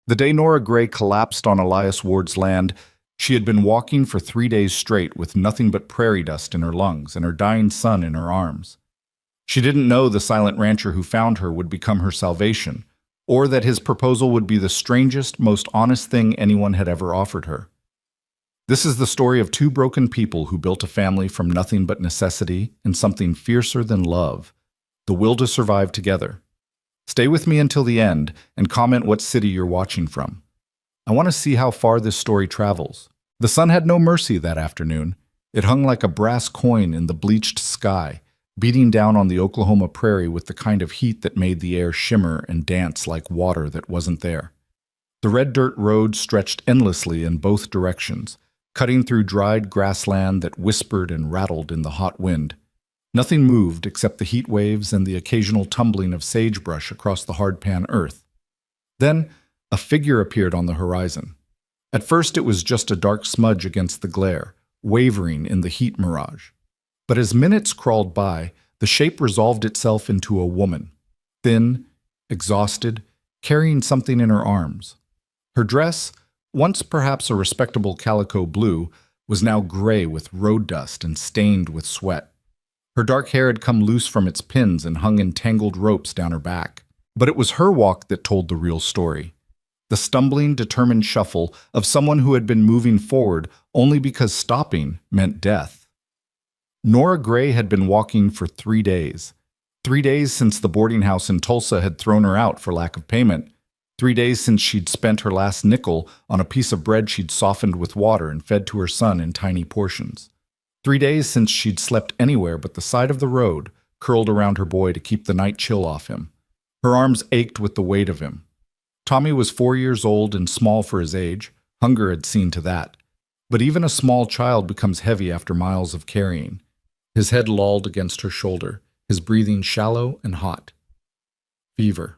The day Nora Gray collapsed on Elias Ward's land, she had been walking for 3 days straight with nothing but prairie dust in her lungs and her dying son in her arms. She didn't know the silent rancher who found her would become her salvation, or that his proposal would be the strangest, most honest thing anyone had ever offered her. This is the story of two broken people who built a family from nothing but necessity and something fiercer than love, the will to survive together. Stay with me until the end and comment what city you're watching from. I want to see how far this story travels. The sun had no mercy that afternoon. It hung like a brass coin in the bleached sky, beating down on the Oklahoma prairie with the kind of heat that made the air shimmer and dance like water that wasn't there. The red dirt road stretched endlessly in both directions, cutting through dried grassland that whispered and rattled in the hot wind. Nothing moved except the heat waves and the occasional tumbling of sagebrush across the hardpan earth. Then, a figure appeared on the horizon. At first it was just a dark smudge against the glare, wavering in the heat mirage. But as minutes crawled by, the shape resolved itself into a woman, thin, exhausted, carrying something in her arms. Her dress, once perhaps a respectable calico blue, was now gray with road dust and stained with sweat. Her dark hair had come loose from its pins and hung in tangled ropes down her back. But it was her walk that told the real story. The stumbling, determined shuffle of someone who had been moving forward only because stopping meant death. Nora Gray had been walking for 3 days. 3 days since the boarding house in Tulsa had thrown her out for lack of payment. 3 days since she'd spent her last nickel on a piece of bread she'd softened with water and fed to her son in tiny portions. 3 days since she'd slept anywhere but the side of the road, curled around her boy to keep the night chill off him. Her arms ached with the weight of him. Tommy was 4 years old and small for his age. Hunger had seen to that. But even a small child becomes heavy after miles of carrying. His head lolled against her shoulder, his breathing shallow and hot. Fever.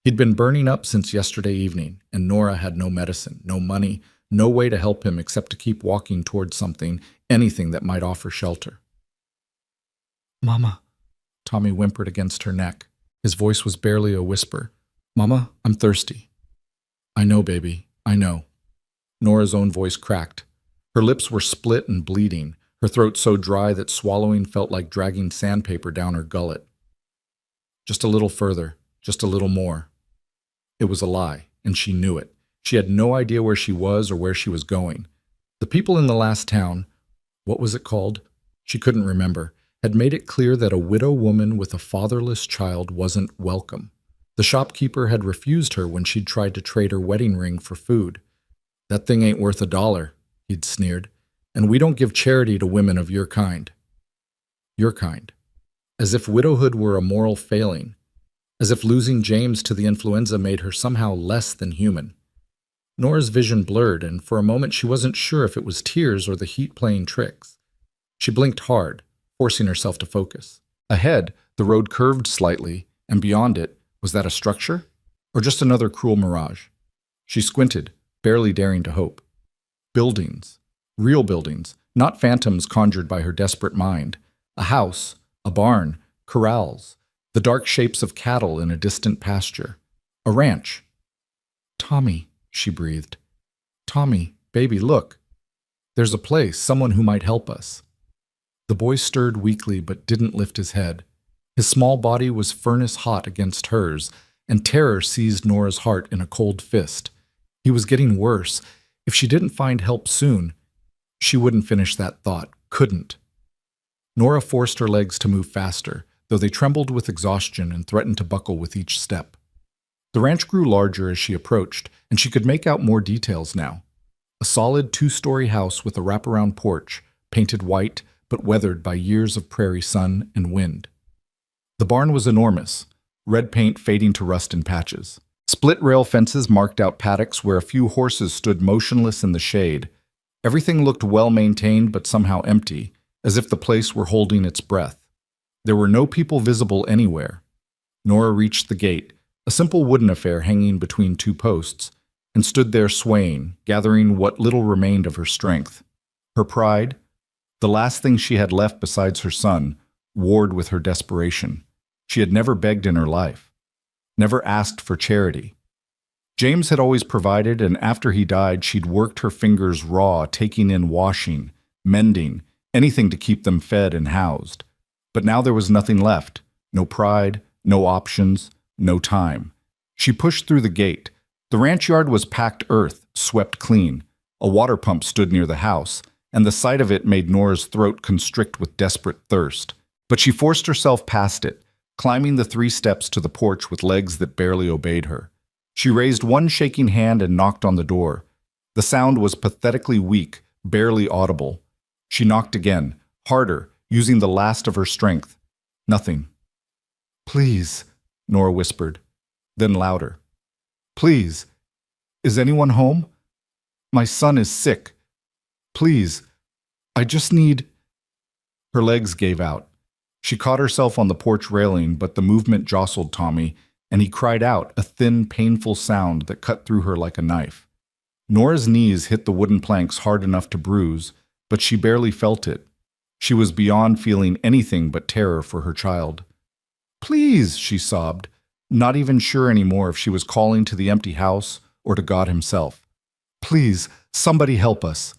He'd been burning up since yesterday evening, and Nora had no medicine, no money, no way to help him except to keep walking towards something, anything that might offer shelter. "Mama," Tommy whimpered against her neck. His voice was barely a whisper. "Mama, I'm thirsty." "I know, baby, I know." Nora's own voice cracked. Her lips were split and bleeding, her throat so dry that swallowing felt like dragging sandpaper down her gullet. Just a little further, just a little more. It was a lie, and she knew it. She had no idea where she was or where she was going. The people in the last town, what was it called? She couldn't remember, had made it clear that a widow woman with a fatherless child wasn't welcome. The shopkeeper had refused her when she'd tried to trade her wedding ring for food. "That thing ain't worth $1, he'd sneered, "and we don't give charity to women of your kind." Your kind. As if widowhood were a moral failing. As if losing James to the influenza made her somehow less than human. Nora's vision blurred, and for a moment she wasn't sure if it was tears or the heat playing tricks. She blinked hard, forcing herself to focus. Ahead, the road curved slightly, and beyond it, was that a structure? Or just another cruel mirage? She squinted, barely daring to hope. Buildings. Real buildings, not phantoms conjured by her desperate mind. A house, a barn, corrals, the dark shapes of cattle in a distant pasture. A ranch. "Tommy," she breathed. "Tommy, baby, look. There's a place, someone who might help us." The boy stirred weakly but didn't lift his head. His small body was furnace hot against hers, and terror seized Nora's heart in a cold fist. He was getting worse. If she didn't find help soon, she wouldn't finish that thought, couldn't. Nora forced her legs to move faster, though they trembled with exhaustion and threatened to buckle with each step. The ranch grew larger as she approached, and she could make out more details now. A solid 2-story house with a wraparound porch, painted white but weathered by years of prairie sun and wind. The barn was enormous, red paint fading to rust in patches. Split rail fences marked out paddocks where a few horses stood motionless in the shade. Everything looked well maintained but somehow empty, as if the place were holding its breath. There were no people visible anywhere. Nora reached the gate, a simple wooden affair hanging between 2 posts, and stood there swaying, gathering what little remained of her strength. Her pride, the last thing she had left besides her son, warred with her desperation. She had never begged in her life, never asked for charity. James had always provided, and after he died, she'd worked her fingers raw, taking in washing, mending, anything to keep them fed and housed. But now there was nothing left. No pride, no options, no time. She pushed through the gate. The ranch yard was packed earth, swept clean. A water pump stood near the house, and the sight of it made Nora's throat constrict with desperate thirst. But she forced herself past it, climbing the 3 steps to the porch with legs that barely obeyed her. She raised one shaking hand and knocked on the door. The sound was pathetically weak, barely audible. She knocked again, harder, using the last of her strength. Nothing. "Please," Nora whispered, then louder. "Please. Is anyone home? My son is sick. Please. I just need—" Her legs gave out. She caught herself on the porch railing, but the movement jostled Tommy, and he cried out, a thin, painful sound that cut through her like a knife. Nora's knees hit the wooden planks hard enough to bruise, but she barely felt it. She was beyond feeling anything but terror for her child. "Please," she sobbed, not even sure anymore if she was calling to the empty house or to God himself. "Please, somebody help us."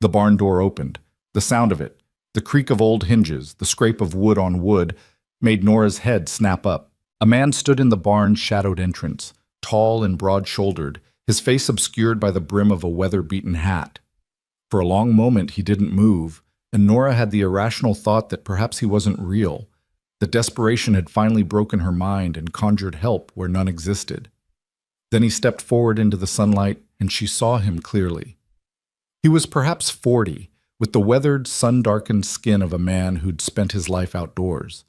The barn door opened. The sound of it, the creak of old hinges, the scrape of wood on wood, made Nora's head snap up. A man stood in the barn's shadowed entrance, tall and broad-shouldered, his face obscured by the brim of a weather-beaten hat. For a long moment he didn't move, and Nora had the irrational thought that perhaps he wasn't real, that desperation had finally broken her mind and conjured help where none existed. Then he stepped forward into the sunlight, and she saw him clearly. He was perhaps 40, with the weathered, sun-darkened skin of a man who'd spent his life outdoors.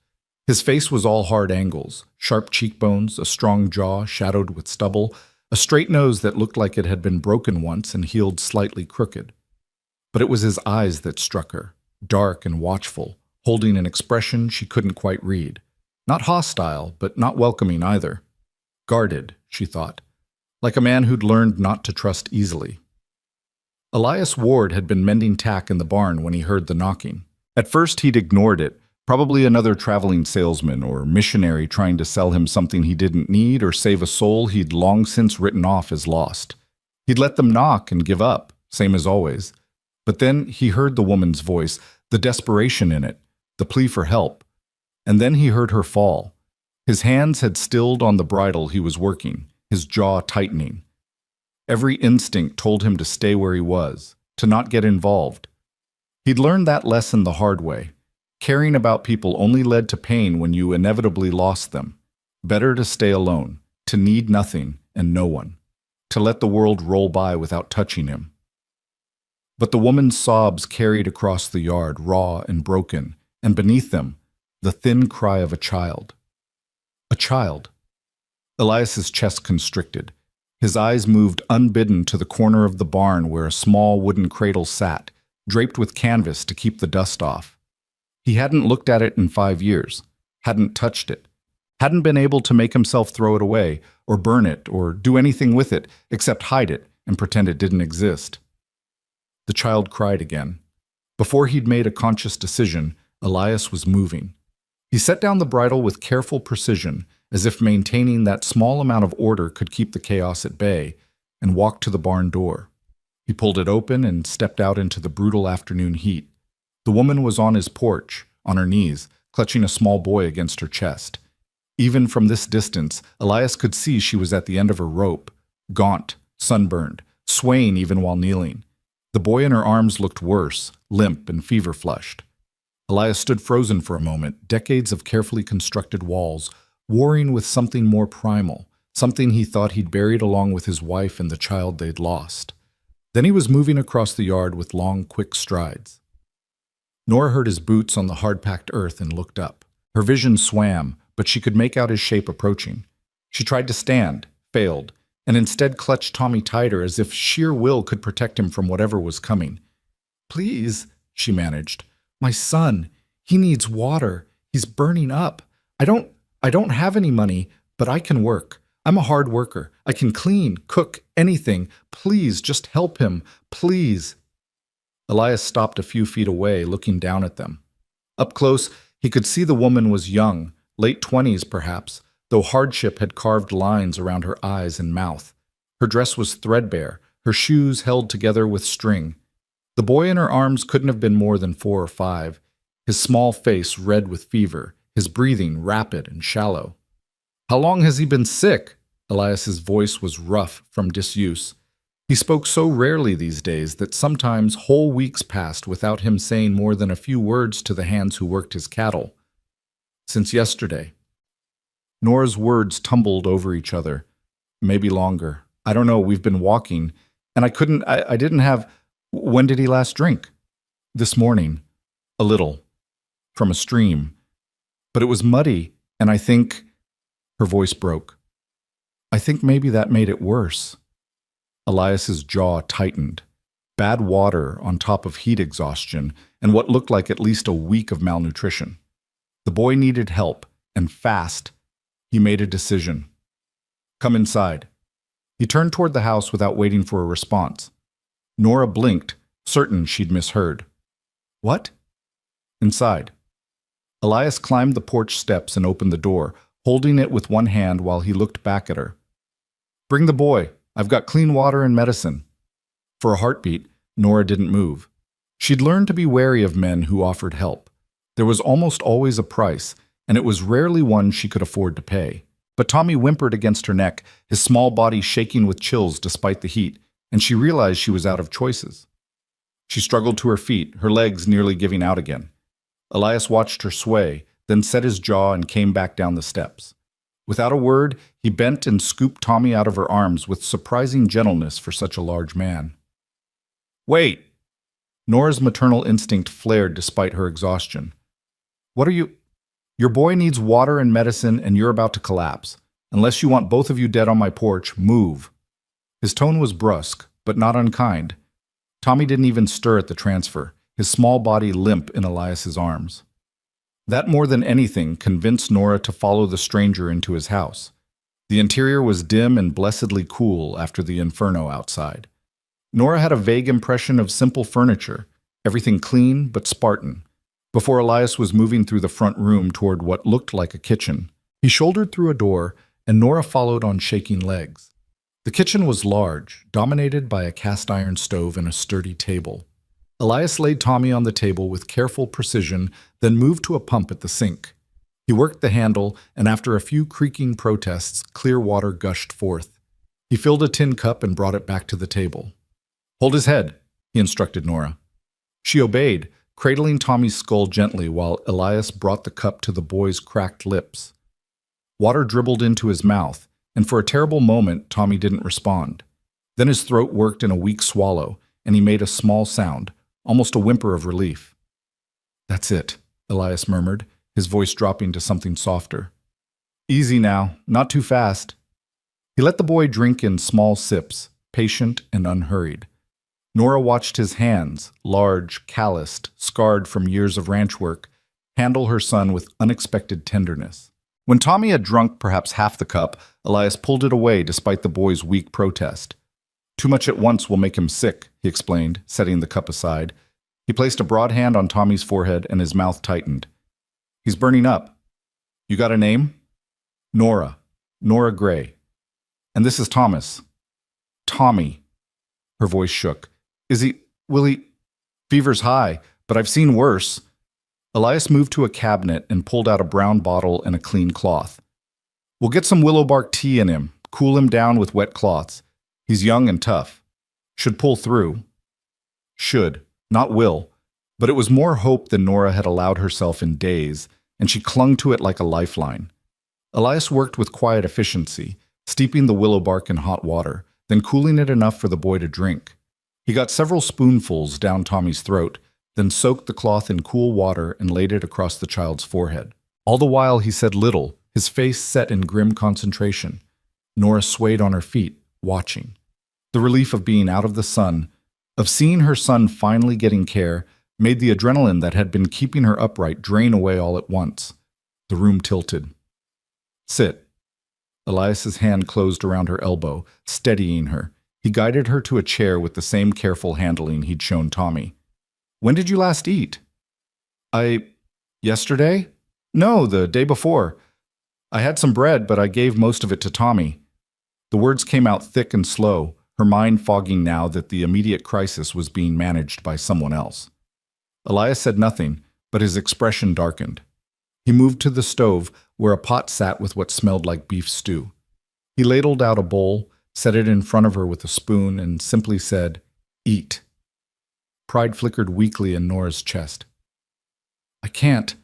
His face was all hard angles, sharp cheekbones, a strong jaw shadowed with stubble, a straight nose that looked like it had been broken once and healed slightly crooked. But it was his eyes that struck her, dark and watchful, holding an expression she couldn't quite read. Not hostile, but not welcoming either. Guarded, she thought, like a man who'd learned not to trust easily. Elias Ward had been mending tack in the barn when he heard the knocking. At first he'd ignored it, probably another traveling salesman or missionary trying to sell him something he didn't need or save a soul he'd long since written off as lost. He'd let them knock and give up, same as always. But then he heard the woman's voice, the desperation in it, the plea for help. And then he heard her fall. His hands had stilled on the bridle he was working, his jaw tightening. Every instinct told him to stay where he was, to not get involved. He'd learned that lesson the hard way. Caring about people only led to pain when you inevitably lost them. Better to stay alone, to need nothing and no one, to let the world roll by without touching him. But the woman's sobs carried across the yard, raw and broken, and beneath them, the thin cry of a child. A child. Elias's chest constricted. His eyes moved unbidden to the corner of the barn where a small wooden cradle sat, draped with canvas to keep the dust off. He hadn't looked at it in 5 years, hadn't touched it, hadn't been able to make himself throw it away, or burn it, or do anything with it, except hide it and pretend it didn't exist. The child cried again. Before he'd made a conscious decision, Elias was moving. He set down the bridle with careful precision, as if maintaining that small amount of order could keep the chaos at bay, and walked to the barn door. He pulled it open and stepped out into the brutal afternoon heat. The woman was on his porch, on her knees, clutching a small boy against her chest. Even from this distance, Elias could see she was at the end of her rope, gaunt, sunburned, swaying even while kneeling. The boy in her arms looked worse, limp and fever-flushed. Elias stood frozen for a moment, decades of carefully constructed walls, warring with something more primal, something he thought he'd buried along with his wife and the child they'd lost. Then he was moving across the yard with long, quick strides. Nora heard his boots on the hard-packed earth and looked up. Her vision swam, but she could make out his shape approaching. She tried to stand, failed, and instead clutched Tommy tighter as if sheer will could protect him from whatever was coming. "Please," she managed. "My son, he needs water. He's burning up. I don't have any money, but I can work. I'm a hard worker. I can clean, cook, anything. Please, just help him. Please." Elias stopped a few feet away, looking down at them. Up close, he could see the woman was young, late 20s perhaps, though hardship had carved lines around her eyes and mouth. Her dress was threadbare, her shoes held together with string. The boy in her arms couldn't have been more than 4 or 5, his small face red with fever, his breathing rapid and shallow. "How long has he been sick?" Elias's voice was rough from disuse. He spoke so rarely these days that sometimes whole weeks passed without him saying more than a few words to the hands who worked his cattle. "Since yesterday." Nora's words tumbled over each other. "Maybe longer. I don't know, we've been walking, and I didn't have... When did he last drink?" "This morning. A little. From a stream. But it was muddy, and I think..." Her voice broke. "I think maybe that made it worse." Elias's jaw tightened. Bad water on top of heat exhaustion and what looked like at least a week of malnutrition. The boy needed help, and fast. He made a decision. "Come inside." He turned toward the house without waiting for a response. Nora blinked, certain she'd misheard. "What?" "Inside." Elias climbed the porch steps and opened the door, holding it with one hand while he looked back at her. "Bring the boy. I've got clean water and medicine." For a heartbeat, Nora didn't move. She'd learned to be wary of men who offered help. There was almost always a price, and it was rarely one she could afford to pay. But Tommy whimpered against her neck, his small body shaking with chills despite the heat, and she realized she was out of choices. She struggled to her feet, her legs nearly giving out again. Elias watched her sway, then set his jaw and came back down the steps. Without a word, he bent and scooped Tommy out of her arms with surprising gentleness for such a large man. "Wait!" Nora's maternal instinct flared despite her exhaustion. "What are you... Your boy needs water and medicine, and you're about to collapse. Unless you want both of you dead on my porch, move." His tone was brusque, but not unkind. Tommy didn't even stir at the transfer, his small body limp in Elias's arms. That more than anything convinced Nora to follow the stranger into his house. The interior was dim and blessedly cool after the inferno outside. Nora had a vague impression of simple furniture, everything clean but Spartan, before Elias was moving through the front room toward what looked like a kitchen. He shouldered through a door, and Nora followed on shaking legs. The kitchen was large, dominated by a cast-iron stove and a sturdy table. Elias laid Tommy on the table with careful precision, then moved to a pump at the sink. He worked the handle, and after a few creaking protests, clear water gushed forth. He filled a tin cup and brought it back to the table. "Hold his head," he instructed Nora. She obeyed, cradling Tommy's skull gently while Elias brought the cup to the boy's cracked lips. Water dribbled into his mouth, and for a terrible moment, Tommy didn't respond. Then his throat worked in a weak swallow, and he made a small sound, almost a whimper of relief. "That's it," Elias murmured, his voice dropping to something softer. "Easy now, not too fast." He let the boy drink in small sips, patient and unhurried. Nora watched his hands, large, calloused, scarred from years of ranch work, handle her son with unexpected tenderness. When Tommy had drunk perhaps half the cup, Elias pulled it away despite the boy's weak protest. "Too much at once will make him sick," he explained, setting the cup aside. He placed a broad hand on Tommy's forehead and his mouth tightened. "He's burning up. You got a name?" "Nora. Nora Gray. And this is Thomas." "Tommy." Her voice shook. Will he... Fever's high, but I've seen worse." Elias moved to a cabinet and pulled out a brown bottle and a clean cloth. "We'll get some willow bark tea in him, cool him down with wet cloths. He's young and tough. Should pull through." Should, not will. But it was more hope than Nora had allowed herself in days, and she clung to it like a lifeline. Elias worked with quiet efficiency, steeping the willow bark in hot water, then cooling it enough for the boy to drink. He got several spoonfuls down Tommy's throat, then soaked the cloth in cool water and laid it across the child's forehead. All the while he said little, his face set in grim concentration. Nora swayed on her feet, watching. The relief of being out of the sun, of seeing her son finally getting care, made the adrenaline that had been keeping her upright drain away all at once. The room tilted. "Sit." Elias's hand closed around her elbow, steadying her. He guided her to a chair with the same careful handling he'd shown Tommy. "When did you last eat?" Yesterday? No, the day before. I had some bread, but I gave most of it to Tommy." The words came out thick and slow, her mind fogging now that the immediate crisis was being managed by someone else. Elias said nothing, but his expression darkened. He moved to the stove, where a pot sat with what smelled like beef stew. He ladled out a bowl, set it in front of her with a spoon, and simply said, "Eat." Pride flickered weakly in Nora's chest. "I can't.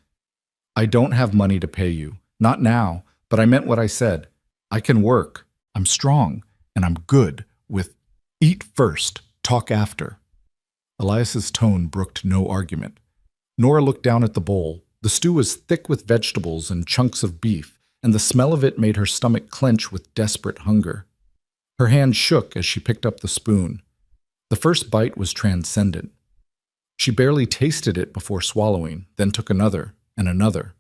I don't have money to pay you. Not now, but I meant what I said. I can work. I'm strong, and I'm good with eat first, talk after." Elias's tone brooked no argument. Nora looked down at the bowl. The stew was thick with vegetables and chunks of beef, and the smell of it made her stomach clench with desperate hunger. Her hand shook as she picked up the spoon. The first bite was transcendent. She barely tasted it before swallowing, then took another and another.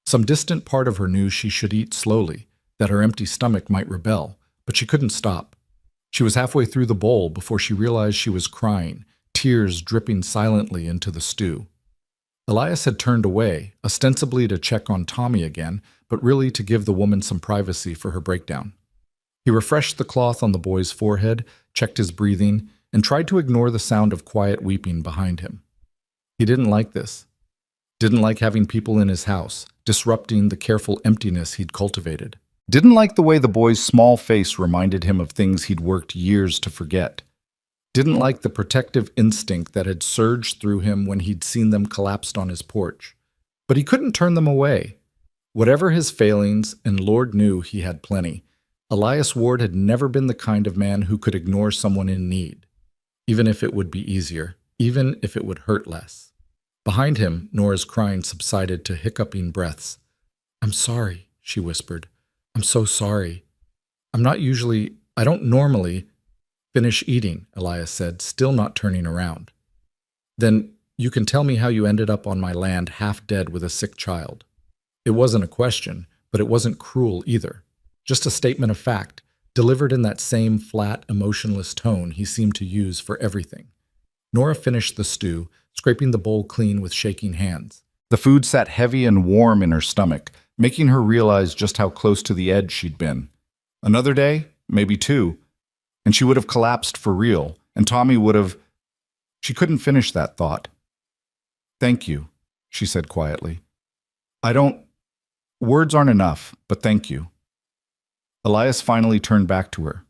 Some distant part of her knew she should eat slowly, that her empty stomach might rebel, but she couldn't stop. She was halfway through the bowl before she realized she was crying, tears dripping silently into the stew. Elias had turned away, ostensibly to check on Tommy again, but really to give the woman some privacy for her breakdown. He refreshed the cloth on the boy's forehead, checked his breathing, and tried to ignore the sound of quiet weeping behind him. He didn't like this. Didn't like having people in his house, disrupting the careful emptiness he'd cultivated. Didn't like the way the boy's small face reminded him of things he'd worked years to forget. Didn't like the protective instinct that had surged through him when he'd seen them collapsed on his porch. But he couldn't turn them away. Whatever his failings, and Lord knew he had plenty, Elias Ward had never been the kind of man who could ignore someone in need, even if it would be easier, even if it would hurt less. Behind him, Nora's crying subsided to hiccuping breaths. "I'm sorry," she whispered. "I'm so sorry. I don't normally—" "Finish eating," Elias said, still not turning around. "Then you can tell me how you ended up on my land half dead with a sick child." It wasn't a question, but it wasn't cruel either. Just a statement of fact, delivered in that same flat, emotionless tone he seemed to use for everything. Nora finished the stew, scraping the bowl clean with shaking hands. The food sat heavy and warm in her stomach, making her realize just how close to the edge she'd been. Another day, maybe two, and she would have collapsed for real, and Tommy would have... She couldn't finish that thought. "Thank you," she said quietly. Words aren't enough, but thank you." Elias finally turned back to her.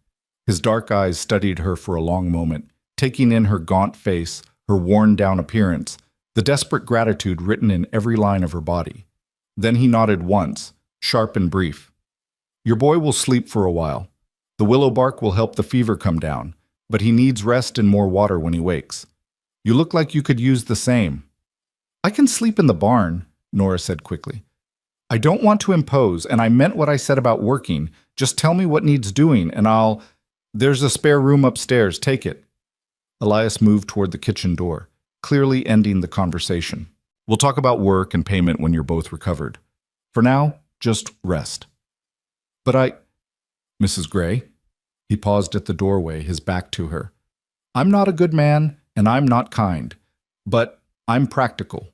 His dark eyes studied her for a long moment, taking in her gaunt face, her worn-down appearance, the desperate gratitude written in every line of her body. Then he nodded once, sharp and brief. "Your boy will sleep for a while. The willow bark will help the fever come down, but he needs rest and more water when he wakes. You look like you could use the same." "I can sleep in the barn," Nora said quickly. "I don't want to impose, and I meant what I said about working. Just tell me what needs doing, and There's a spare room upstairs, take it." Elias moved toward the kitchen door, clearly ending the conversation. "We'll talk about work and payment when you're both recovered. For now, just rest." "But Mrs. Gray?" He paused at the doorway, his back to her. "I'm not a good man, and I'm not kind. But I'm practical.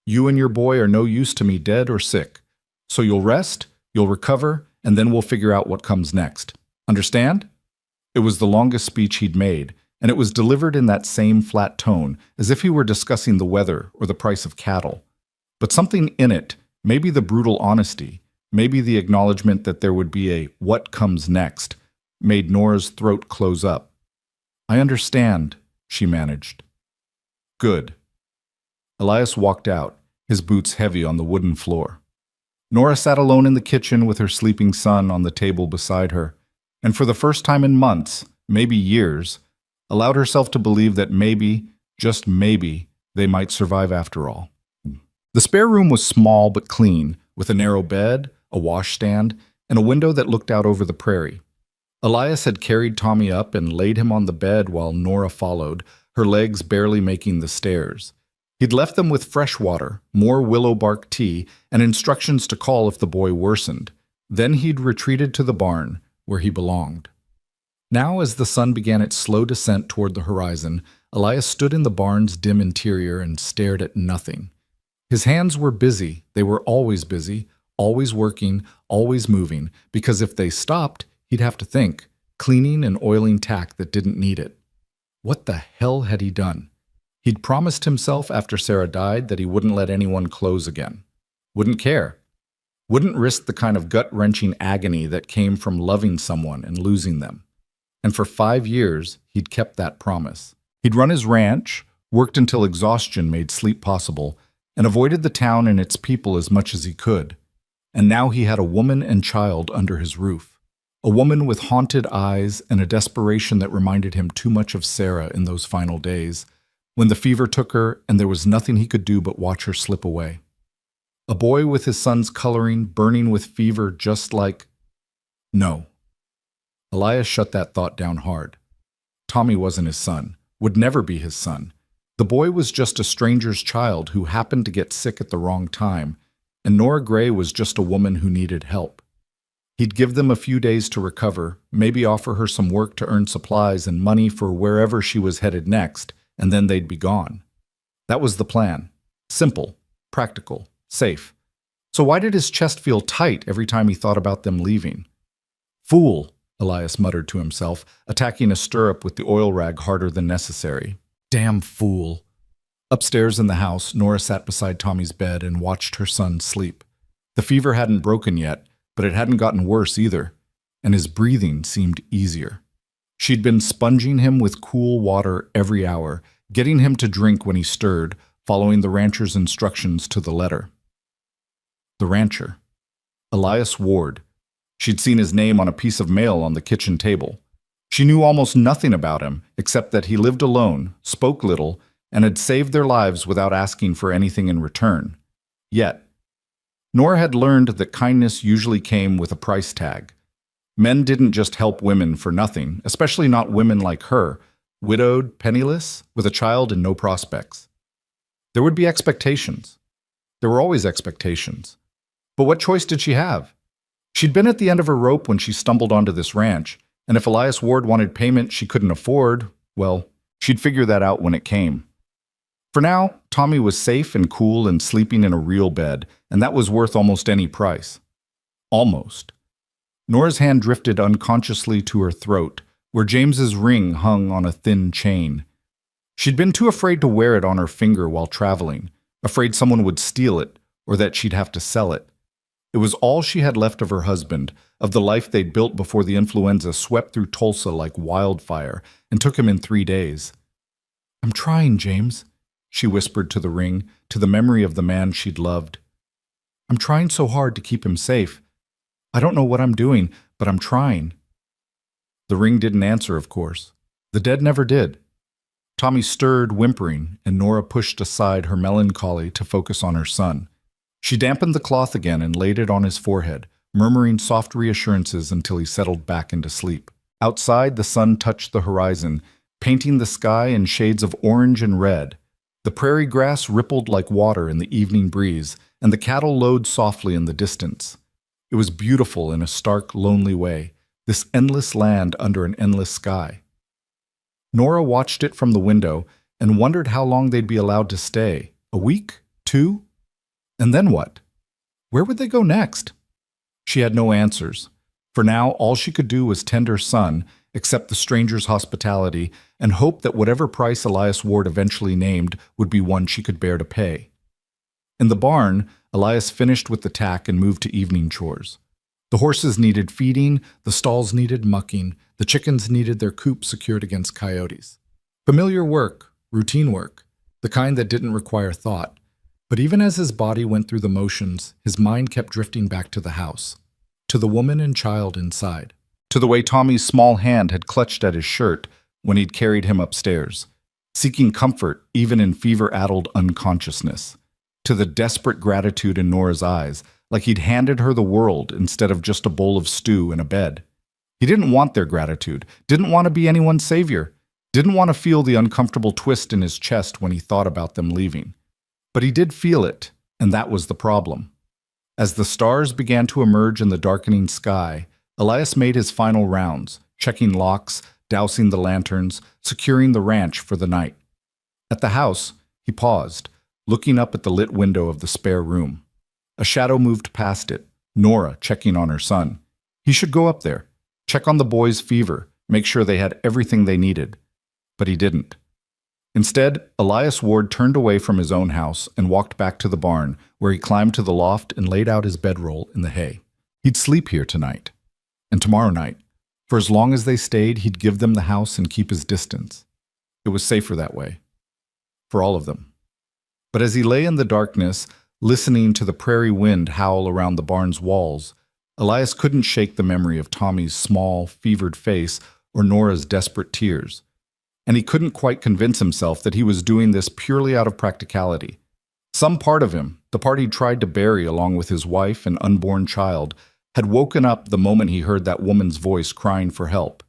You and your boy are no use to me dead or sick. So you'll rest, you'll recover, and then we'll figure out what comes next. Understand?" It was the longest speech he'd made, and it was delivered in that same flat tone, as if he were discussing the weather or the price of cattle. But something in it, maybe the brutal honesty, maybe the acknowledgement that there would be a "what comes next," made Nora's throat close up. "I understand," she managed. "Good." Elias walked out, his boots heavy on the wooden floor. Nora sat alone in the kitchen with her sleeping son on the table beside her, and for the first time in months, maybe years, allowed herself to believe that maybe, just maybe, they might survive after all. The spare room was small but clean, with a narrow bed, a washstand, and a window that looked out over the prairie. Elias had carried Tommy up and laid him on the bed while Nora followed, her legs barely making the stairs. He'd left them with fresh water, more willow bark tea, and instructions to call if the boy worsened. Then he'd retreated to the barn, where he belonged. Now, as the sun began its slow descent toward the horizon, Elias stood in the barn's dim interior and stared at nothing. His hands were busy. They were always busy, always working, always moving, because if they stopped, he'd have to think, cleaning and oiling tack that didn't need it. What the hell had he done? He'd promised himself after Sarah died that he wouldn't let anyone close again. Wouldn't care. Wouldn't risk the kind of gut-wrenching agony that came from loving someone and losing them. And for 5 years, he'd kept that promise. He'd run his ranch, worked until exhaustion made sleep possible, and avoided the town and its people as much as he could. And now he had a woman and child under his roof. A woman with haunted eyes and a desperation that reminded him too much of Sarah in those final days, when the fever took her and there was nothing he could do but watch her slip away. A boy with his son's coloring, burning with fever just like... No. Elias shut that thought down hard. Tommy wasn't his son, would never be his son. The boy was just a stranger's child who happened to get sick at the wrong time, and Nora Gray was just a woman who needed help. He'd give them a few days to recover, maybe offer her some work to earn supplies and money for wherever she was headed next, and then they'd be gone. That was the plan. Simple, practical, safe. So why did his chest feel tight every time he thought about them leaving? Fool, Elias muttered to himself, attacking a stirrup with the oil rag harder than necessary. Damn fool. Upstairs in the house, Nora sat beside Tommy's bed and watched her son sleep. The fever hadn't broken yet, but it hadn't gotten worse either, and his breathing seemed easier. She'd been sponging him with cool water every hour, getting him to drink when he stirred, following the rancher's instructions to the letter. The rancher. Elias Ward. She'd seen his name on a piece of mail on the kitchen table. She knew almost nothing about him, except that he lived alone, spoke little, and had saved their lives without asking for anything in return. Yet, Nora had learned that kindness usually came with a price tag. Men didn't just help women for nothing, especially not women like her, widowed, penniless, with a child and no prospects. There would be expectations. There were always expectations. But what choice did she have? She'd been at the end of her rope when she stumbled onto this ranch, and if Elias Ward wanted payment she couldn't afford, well, she'd figure that out when it came. For now, Tommy was safe and cool and sleeping in a real bed, and that was worth almost any price. Almost. Nora's hand drifted unconsciously to her throat, where James's ring hung on a thin chain. She'd been too afraid to wear it on her finger while traveling, afraid someone would steal it, or that she'd have to sell it. It was all she had left of her husband, of the life they'd built before the influenza swept through Tulsa like wildfire and took him in 3 days. "I'm trying, James," she whispered to the ring, to the memory of the man she'd loved. "I'm trying so hard to keep him safe. I don't know what I'm doing, but I'm trying." The ring didn't answer, of course. The dead never did. Tommy stirred, whimpering, and Nora pushed aside her melancholy to focus on her son. She dampened the cloth again and laid it on his forehead, murmuring soft reassurances until he settled back into sleep. Outside, the sun touched the horizon, painting the sky in shades of orange and red. The prairie grass rippled like water in the evening breeze, and the cattle lowed softly in the distance. It was beautiful in a stark, lonely way, this endless land under an endless sky. Nora watched it from the window and wondered how long they'd be allowed to stay. A week? 2? And then what? Where would they go next? She had no answers. For now, all she could do was tend her son, accept the stranger's hospitality, and hope that whatever price Elias Ward eventually named would be one she could bear to pay. In the barn, Elias finished with the tack and moved to evening chores. The horses needed feeding, the stalls needed mucking, the chickens needed their coop secured against coyotes. Familiar work, routine work, the kind that didn't require thought. But even as his body went through the motions, his mind kept drifting back to the house, to the woman and child inside, to the way Tommy's small hand had clutched at his shirt when he'd carried him upstairs, seeking comfort even in fever-addled unconsciousness, to the desperate gratitude in Nora's eyes, like he'd handed her the world instead of just a bowl of stew and a bed. He didn't want their gratitude, didn't want to be anyone's savior, didn't want to feel the uncomfortable twist in his chest when he thought about them leaving. But he did feel it, and that was the problem. As the stars began to emerge in the darkening sky, Elias made his final rounds, checking locks, dousing the lanterns, securing the ranch for the night. At the house, he paused, looking up at the lit window of the spare room. A shadow moved past it, Nora checking on her son. He should go up there, check on the boy's fever, make sure they had everything they needed. But he didn't. Instead, Elias Ward turned away from his own house and walked back to the barn, where he climbed to the loft and laid out his bedroll in the hay. He'd sleep here tonight. And tomorrow night. For as long as they stayed, he'd give them the house and keep his distance. It was safer that way. For all of them. But as he lay in the darkness, listening to the prairie wind howl around the barn's walls, Elias couldn't shake the memory of Tommy's small, fevered face or Nora's desperate tears. And he couldn't quite convince himself that he was doing this purely out of practicality. Some part of him, the part he'd tried to bury along with his wife and unborn child, had woken up the moment he heard that woman's voice crying for help,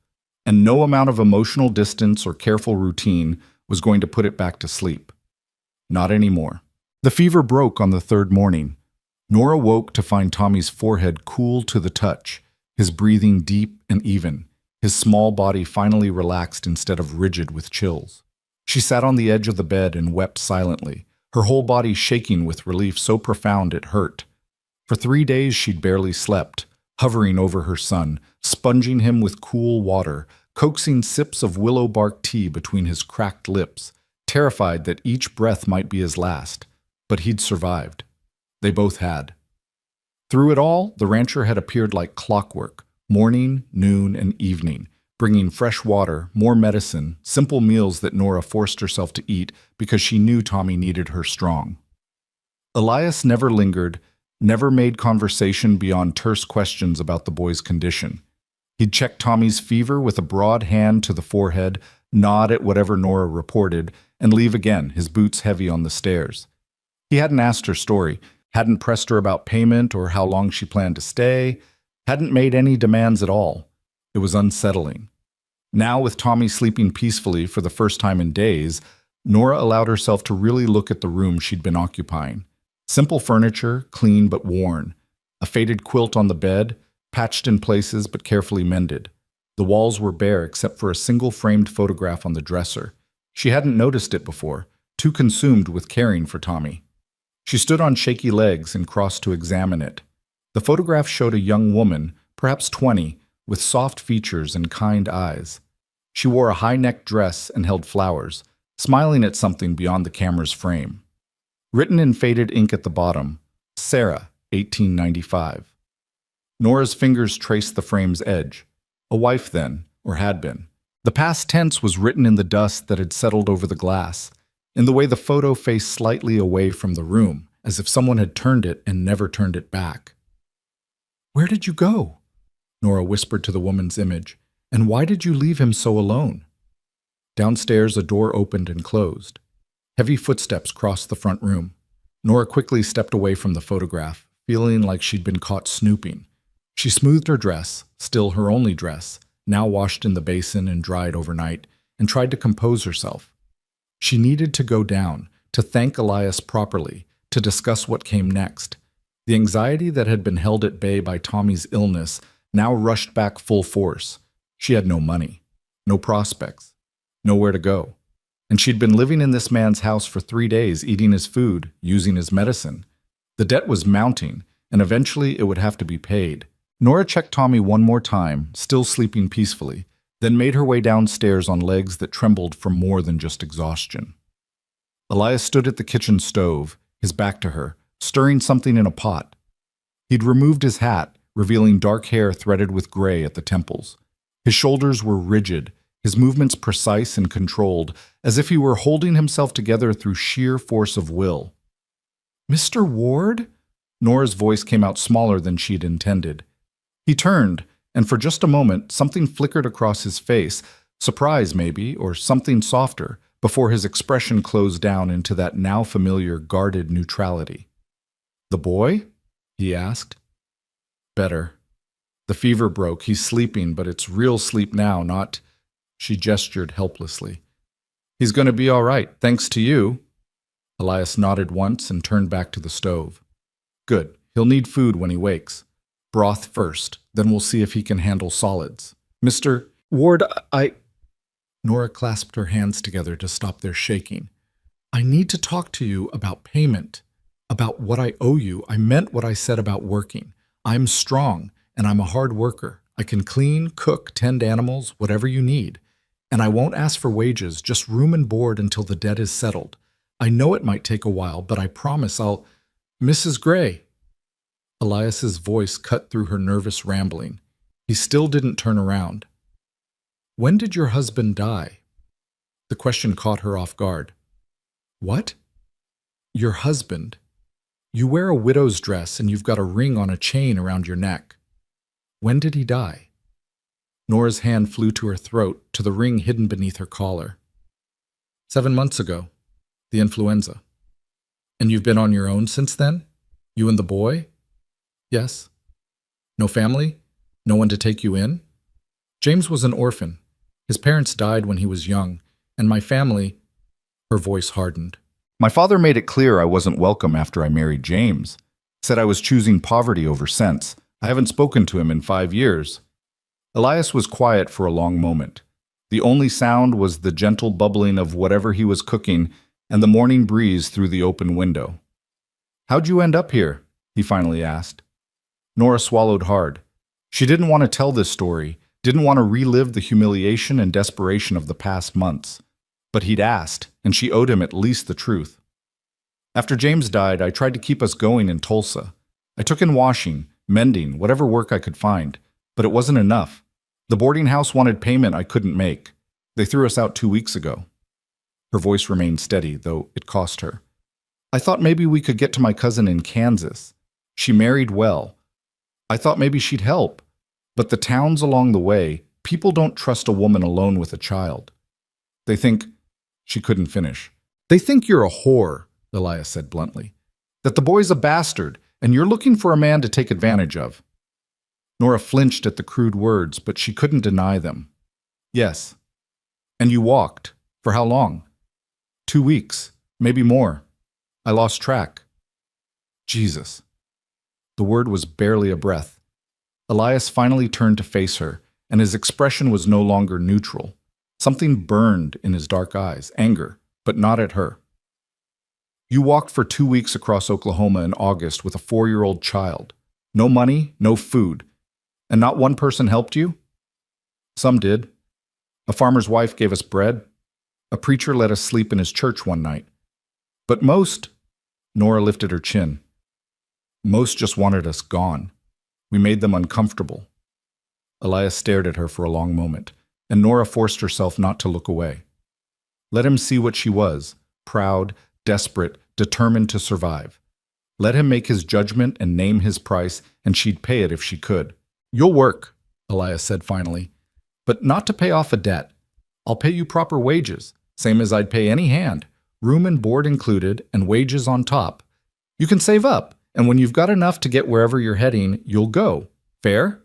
and no amount of emotional distance or careful routine was going to put it back to sleep. Not anymore. The fever broke on the third morning. Nora woke to find Tommy's forehead cool to the touch, his breathing deep and even, his small body finally relaxed instead of rigid with chills. She sat on the edge of the bed and wept silently, her whole body shaking with relief so profound it hurt. For 3 days she'd barely slept, hovering over her son, sponging him with cool water, coaxing sips of willow bark tea between his cracked lips, terrified that each breath might be his last. But he'd survived. They both had. Through it all, the rancher had appeared like clockwork, morning, noon, and evening, bringing fresh water, more medicine, simple meals that Nora forced herself to eat because she knew Tommy needed her strong. Elias never lingered, never made conversation beyond terse questions about the boy's condition. He'd check Tommy's fever with a broad hand to the forehead, nod at whatever Nora reported, and leave again, his boots heavy on the stairs. He hadn't asked her story, hadn't pressed her about payment or how long she planned to stay, hadn't made any demands at all. It was unsettling. Now, with Tommy sleeping peacefully for the first time in days, Nora allowed herself to really look at the room she'd been occupying. Simple furniture, clean but worn. A faded quilt on the bed, patched in places but carefully mended. The walls were bare except for a single framed photograph on the dresser. She hadn't noticed it before, too consumed with caring for Tommy. She stood on shaky legs and crossed to examine it. The photograph showed a young woman, perhaps 20, with soft features and kind eyes. She wore a high-necked dress and held flowers, smiling at something beyond the camera's frame. Written in faded ink at the bottom, Sarah, 1895. Nora's fingers traced the frame's edge. A wife then, or had been. The past tense was written in the dust that had settled over the glass, in the way the photo faced slightly away from the room, as if someone had turned it and never turned it back. "Where did you go?" Nora whispered to the woman's image. "And why did you leave him so alone?" Downstairs, a door opened and closed. Heavy footsteps crossed the front room. Nora quickly stepped away from the photograph, feeling like she'd been caught snooping. She smoothed her dress, still her only dress, now washed in the basin and dried overnight, and tried to compose herself. She needed to go down, to thank Elias properly, to discuss what came next. The anxiety that had been held at bay by Tommy's illness now rushed back full force. She had no money, no prospects, nowhere to go. And she'd been living in this man's house for 3 days, eating his food, using his medicine. The debt was mounting, and eventually it would have to be paid. Nora checked Tommy one more time, still sleeping peacefully, then made her way downstairs on legs that trembled from more than just exhaustion. Elias stood at the kitchen stove, his back to her, stirring something in a pot. He'd removed his hat, revealing dark hair threaded with gray at the temples. His shoulders were rigid, his movements precise and controlled, as if he were holding himself together through sheer force of will. "Mr. Ward?" Nora's voice came out smaller than she'd intended. He turned, and for just a moment, something flickered across his face, surprise maybe, or something softer, before his expression closed down into that now familiar guarded neutrality. "The boy?" he asked. "Better. The fever broke. He's sleeping, but it's real sleep now, not—" She gestured helplessly. "He's going to be all right, thanks to you." Elias nodded once and turned back to the stove. "Good. He'll need food when he wakes. Broth first, then we'll see if he can handle solids. Mr. Ward, I—" Nora clasped her hands together to stop their shaking. "I need to talk to you about payment, about what I owe you. I meant what I said about working. I'm strong, and I'm a hard worker. I can clean, cook, tend animals, whatever you need. And I won't ask for wages, just room and board until the debt is settled. I know it might take a while, but I promise I'll— Mrs. Gray. Elias's voice cut through her nervous rambling. He still didn't turn around. When did your husband die? The question caught her off guard. What? Your husband. You wear a widow's dress and you've got a ring on a chain around your neck. When did he die? Nora's hand flew to her throat, to the ring hidden beneath her collar. 7 months ago. The influenza. And you've been on your own since then? You and the boy? Yes. No family? No one to take you in? James was an orphan. His parents died when he was young, and my family— Her voice hardened. My father made it clear I wasn't welcome after I married James. Said I was choosing poverty over sense. I haven't spoken to him in 5 years. Elias was quiet for a long moment. The only sound was the gentle bubbling of whatever he was cooking and the morning breeze through the open window. How'd you end up here? He finally asked. Nora swallowed hard. She didn't want to tell this story, didn't want to relive the humiliation and desperation of the past months. But he'd asked, and she owed him at least the truth. After James died, I tried to keep us going in Tulsa. I took in washing, mending, whatever work I could find, but it wasn't enough. The boarding house wanted payment I couldn't make. They threw us out 2 weeks ago. Her voice remained steady, though it cost her. I thought maybe we could get to my cousin in Kansas. She married well. I thought maybe she'd help. But the towns along the way, people don't trust a woman alone with a child. They think— She couldn't finish. They think you're a whore, Elias said bluntly. That the boy's a bastard, and you're looking for a man to take advantage of. Nora flinched at the crude words, but she couldn't deny them. Yes. And you walked. For how long? 2 weeks, maybe more. I lost track. Jesus. The word was barely a breath. Elias finally turned to face her, and his expression was no longer neutral. Something burned in his dark eyes, anger, but not at her. You walked for 2 weeks across Oklahoma in August with a 4-year-old child. No money, no food. And not one person helped you? Some did. A farmer's wife gave us bread. A preacher let us sleep in his church one night. But most— Nora lifted her chin. Most just wanted us gone. We made them uncomfortable. Elias stared at her for a long moment, and Nora forced herself not to look away. Let him see what she was, proud, desperate, determined to survive. Let him make his judgment and name his price, and she'd pay it if she could. You'll work, Elias said finally, but not to pay off a debt. I'll pay you proper wages, same as I'd pay any hand, room and board included, and wages on top. You can save up, and when you've got enough to get wherever you're heading, you'll go. Fair?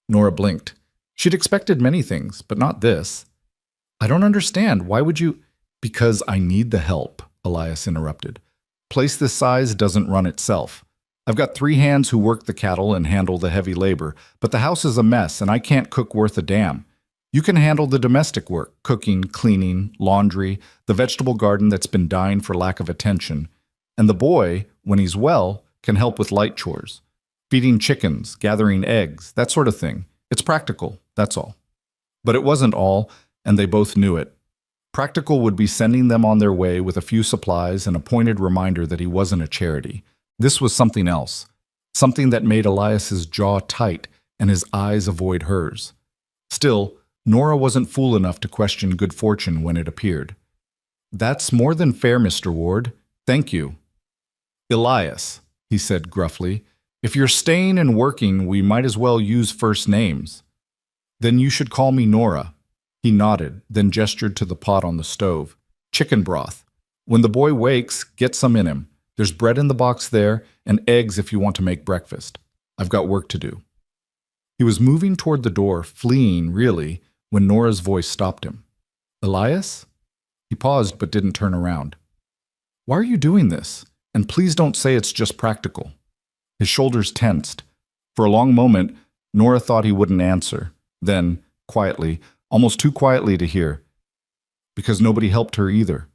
Nora blinked. She'd expected many things, but not this. I don't understand. Why would you— Because I need the help, Elias interrupted. Place this size doesn't run itself. I've got 3 hands who work the cattle and handle the heavy labor, but the house is a mess and I can't cook worth a damn. You can handle the domestic work, cooking, cleaning, laundry, the vegetable garden that's been dying for lack of attention. And the boy, when he's well, can help with light chores. Feeding chickens, gathering eggs, that sort of thing. It's practical, that's all. But it wasn't all, and they both knew it. Practical would be sending them on their way with a few supplies and a pointed reminder that he wasn't a charity. This was something else, something that made Elias's jaw tight and his eyes avoid hers. Still, Nora wasn't fool enough to question good fortune when it appeared. That's more than fair, Mr. Ward. Thank you. Elias, he said gruffly, if you're staying and working, we might as well use first names. Then you should call me Nora. He nodded, then gestured to the pot on the stove. Chicken broth. When the boy wakes, get some in him. There's bread in the box there, and eggs if you want to make breakfast. I've got work to do. He was moving toward the door, fleeing, really, when Nora's voice stopped him. Elias? He paused but didn't turn around. Why are you doing this? And please don't say it's just practical. His shoulders tensed. For a long moment, Nora thought he wouldn't answer. Then, quietly, almost too quietly to hear, because nobody helped her either,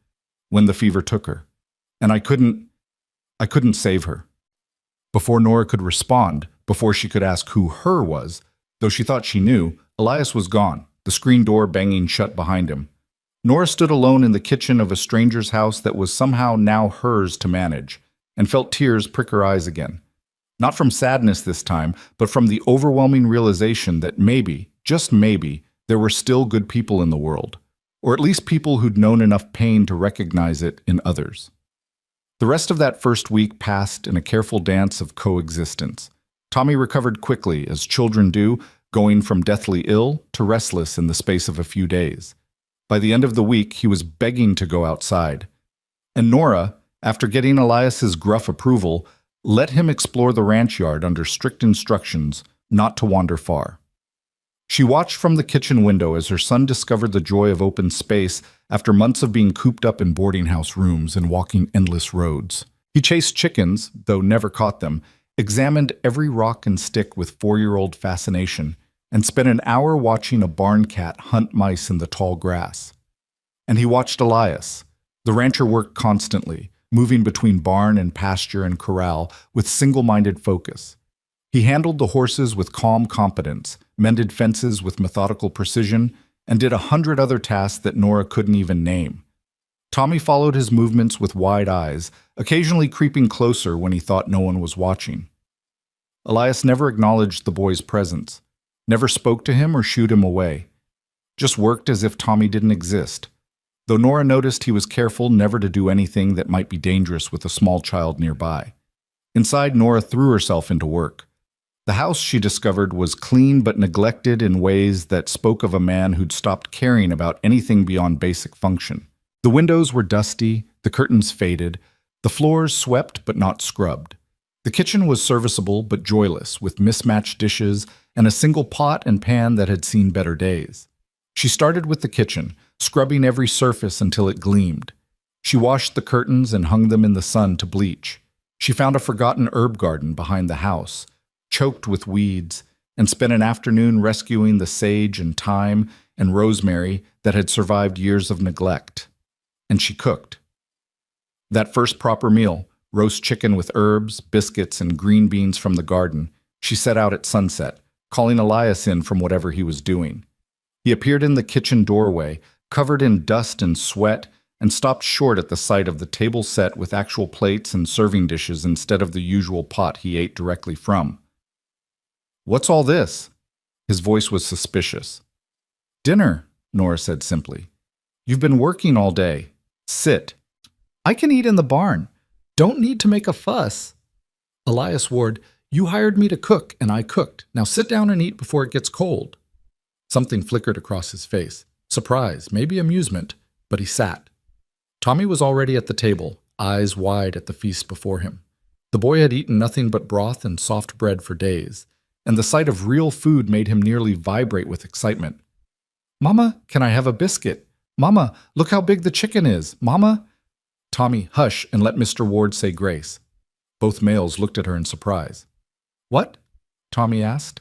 when the fever took her. And I couldn't save her. Before Nora could respond, before she could ask who her was, Though she thought she knew, Elias was gone, the screen door banging shut behind him. Nora stood alone in the kitchen of a stranger's house that was somehow now hers to manage, and felt tears prick her eyes again. Not from sadness this time, but from the overwhelming realization that maybe, just maybe, there were still good people in the world, or at least people who'd known enough pain to recognize it in others. The rest of that first week passed in a careful dance of coexistence. Tommy recovered quickly, as children do, going from deathly ill to restless in the space of a few days. By the end of the week, he was begging to go outside. And Nora, after getting Elias's gruff approval, let him explore the ranch yard under strict instructions not to wander far. She watched from the kitchen window as her son discovered the joy of open space after months of being cooped up in boarding house rooms and walking endless roads. He chased chickens, though never caught them, examined every rock and stick with 4-year-old fascination, and spent an hour watching a barn cat hunt mice in the tall grass. And he watched Elias. The rancher worked constantly, moving between barn and pasture and corral with single-minded focus. He handled the horses with calm competence, mended fences with methodical precision, and did 100 other tasks that Nora couldn't even name. Tommy followed his movements with wide eyes, occasionally creeping closer when he thought no one was watching. Elias never acknowledged the boy's presence, never spoke to him or shooed him away, just worked as if Tommy didn't exist, though Nora noticed he was careful never to do anything that might be dangerous with a small child nearby. Inside, Nora threw herself into work. The house, she discovered, was clean but neglected in ways that spoke of a man who'd stopped caring about anything beyond basic function. The windows were dusty, the curtains faded, the floors swept but not scrubbed. The kitchen was serviceable but joyless, with mismatched dishes and a single pot and pan that had seen better days. She started with the kitchen, scrubbing every surface until it gleamed. She washed the curtains and hung them in the sun to bleach. She found a forgotten herb garden behind the house, choked with weeds, and spent an afternoon rescuing the sage and thyme and rosemary that had survived years of neglect. And she cooked. That first proper meal, roast chicken with herbs, biscuits, and green beans from the garden, she set out at sunset, calling Elias in from whatever he was doing. He appeared in the kitchen doorway, covered in dust and sweat, and stopped short at the sight of the table set with actual plates and serving dishes instead of the usual pot he ate directly from. "What's all this?" His voice was suspicious. "Dinner," Nora said simply. "You've been working all day. Sit." "I can eat in the barn. Don't need to make a fuss." Elias Ward, "You hired me to cook, and I cooked. Now sit down and eat before it gets cold." Something flickered across his face. Surprise, maybe amusement, but he sat. Tommy was already at the table, eyes wide at the feast before him. The boy had eaten nothing but broth and soft bread for days, and the sight of real food made him nearly vibrate with excitement. "Mama, can I have a biscuit? Mama, look how big the chicken is. Mama?" "Tommy, hush and let Mr. Ward say grace." Both males looked at her in surprise. "What?" Tommy asked.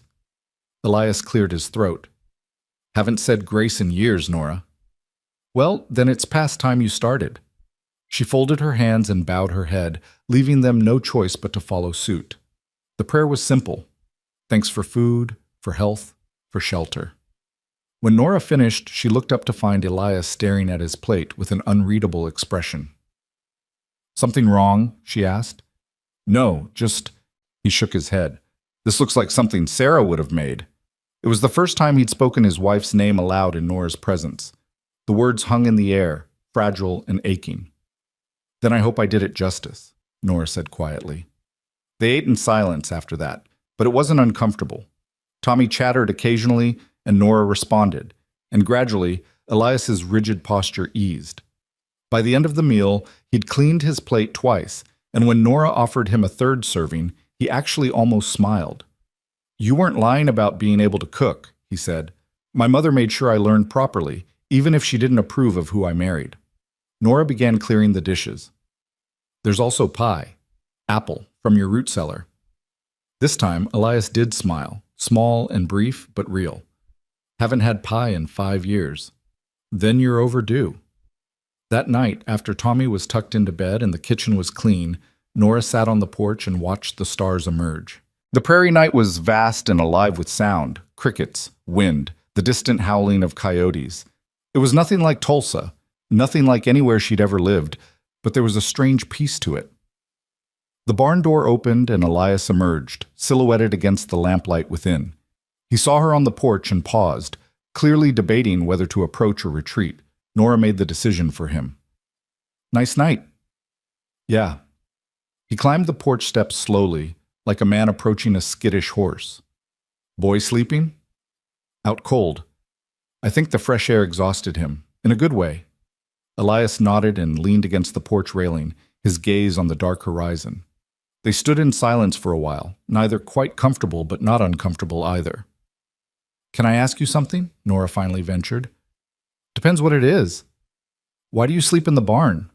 Elias cleared his throat. "Haven't said grace in years, Nora." "Well, then it's past time you started." She folded her hands and bowed her head, leaving them no choice but to follow suit. The prayer was simple. Thanks for food, for health, for shelter. When Nora finished, she looked up to find Elias staring at his plate with an unreadable expression. "Something wrong?" she asked. "No, just—" He shook his head. "This looks like something Sarah would have made." It was the first time he'd spoken his wife's name aloud in Nora's presence. The words hung in the air, fragile and aching. "Then I hope I did it justice," Nora said quietly. They ate in silence after that, but it wasn't uncomfortable. Tommy chattered occasionally, and Nora responded, and gradually, Elias's rigid posture eased. By the end of the meal, he'd cleaned his plate twice, and when Nora offered him a third serving, he actually almost smiled. "You weren't lying about being able to cook," he said. "My mother made sure I learned properly, even if she didn't approve of who I married." Nora began clearing the dishes. "There's also pie. Apple, from your root cellar." This time, Elias did smile, small and brief, but real. "Haven't had pie in 5 years." "Then you're overdue." That night, after Tommy was tucked into bed and the kitchen was clean, Nora sat on the porch and watched the stars emerge. The prairie night was vast and alive with sound, crickets, wind, the distant howling of coyotes. It was nothing like Tulsa, nothing like anywhere she'd ever lived, but there was a strange peace to it. The barn door opened and Elias emerged, silhouetted against the lamplight within. He saw her on the porch and paused, clearly debating whether to approach or retreat. Nora made the decision for him. "Nice night." "Yeah." He climbed the porch steps slowly, like a man approaching a skittish horse. "Boy sleeping?" "Out cold. I think the fresh air exhausted him, in a good way." Elias nodded and leaned against the porch railing, his gaze on the dark horizon. They stood in silence for a while, neither quite comfortable but not uncomfortable either. "Can I ask you something?" Nora finally ventured. "Depends what it is." "Why do you sleep in the barn?"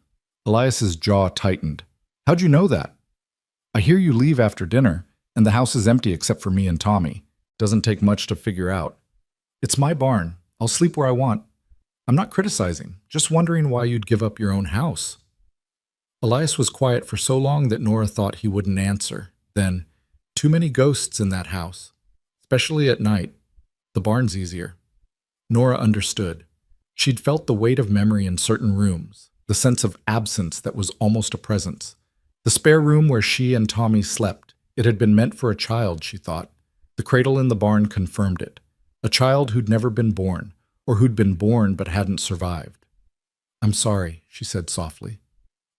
Elias's jaw tightened. "How'd you know that?" "I hear you leave after dinner, and the house is empty except for me and Tommy. Doesn't take much to figure out." "It's my barn. I'll sleep where I want." "I'm not criticizing, just wondering why you'd give up your own house." Elias was quiet for so long that Nora thought he wouldn't answer. Then, "Too many ghosts in that house, especially at night. The barn's easier." Nora understood. She'd felt the weight of memory in certain rooms, the sense of absence that was almost a presence. The spare room where she and Tommy slept. It had been meant for a child, she thought. The cradle in the barn confirmed it. A child who'd never been born, or who'd been born but hadn't survived. "I'm sorry," she said softly,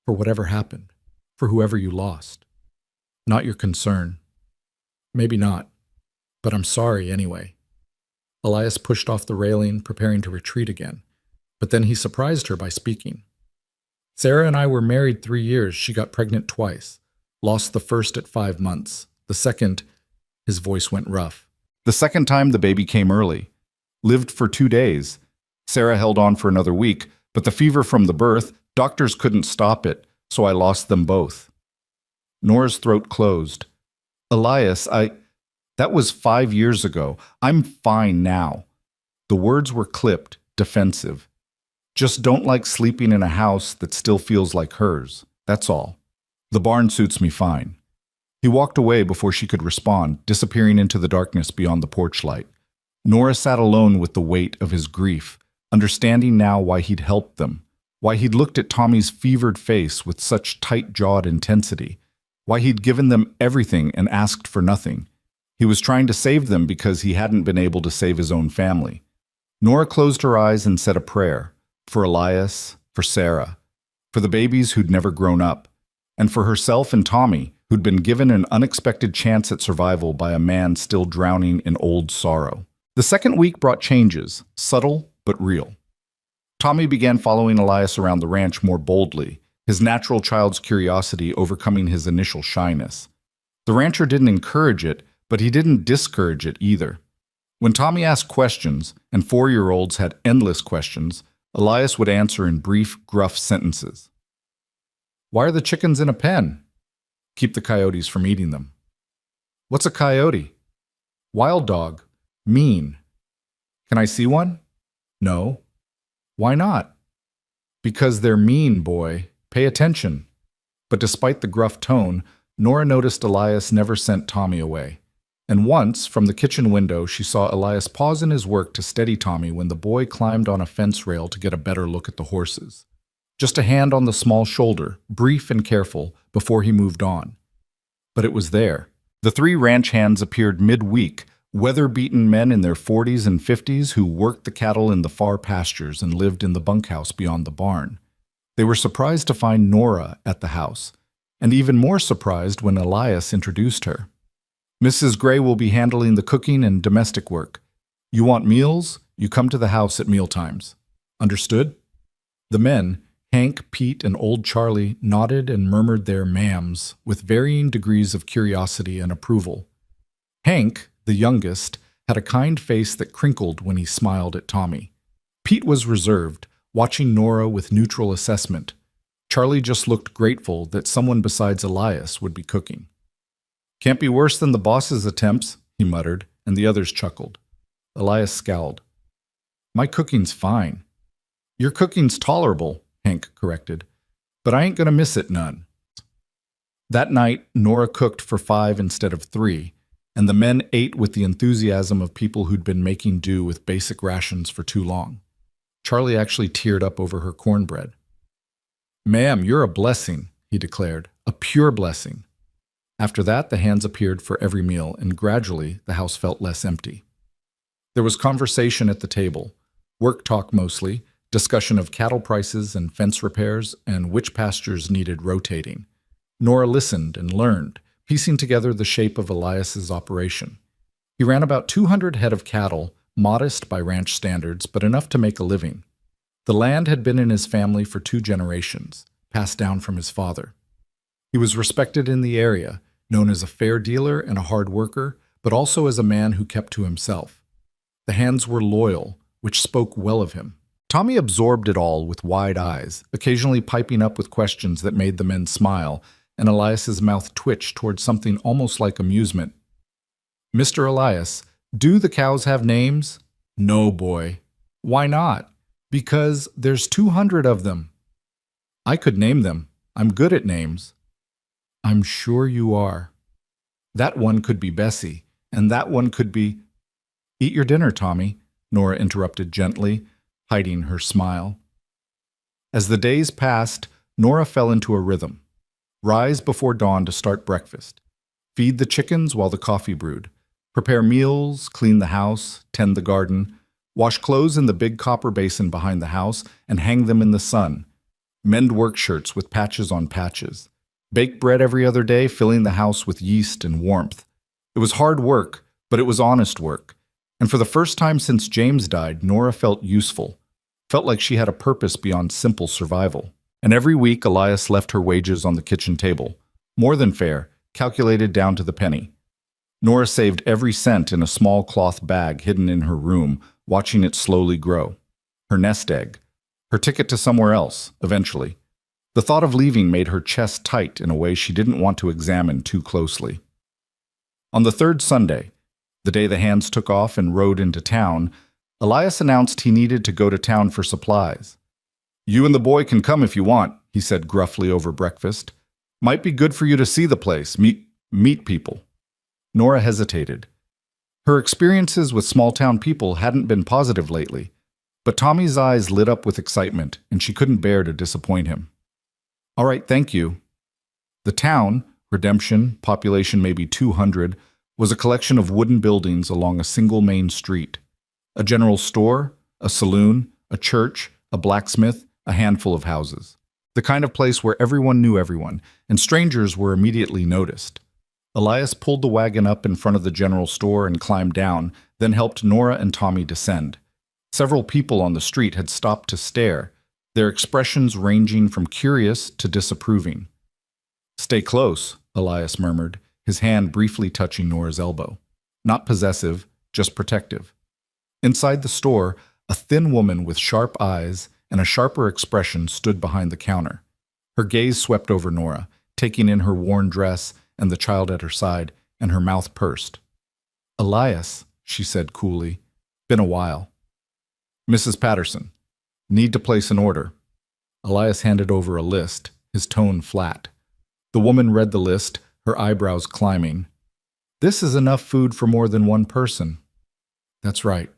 "for whatever happened, for whoever you lost. Not your concern. Maybe not, but I'm sorry anyway." Elias pushed off the railing, preparing to retreat again, but then he surprised her by speaking. "Sarah and I were married 3 years. She got pregnant twice. Lost the first at 5 months. The second," his voice went rough. "The second time the baby came early. Lived for 2 days. Sarah held on for another week, but the fever from the birth, doctors couldn't stop it, so I lost them both." Nora's throat closed. "Elias, that was 5 years ago. I'm fine now." The words were clipped, defensive. "Just don't like sleeping in a house that still feels like hers. That's all. The barn suits me fine." He walked away before she could respond, disappearing into the darkness beyond the porch light. Nora sat alone with the weight of his grief, understanding now why he'd helped them, why he'd looked at Tommy's fevered face with such tight-jawed intensity, why he'd given them everything and asked for nothing. He was trying to save them because he hadn't been able to save his own family. Nora closed her eyes and said a prayer, for Elias, for Sarah, for the babies who'd never grown up, and for herself and Tommy, who'd been given an unexpected chance at survival by a man still drowning in old sorrow. The second week brought changes, subtle but real. Tommy began following Elias around the ranch more boldly, his natural child's curiosity overcoming his initial shyness. The rancher didn't encourage it, but he didn't discourage it either. When Tommy asked questions, and 4-year-olds had endless questions, Elias would answer in brief, gruff sentences. "Why are the chickens in a pen?" "Keep the coyotes from eating them." "What's a coyote?" "Wild dog. Mean." "Can I see one?" "No." "Why not?" "Because they're mean, boy. Pay attention." But despite the gruff tone, Nora noticed Elias never sent Tommy away. And once, from the kitchen window, she saw Elias pause in his work to steady Tommy when the boy climbed on a fence rail to get a better look at the horses. Just a hand on the small shoulder, brief and careful, before he moved on. But it was there. The 3 ranch hands appeared midweek, weather-beaten men in their 40s and 50s who worked the cattle in the far pastures and lived in the bunkhouse beyond the barn. They were surprised to find Nora at the house, and even more surprised when Elias introduced her. "Mrs. Gray will be handling the cooking and domestic work. You want meals? You come to the house at mealtimes. Understood?" The men, Hank, Pete, and old Charlie, nodded and murmured their ma'ams with varying degrees of curiosity and approval. Hank, the youngest, had a kind face that crinkled when he smiled at Tommy. Pete was reserved, watching Nora with neutral assessment. Charlie just looked grateful that someone besides Elias would be cooking. "Can't be worse than the boss's attempts," he muttered, and the others chuckled. Elias scowled. "My cooking's fine." "Your cooking's tolerable," Hank corrected, "but I ain't gonna miss it none." That night, Nora cooked for 5 instead of 3, and the men ate with the enthusiasm of people who'd been making do with basic rations for too long. Charlie actually teared up over her cornbread. "Ma'am, you're a blessing," he declared, "a pure blessing." After that, the hands appeared for every meal, and gradually the house felt less empty. There was conversation at the table, work talk mostly, discussion of cattle prices and fence repairs and which pastures needed rotating. Nora listened and learned, piecing together the shape of Elias's operation. He ran about 200 head of cattle, modest by ranch standards, but enough to make a living. The land had been in his family for 2 generations, passed down from his father. He was respected in the area, known as a fair dealer and a hard worker, but also as a man who kept to himself. The hands were loyal, which spoke well of him. Tommy absorbed it all with wide eyes, occasionally piping up with questions that made the men smile, and Elias's mouth twitched toward something almost like amusement. "Mr. Elias, do the cows have names?" "No, boy." "Why not?" "Because there's 200 of them." "I could name them. I'm good at names." "I'm sure you are." "That one could be Bessie, and that one could be—" "Eat your dinner, Tommy," Nora interrupted gently, hiding her smile. As the days passed, Nora fell into a rhythm. Rise before dawn to start breakfast. Feed the chickens while the coffee brewed. Prepare meals, clean the house, tend the garden. Wash clothes in the big copper basin behind the house and hang them in the sun. Mend work shirts with patches on patches. Bake bread every other day, filling the house with yeast and warmth. It was hard work, but it was honest work. And for the first time since James died, Nora felt useful. Felt like she had a purpose beyond simple survival. And every week, Elias left her wages on the kitchen table. More than fair, calculated down to the penny. Nora saved every cent in a small cloth bag hidden in her room, watching it slowly grow. Her nest egg. Her ticket to somewhere else, eventually. The thought of leaving made her chest tight in a way she didn't want to examine too closely. On the 3rd Sunday, the day the hands took off and rode into town, Elias announced he needed to go to town for supplies. "You and the boy can come if you want," he said gruffly over breakfast. "Might be good for you to see the place, meet people." Nora hesitated. Her experiences with small-town people hadn't been positive lately, but Tommy's eyes lit up with excitement, and she couldn't bear to disappoint him. "All right, thank you." The town, Redemption, population maybe 200, was a collection of wooden buildings along a single main street. A general store, a saloon, a church, a blacksmith, a handful of houses. The kind of place where everyone knew everyone, and strangers were immediately noticed. Elias pulled the wagon up in front of the general store and climbed down, then helped Nora and Tommy descend. Several people on the street had stopped to stare, their expressions ranging from curious to disapproving. "Stay close," Elias murmured, his hand briefly touching Nora's elbow. Not possessive, just protective. Inside the store, a thin woman with sharp eyes and a sharper expression stood behind the counter. Her gaze swept over Nora, taking in her worn dress and the child at her side, and her mouth pursed. "Elias," she said coolly, "been a while." "Mrs. Patterson, need to place an order." Elias handed over a list, his tone flat. The woman read the list, her eyebrows climbing. "This is enough food for more than one person." "That's right."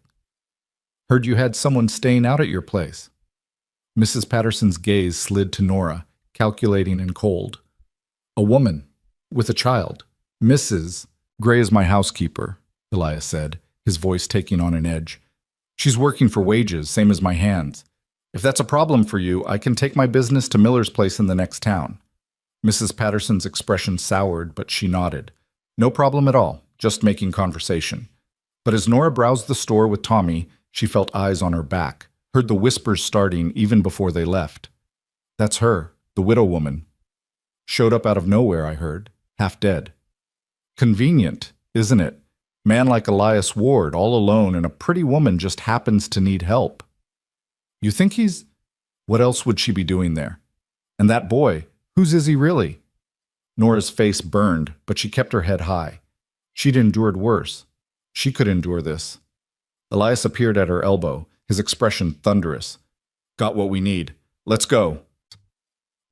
"Heard you had someone staying out at your place." Mrs. Patterson's gaze slid to Nora, calculating and cold. "A woman, with a child. Mrs. Gray is my housekeeper," Elias said, his voice taking on an edge. "She's working for wages, same as my hands. If that's a problem for you, I can take my business to Miller's place in the next town." Mrs. Patterson's expression soured, but she nodded. No problem at all, just making conversation. But as Nora browsed the store with Tommy, she felt eyes on her back, heard the whispers starting even before they left. "That's her, the widow woman. Showed up out of nowhere, I heard, half dead." "Convenient, isn't it? Man like Elias Ward, all alone, and a pretty woman just happens to need help." "You think he's—" "What else would she be doing there? And that boy, whose is he really?" Nora's face burned, but she kept her head high. She'd endured worse. She could endure this. Elias appeared at her elbow, his expression thunderous. "Got what we need. Let's go."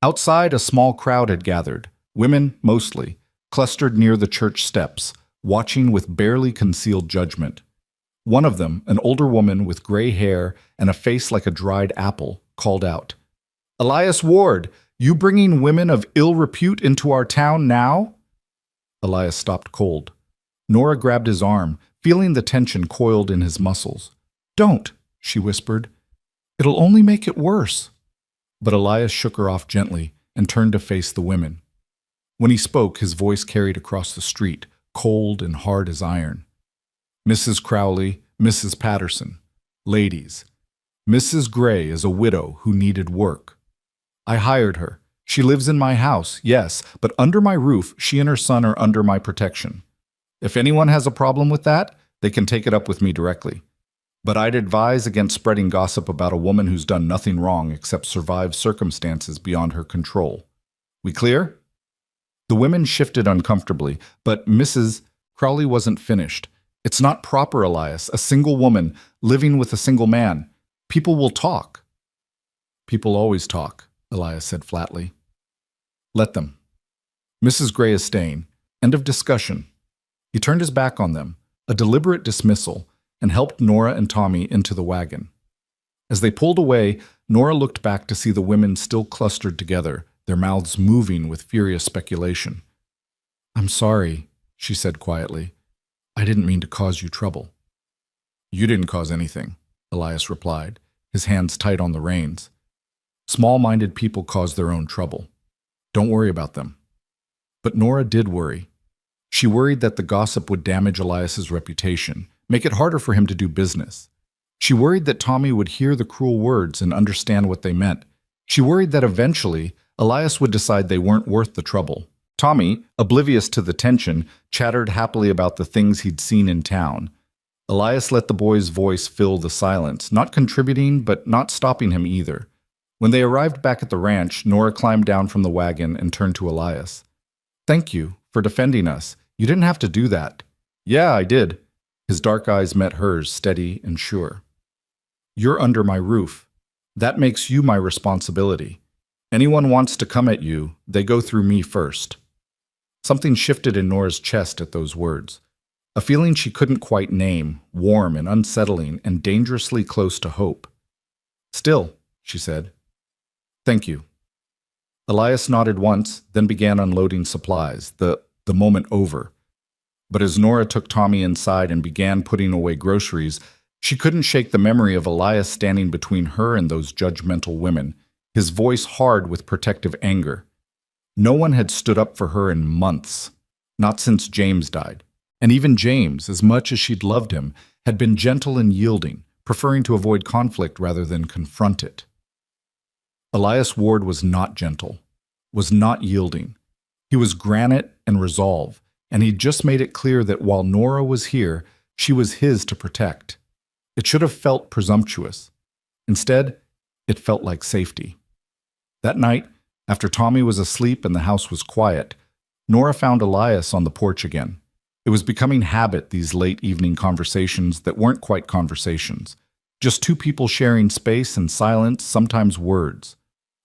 Outside, a small crowd had gathered, women mostly, clustered near the church steps, watching with barely concealed judgment. One of them, an older woman with gray hair and a face like a dried apple, called out, "Elias Ward, you bringing women of ill repute into our town now?" Elias stopped cold. Nora grabbed his arm, feeling the tension coiled in his muscles. "Don't," she whispered. "It'll only make it worse." But Elias shook her off gently and turned to face the women. When he spoke, his voice carried across the street, cold and hard as iron. "Mrs. Crowley, Mrs. Patterson, ladies, Mrs. Gray is a widow who needed work. I hired her. She lives in my house, yes, but under my roof, she and her son are under my protection. If anyone has a problem with that, they can take it up with me directly. But I'd advise against spreading gossip about a woman who's done nothing wrong except survive circumstances beyond her control. We clear?" The women shifted uncomfortably, but Mrs. Crowley wasn't finished. "It's not proper, Elias, a single woman living with a single man. People will talk." "People always talk," Elias said flatly. "Let them. Mrs. Gray is staying. End of discussion." He turned his back on them, a deliberate dismissal, and helped Nora and Tommy into the wagon. As they pulled away, Nora looked back to see the women still clustered together, their mouths moving with furious speculation. "I'm sorry," she said quietly. "I didn't mean to cause you trouble." "You didn't cause anything," Elias replied, his hands tight on the reins. "Small-minded people cause their own trouble. Don't worry about them." But Nora did worry. She worried that the gossip would damage Elias's reputation, make it harder for him to do business. She worried that Tommy would hear the cruel words and understand what they meant. She worried that eventually Elias would decide they weren't worth the trouble. Tommy, oblivious to the tension, chattered happily about the things he'd seen in town. Elias let the boy's voice fill the silence, not contributing but not stopping him either. When they arrived back at the ranch, Nora climbed down from the wagon and turned to Elias. "Thank you for defending us. You didn't have to do that." "Yeah, I did." His dark eyes met hers, steady and sure. "You're under my roof. That makes you my responsibility. Anyone wants to come at you, they go through me first." Something shifted in Nora's chest at those words. A feeling she couldn't quite name, warm and unsettling and dangerously close to hope. "Still," she said. "Thank you." Elias nodded once, then began unloading supplies, the moment over. But as Nora took Tommy inside and began putting away groceries, she couldn't shake the memory of Elias standing between her and those judgmental women, his voice hard with protective anger. No one had stood up for her in months, not since James died. And even James, as much as she'd loved him, had been gentle and yielding, preferring to avoid conflict rather than confront it. Elias Ward was not gentle, was not yielding. He was granite and resolve, and he'd just made it clear that while Nora was here, she was his to protect. It should have felt presumptuous. Instead, it felt like safety. That night, after Tommy was asleep and the house was quiet, Nora found Elias on the porch again. It was becoming habit, these late evening conversations that weren't quite conversations. Just two people sharing space and silence, sometimes words.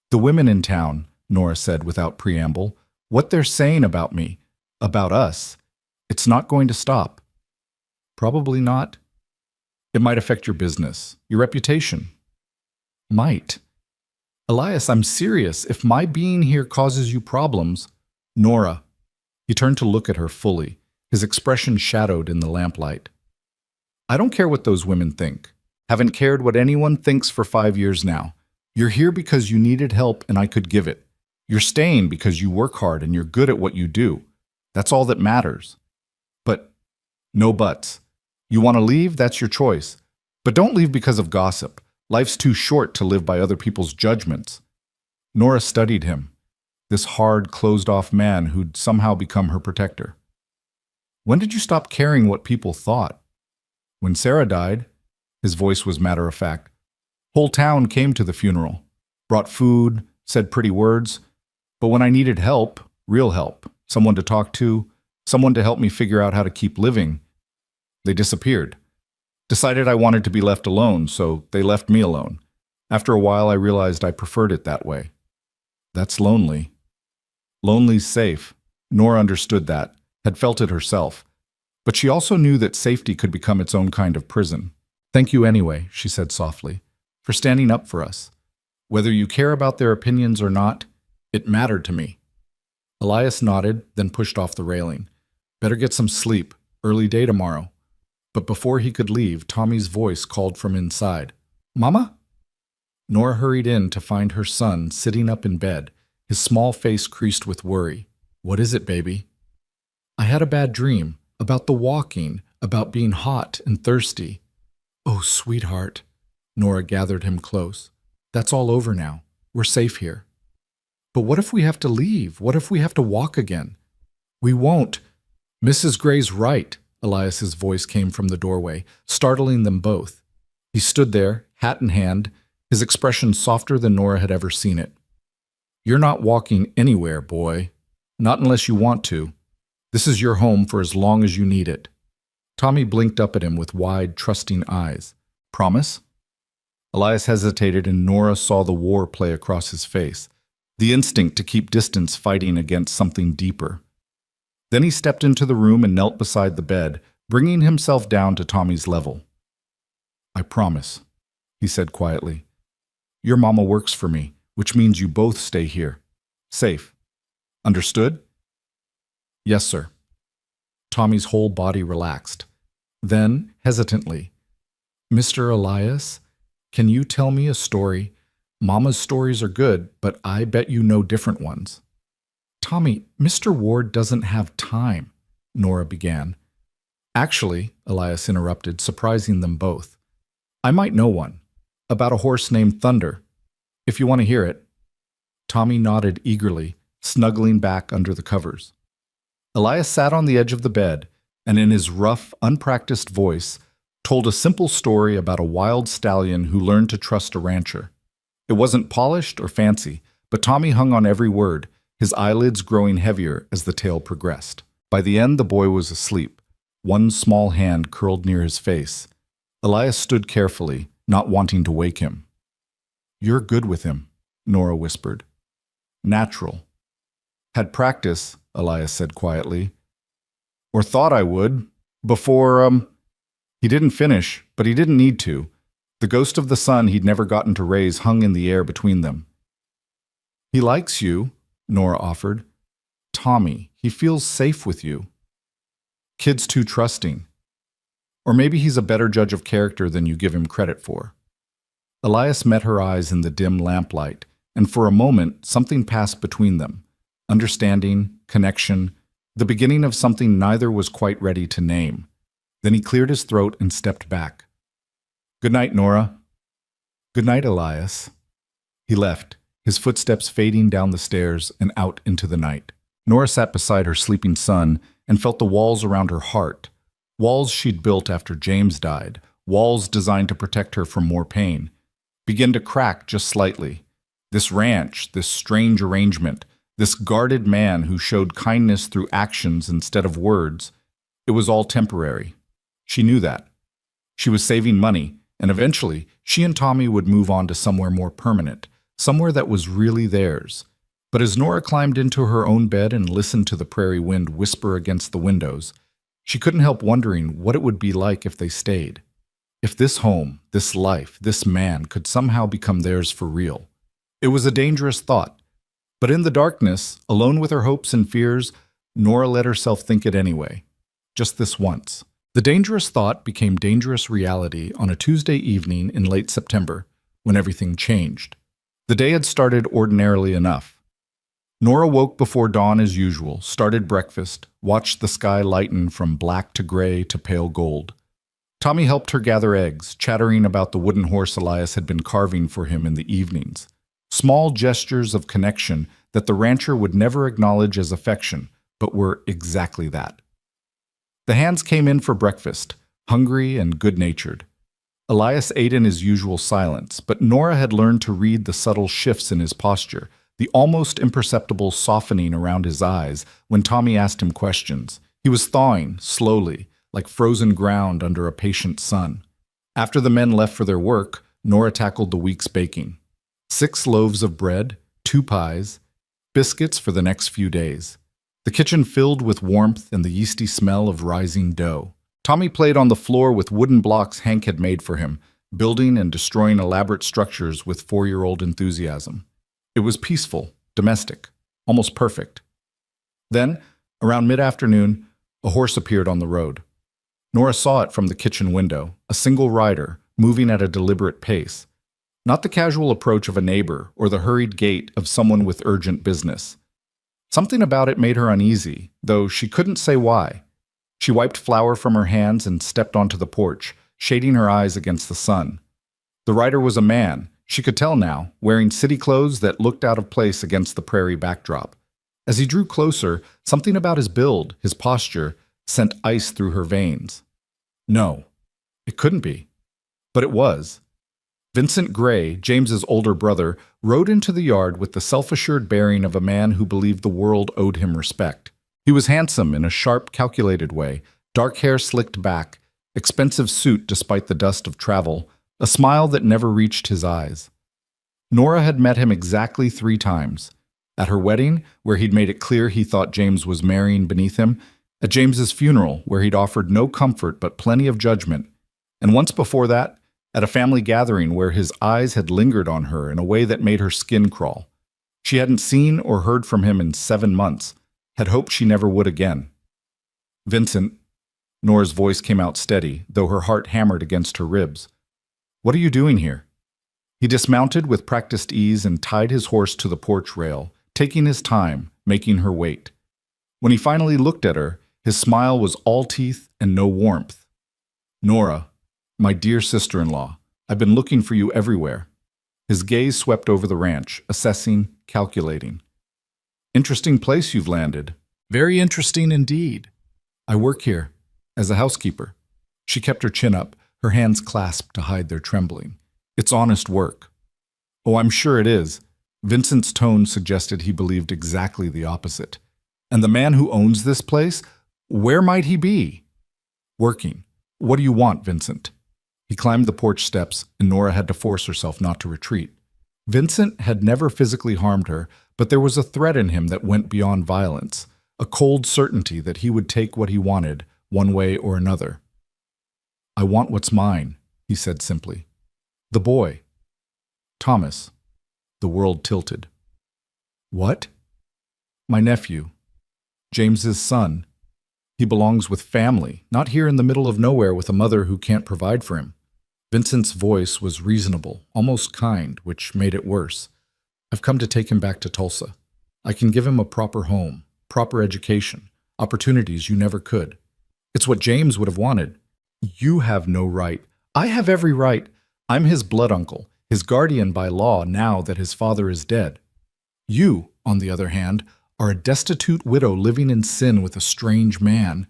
"The women in town," Nora said without preamble, "what they're saying about me, about us, it's not going to stop." "Probably not." "It might affect your business, your reputation." "Might." "Elias, I'm serious. If my being here causes you problems—" "Nora." He turned to look at her fully, his expression shadowed in the lamplight. "I don't care what those women think. Haven't cared what anyone thinks for 5 years now. You're here because you needed help and I could give it. You're staying because you work hard and you're good at what you do. That's all that matters. But no buts. You want to leave, that's your choice. But don't leave because of gossip. Life's too short to live by other people's judgments." Nora studied him, this hard, closed-off man who'd somehow become her protector. "When did you stop caring what people thought?" "When Sarah died." His voice was matter-of-fact. "Whole town came to the funeral, brought food, said pretty words. But when I needed help, real help, someone to talk to, someone to help me figure out how to keep living, they disappeared. Decided I wanted to be left alone, so they left me alone. After a while, I realized I preferred it that way." "That's lonely." "Lonely's safe." Nora understood that, had felt it herself. But she also knew that safety could become its own kind of prison. "Thank you anyway," she said softly, "for standing up for us. Whether you care about their opinions or not, it mattered to me." Elias nodded, then pushed off the railing. "Better get some sleep. Early day tomorrow." But before he could leave, Tommy's voice called from inside. "Mama?" Nora hurried in to find her son sitting up in bed, his small face creased with worry. "What is it, baby?" "I had a bad dream. About the walking, about being hot and thirsty." "Oh, sweetheart." Nora gathered him close. "That's all over now. We're safe here." "But what if we have to leave? What if we have to walk again?" "We won't. Mrs. Gray's right." Elias's voice came from the doorway, startling them both. He stood there, hat in hand, his expression softer than Nora had ever seen it. "You're not walking anywhere, boy. Not unless you want to. This is your home for as long as you need it." Tommy blinked up at him with wide, trusting eyes. "Promise?" Elias hesitated, and Nora saw the war play across his face, the instinct to keep distance fighting against something deeper. Then he stepped into the room and knelt beside the bed, bringing himself down to Tommy's level. "I promise," he said quietly. "Your mama works for me, which means you both stay here. Safe. Understood?" "Yes, sir." Tommy's whole body relaxed. Then, hesitantly, "Mr. Elias, can you tell me a story? Mama's stories are good, but I bet you know different ones." "Tommy, Mr. Ward doesn't have time," Nora began. "Actually," Elias interrupted, surprising them both, "I might know one. About a horse named Thunder. If you want to hear it." Tommy nodded eagerly, snuggling back under the covers. Elias sat on the edge of the bed, and in his rough, unpracticed voice, told a simple story about a wild stallion who learned to trust a rancher. It wasn't polished or fancy, but Tommy hung on every word, his eyelids growing heavier as the tale progressed. By the end, the boy was asleep, one small hand curled near his face. Elias stood carefully, not wanting to wake him. "You're good with him," Nora whispered. "Natural." "Had practice," Elias said quietly. "Or thought I would. Before, He didn't finish, but he didn't need to. The ghost of the son he'd never gotten to raise hung in the air between them." "He likes you," Nora offered. "Tommy, he feels safe with you." "Kid's too trusting. Or maybe he's a better judge of character than you give him credit for." Elias met her eyes in the dim lamplight, and for a moment something passed between them. Understanding, connection, the beginning of something neither was quite ready to name. Then he cleared his throat and stepped back. "Good night, Nora." "Good night, Elias." He left, his footsteps fading down the stairs and out into the night. Nora sat beside her sleeping son and felt the walls around her heart, walls she'd built after James died, walls designed to protect her from more pain, begin to crack just slightly. This ranch, this strange arrangement, this guarded man who showed kindness through actions instead of words, it was all temporary. She knew that. She was saving money, and eventually she and Tommy would move on to somewhere more permanent, somewhere that was really theirs. But as Nora climbed into her own bed and listened to the prairie wind whisper against the windows, she couldn't help wondering what it would be like if they stayed. If this home, this life, this man could somehow become theirs for real. It was a dangerous thought. But in the darkness, alone with her hopes and fears, Nora let herself think it anyway. Just this once. The dangerous thought became dangerous reality on a Tuesday evening in late September, when everything changed. The day had started ordinarily enough. Nora woke before dawn as usual, started breakfast, watched the sky lighten from black to gray to pale gold. Tommy helped her gather eggs, chattering about the wooden horse Elias had been carving for him in the evenings. Small gestures of connection that the rancher would never acknowledge as affection, but were exactly that. The hands came in for breakfast, hungry and good-natured. Elias ate in his usual silence, but Nora had learned to read the subtle shifts in his posture, the almost imperceptible softening around his eyes when Tommy asked him questions. He was thawing, slowly, like frozen ground under a patient sun. After the men left for their work, Nora tackled the week's baking. 6 loaves of bread, 2 pies, biscuits for the next few days. the kitchen filled with warmth and the yeasty smell of rising dough. Tommy played on the floor with wooden blocks Hank had made for him, building and destroying elaborate structures with 4-year-old enthusiasm. It was peaceful, domestic, almost perfect. Then, around mid-afternoon, a horse appeared on the road. Nora saw it from the kitchen window, a single rider, moving at a deliberate pace. Not the casual approach of a neighbor or the hurried gait of someone with urgent business. Something about it made her uneasy, though she couldn't say why. She wiped flour from her hands and stepped onto the porch, shading her eyes against the sun. The rider was a man, she could tell now, wearing city clothes that looked out of place against the prairie backdrop. As he drew closer, something about his build, his posture, sent ice through her veins. No, it couldn't be. But it was. Vincent Gray, James's older brother, rode into the yard with the self-assured bearing of a man who believed the world owed him respect. He was handsome in a sharp, calculated way, dark hair slicked back, expensive suit despite the dust of travel, a smile that never reached his eyes. Nora had met him exactly 3 times. At her wedding, where he'd made it clear he thought James was marrying beneath him, at James's funeral, where he'd offered no comfort but plenty of judgment, and once before that, at a family gathering where his eyes had lingered on her in a way that made her skin crawl. She hadn't seen or heard from him in 7 months, had hoped she never would again. Vincent, Nora's voice came out steady, though her heart hammered against her ribs. What are you doing here? He dismounted with practiced ease and tied his horse to the porch rail, taking his time, making her wait. When he finally looked at her, his smile was all teeth and no warmth. Nora, my dear sister-in-law, I've been looking for you everywhere. His gaze swept over the ranch, assessing, calculating. Interesting place you've landed. Very interesting indeed. I work here, as a housekeeper. She kept her chin up, her hands clasped to hide their trembling. It's honest work. Oh, I'm sure it is. Vincent's tone suggested he believed exactly the opposite. And the man who owns this place, where might he be? Working. What do you want, Vincent? He climbed the porch steps, and Nora had to force herself not to retreat. Vincent had never physically harmed her, but there was a threat in him that went beyond violence, a cold certainty that he would take what he wanted, one way or another. I want what's mine, he said simply. The boy. Thomas. The world tilted. What? My nephew. James's son. He belongs with family, not here in the middle of nowhere with a mother who can't provide for him. Vincent's voice was reasonable, almost kind, which made it worse. I've come to take him back to Tulsa. I can give him a proper home, proper education, opportunities you never could. It's what James would have wanted. You have no right. I have every right. I'm his blood uncle, his guardian by law now that his father is dead. You, on the other hand, are a destitute widow living in sin with a strange man.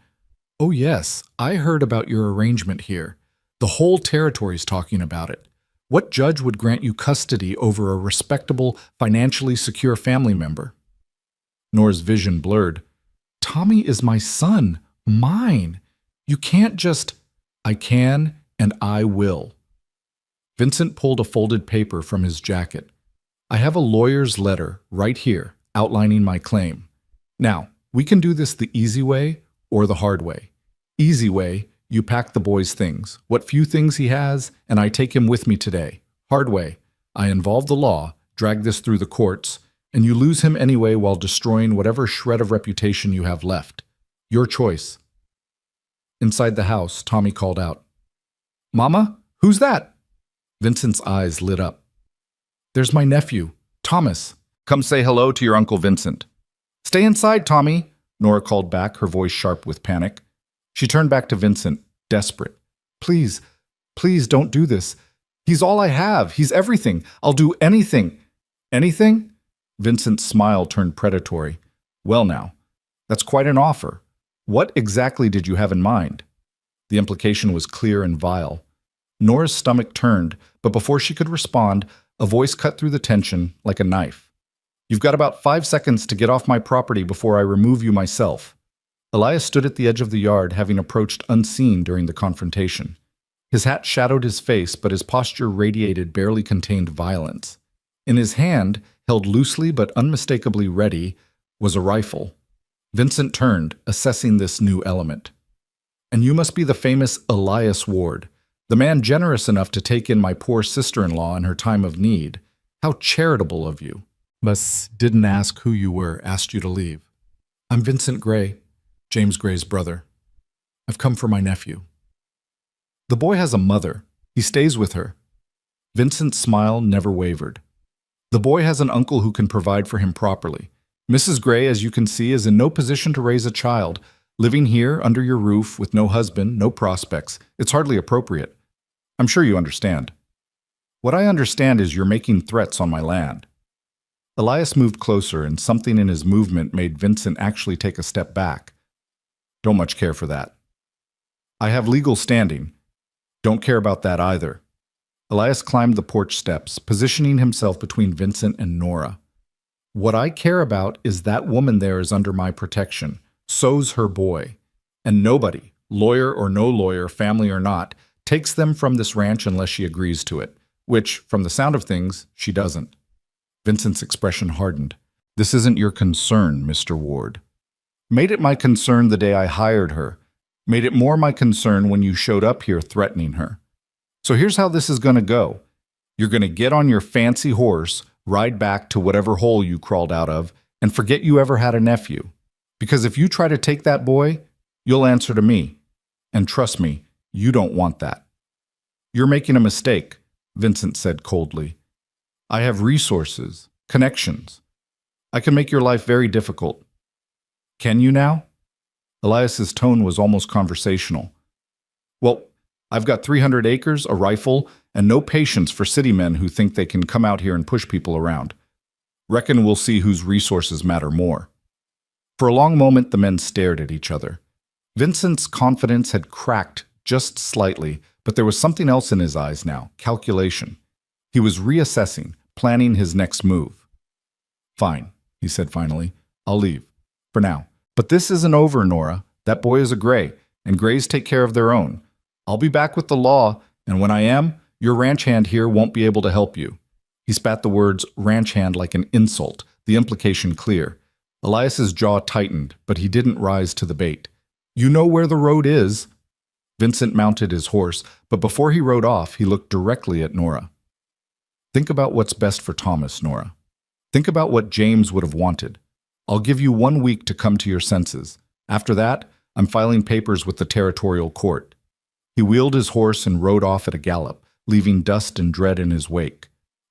Oh yes, I heard about your arrangement here. The whole territory's talking about it. What judge would grant you custody over a respectable, financially secure family member? Nora's vision blurred. Tommy is my son, mine. You can't just... I can, and I will. Vincent pulled a folded paper from his jacket. I have a lawyer's letter right here, outlining my claim. Now, we can do this the easy way or the hard way. Easy way, you pack the boy's things, what few things he has, and I take him with me today. Hard way, I involve the law, drag this through the courts, and you lose him anyway while destroying whatever shred of reputation you have left. Your choice. Inside the house, Tommy called out, Mama, who's that? Vincent's eyes lit up. There's my nephew, Thomas. Come say hello to your Uncle Vincent. Stay inside, Tommy, Nora called back, her voice sharp with panic. She turned back to Vincent, desperate. Please, please don't do this. He's all I have. He's everything. I'll do anything. Anything? Vincent's smile turned predatory. Well now, that's quite an offer. What exactly did you have in mind? The implication was clear and vile. Nora's stomach turned, but before she could respond, a voice cut through the tension like a knife. You've got about 5 seconds to get off my property before I remove you myself. Elias stood at the edge of the yard, having approached unseen during the confrontation. His hat shadowed his face, but his posture radiated barely contained violence. In his hand, held loosely but unmistakably ready, was a rifle. Vincent turned, assessing this new element. And you must be the famous Elias Ward, the man generous enough to take in my poor sister-in-law in her time of need. How charitable of you. But didn't ask who you were, asked you to leave. I'm Vincent Gray, James Gray's brother. I've come for my nephew. The boy has a mother. He stays with her. Vincent's smile never wavered. The boy has an uncle who can provide for him properly. Mrs. Gray, as you can see, is in no position to raise a child. Living here, under your roof, with no husband, no prospects, it's hardly appropriate. I'm sure you understand. What I understand is you're making threats on my land. Elias moved closer, and something in his movement made Vincent actually take a step back. Don't much care for that. I have legal standing. Don't care about that either. Elias climbed the porch steps, positioning himself between Vincent and Nora. What I care about is that woman there is under my protection. So's her boy. And nobody, lawyer or no lawyer, family or not, takes them from this ranch unless she agrees to it, which, from the sound of things, she doesn't. Vincent's expression hardened. This isn't your concern, Mr. Ward. Made it my concern the day I hired her. Made it more my concern when you showed up here threatening her. So here's how this is going to go. You're going to get on your fancy horse, ride back to whatever hole you crawled out of, and forget you ever had a nephew. Because if you try to take that boy, you'll answer to me. And trust me, you don't want that. You're making a mistake, Vincent said coldly. I have resources, connections. I can make your life very difficult. Can you now? Elias's tone was almost conversational. Well, I've got 300 acres, a rifle, and no patience for city men who think they can come out here and push people around. Reckon we'll see whose resources matter more. For a long moment, the men stared at each other. Vincent's confidence had cracked just slightly, but there was something else in his eyes now, calculation. He was reassessing, planning his next move. Fine, he said finally. I'll leave. For now. But this isn't over, Nora. That boy is a Gray, and Grays take care of their own. I'll be back with the law, and when I am, your ranch hand here won't be able to help you. He spat the words ranch hand like an insult, the implication clear. Elias's jaw tightened, but he didn't rise to the bait. You know where the road is. Vincent mounted his horse, but before he rode off, he looked directly at Nora. Think about what's best for Thomas, Nora. Think about what James would have wanted. I'll give you 1 week to come to your senses. After that, I'm filing papers with the territorial court. He wheeled his horse and rode off at a gallop, leaving dust and dread in his wake.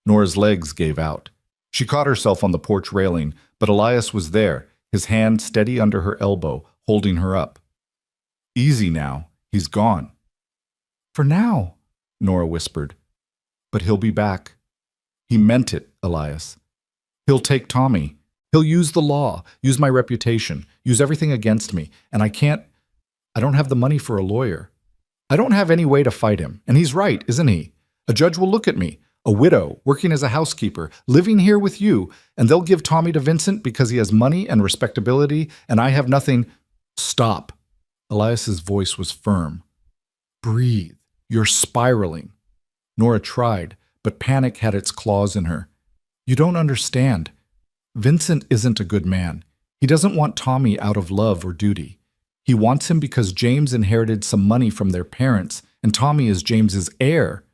Nora's legs gave out. She caught herself on the porch railing, but Elias was there, his hand steady under her elbow, holding her up. Easy now. He's gone. For now, Nora whispered. But he'll be back. He meant it, Elias. He'll take Tommy. He'll use the law, use my reputation, use everything against me, and I don't have the money for a lawyer. I don't have any way to fight him, and he's right, isn't he? A judge will look at me, a widow, working as a housekeeper, living here with you, and they'll give Tommy to Vincent because he has money and respectability, and I have nothing. Stop. Elias's voice was firm. Breathe. You're spiraling. Nora tried, but panic had its claws in her. You don't understand. Vincent isn't a good man. He doesn't want Tommy out of love or duty. He wants him because James inherited some money from their parents, and Tommy is James's heir.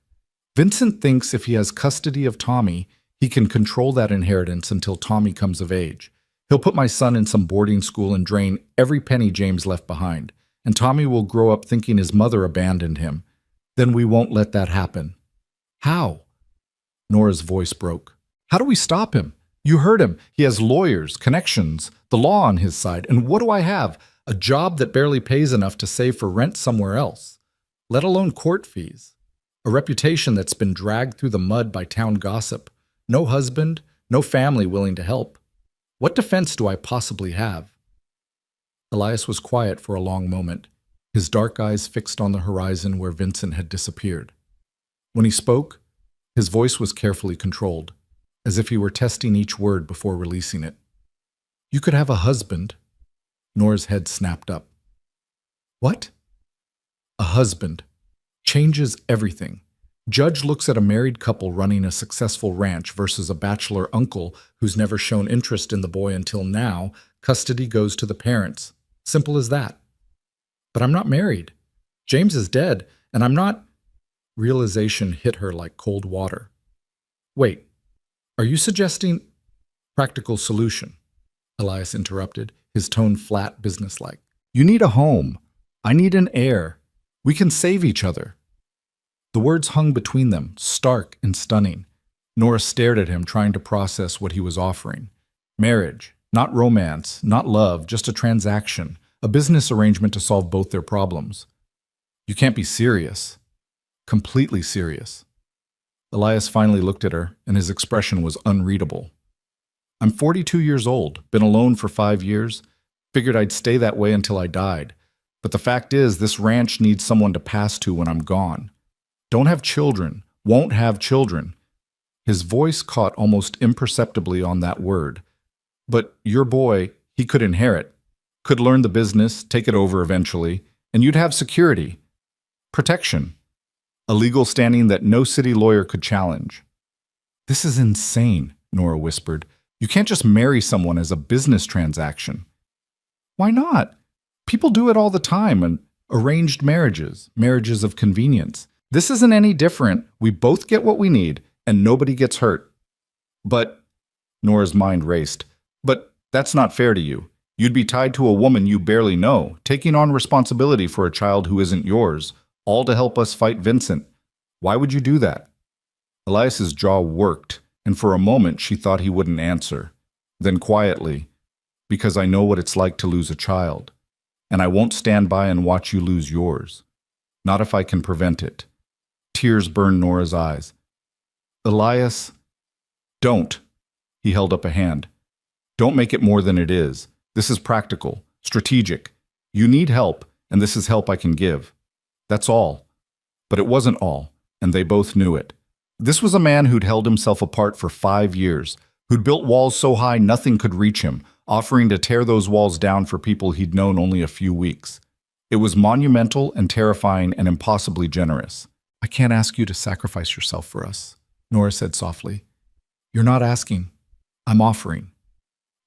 Vincent thinks if he has custody of Tommy, he can control that inheritance until Tommy comes of age. He'll put my son in some boarding school and drain every penny James left behind, and Tommy will grow up thinking his mother abandoned him. Then we won't let that happen. How? Nora's voice broke. How do we stop him? You heard him. He has lawyers, connections, the law on his side. And what do I have? A job that barely pays enough to save for rent somewhere else, let alone court fees. A reputation that's been dragged through the mud by town gossip. No husband, no family willing to help. What defense do I possibly have? Elias was quiet for a long moment, his dark eyes fixed on the horizon where Vincent had disappeared. When he spoke, his voice was carefully controlled, as if he were testing each word before releasing it. You could have a husband. Nora's head snapped up. What? A husband. Changes everything. Judge looks at a married couple running a successful ranch versus a bachelor uncle who's never shown interest in the boy until now, Custody goes to the parents. Simple as that. But I'm not married. James is dead, and I'm not. Realization hit her like cold water. Wait, are you suggesting practical solution? Elias interrupted, his tone flat, businesslike. You need a home. I need an heir. We can save each other. The words hung between them, stark and stunning. Nora stared at him, trying to process what he was offering. Marriage, not romance, not love, just a transaction, a business arrangement to solve both their problems. You can't be serious. Completely serious. Elias finally looked at her, and his expression was unreadable. I'm 42 years old, been alone for 5 years, figured I'd stay that way until I died. But the fact is, this ranch needs someone to pass to when I'm gone. Don't have children, won't have children. His voice caught almost imperceptibly on that word. But your boy, he could inherit, could learn the business, take it over eventually, and you'd have security, protection, a legal standing that no city lawyer could challenge. This is insane, Nora whispered. You can't just marry someone as a business transaction. Why not? People do it all the time, and arranged marriages, marriages of convenience. This isn't any different. We both get what we need, and nobody gets hurt. But, Nora's mind raced, but that's not fair to you. You'd be tied to a woman you barely know, taking on responsibility for a child who isn't yours, all to help us fight Vincent. Why would you do that? Elias's jaw worked, and for a moment she thought he wouldn't answer. Then quietly, because I know what it's like to lose a child, and I won't stand by and watch you lose yours. Not if I can prevent it. Tears burned Nora's eyes. Elias, don't. He held up a hand. Don't make it more than it is. This is practical, strategic. You need help, and this is help I can give. That's all. But it wasn't all, and they both knew it. This was a man who'd held himself apart for 5 years, who'd built walls so high nothing could reach him, offering to tear those walls down for people he'd known only a few weeks. It was monumental and terrifying and impossibly generous. I can't ask you to sacrifice yourself for us, Nora said softly. You're not asking. I'm offering.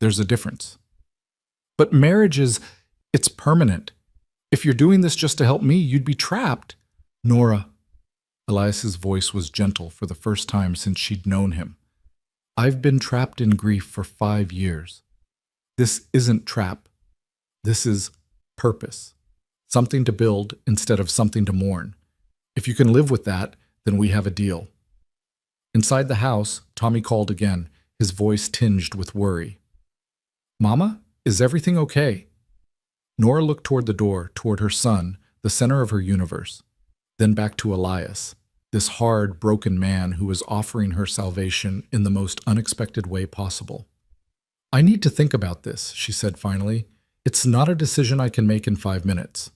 There's a difference. But marriage it's permanent. If you're doing this just to help me, you'd be trapped. Nora. Elias's voice was gentle for the first time since she'd known him. I've been trapped in grief for 5 years. This isn't trap. This is purpose. Something to build instead of something to mourn. If you can live with that, then we have a deal. Inside the house, Tommy called again, his voice tinged with worry. Mama, is everything okay? Nora looked toward the door, toward her son, the center of her universe. Then back to Elias, this hard, broken man who was offering her salvation in the most unexpected way possible. I need to think about this, she said finally. It's not a decision I can make in 5 minutes.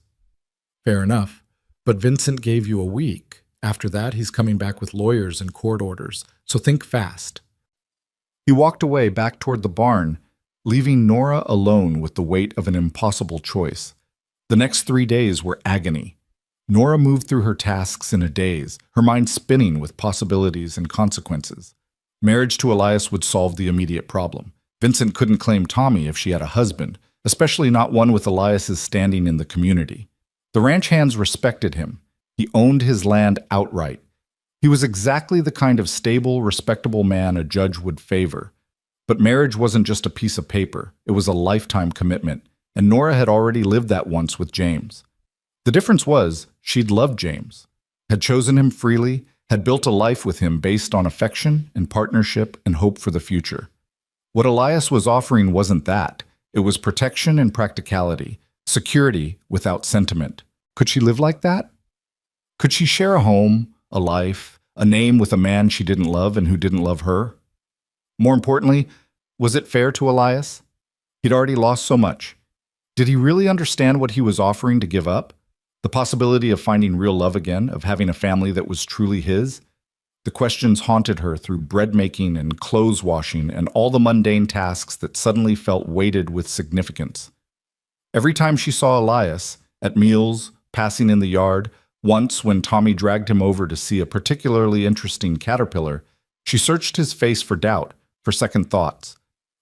Fair enough, but Vincent gave you a week. After that, he's coming back with lawyers and court orders, so think fast. He walked away back toward the barn, leaving Nora alone with the weight of an impossible choice. The next 3 days were agony. Nora moved through her tasks in a daze, her mind spinning with possibilities and consequences. Marriage to Elias would solve the immediate problem. Vincent couldn't claim Tommy if she had a husband, especially not one with Elias's standing in the community. The ranch hands respected him. He owned his land outright. He was exactly the kind of stable, respectable man a judge would favor. But marriage wasn't just a piece of paper. It was a lifetime commitment, and Nora had already lived that once with James. The difference was, she'd loved James, had chosen him freely, had built a life with him based on affection and partnership and hope for the future. What Elias was offering wasn't that. It was protection and practicality, security without sentiment. Could she live like that? Could she share a home, a life, a name with a man she didn't love and who didn't love her? More importantly, was it fair to Elias? He'd already lost so much. Did he really understand what he was offering to give up? The possibility of finding real love again, of having a family that was truly his? The questions haunted her through bread making and clothes washing and all the mundane tasks that suddenly felt weighted with significance. Every time she saw Elias, at meals, passing in the yard, once when Tommy dragged him over to see a particularly interesting caterpillar, she searched his face for doubt, for second thoughts.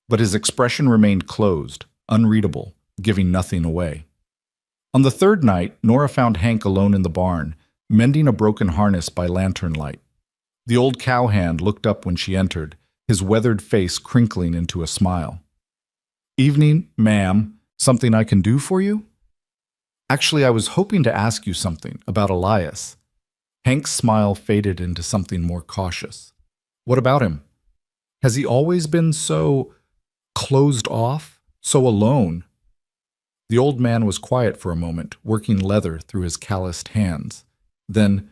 But his expression remained closed, unreadable, giving nothing away. On the third night, Nora found Hank alone in the barn, mending a broken harness by lantern light. The old cowhand looked up when she entered, his weathered face crinkling into a smile. "Evening, ma'am. Something I can do for you?" "Actually, I was hoping to ask you something about Elias." Hank's smile faded into something more cautious. "What about him? Has he always been so closed off, so alone?" The old man was quiet for a moment, working leather through his calloused hands. Then,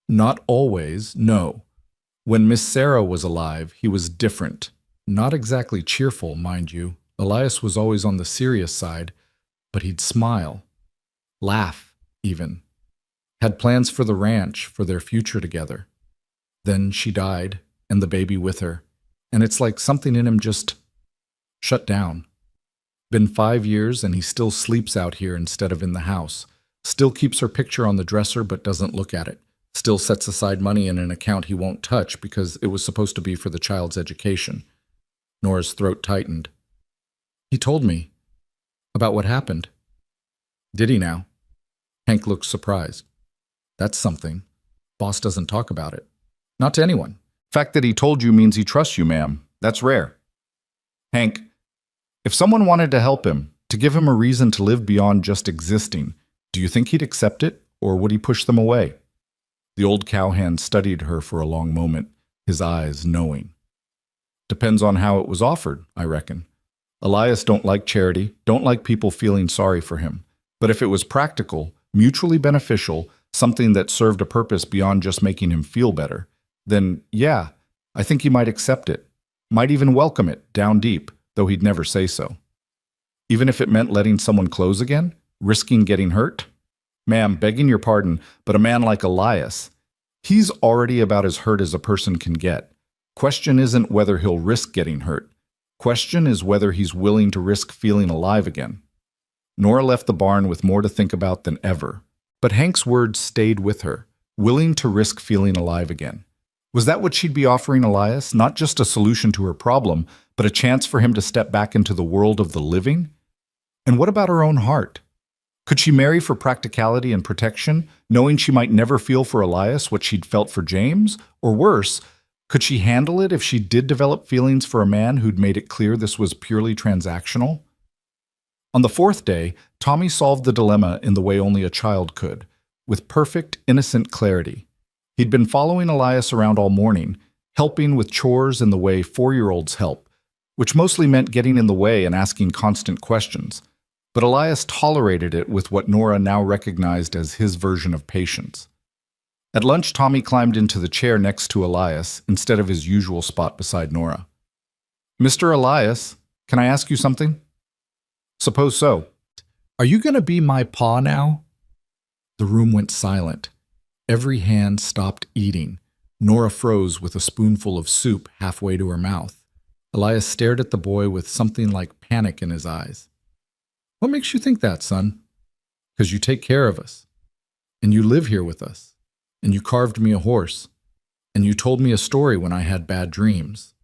"Not always, no. When Miss Sarah was alive, he was different. Not exactly cheerful, mind you. Elias was always on the serious side, but he'd smile. Laugh, even. Had plans for the ranch, for their future together. Then she died, and the baby with her. And it's like something in him just shut down. Been 5 years, and he still sleeps out here instead of in the house. Still keeps her picture on the dresser, but doesn't look at it. Still sets aside money in an account he won't touch because it was supposed to be for the child's education." Nora's throat tightened. "He told me about what happened." "Did he now?" Hank looked surprised. "That's something. Boss doesn't talk about it. Not to anyone. Fact that he told you means he trusts you, ma'am. That's rare." "Hank, if someone wanted to help him, to give him a reason to live beyond just existing, do you think he'd accept it, or would he push them away?" The old cowhand studied her for a long moment, his eyes knowing. "Depends on how it was offered, I reckon. Elias don't like charity, don't like people feeling sorry for him. But if it was practical, mutually beneficial, something that served a purpose beyond just making him feel better, then yeah, I think he might accept it. Might even welcome it, down deep, though he'd never say so. Even if it meant letting someone close again, risking getting hurt? Ma'am, begging your pardon, but a man like Elias, he's already about as hurt as a person can get. Question isn't whether he'll risk getting hurt. Question is whether he's willing to risk feeling alive again." Nora left the barn with more to think about than ever. But Hank's words stayed with her, willing to risk feeling alive again. Was that what she'd be offering Elias? Not just a solution to her problem, but a chance for him to step back into the world of the living? And what about her own heart? Could she marry for practicality and protection, knowing she might never feel for Elias what she'd felt for James? Or worse, could she handle it if she did develop feelings for a man who'd made it clear this was purely transactional? On the fourth day, Tommy solved the dilemma in the way only a child could, with perfect, innocent clarity. He'd been following Elias around all morning, helping with chores in the way 4-year-olds help, which mostly meant getting in the way and asking constant questions. But Elias tolerated it with what Nora now recognized as his version of patience. At lunch, Tommy climbed into the chair next to Elias instead of his usual spot beside Nora. "Mr. Elias, can I ask you something?" "Suppose so." "Are you going to be my pa now?" The room went silent. Every hand stopped eating. Nora froze with a spoonful of soup halfway to her mouth. Elias stared at the boy with something like panic in his eyes. "What makes you think that, son?" "'Cause you take care of us. And you live here with us. And you carved me a horse. And you told me a story when I had bad dreams.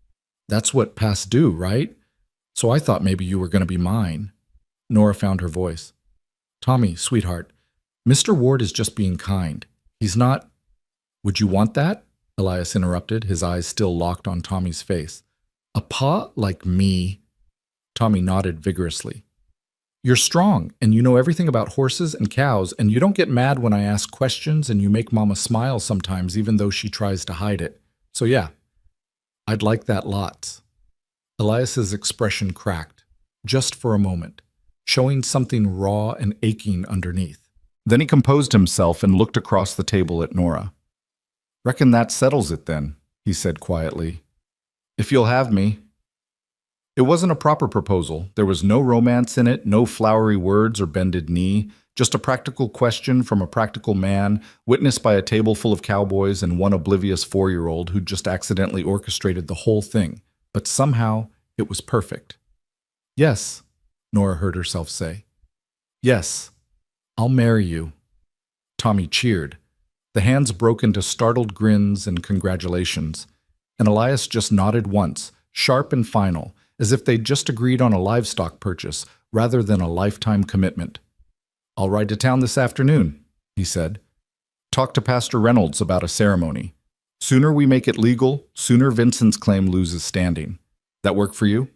That's what past do, right? So I thought maybe you were going to be mine." Nora found her voice. "Tommy, sweetheart, Mr. Ward is just being kind. He's not—" "Would you want that?" Elias interrupted, his eyes still locked on Tommy's face. "A pa like me?" Tommy nodded vigorously. "You're strong, and you know everything about horses and cows, and you don't get mad when I ask questions, and you make Mama smile sometimes, even though she tries to hide it. So yeah, I'd like that lots." Elias's expression cracked, just for a moment, showing something raw and aching underneath. Then he composed himself and looked across the table at Nora. "Reckon that settles it then," he said quietly. "If you'll have me." It wasn't a proper proposal. There was no romance in it, no flowery words or bended knee, just a practical question from a practical man, witnessed by a table full of cowboys and one oblivious 4-year-old who'd just accidentally orchestrated the whole thing. But somehow, it was perfect. "Yes," Nora heard herself say. "Yes, I'll marry you." Tommy cheered. The hands broke into startled grins and congratulations, and Elias just nodded once, sharp and final, as if they'd just agreed on a livestock purchase, rather than a lifetime commitment. "I'll ride to town this afternoon," he said. "Talk to Pastor Reynolds about a ceremony. Sooner we make it legal, sooner Vincent's claim loses standing. That work for you?"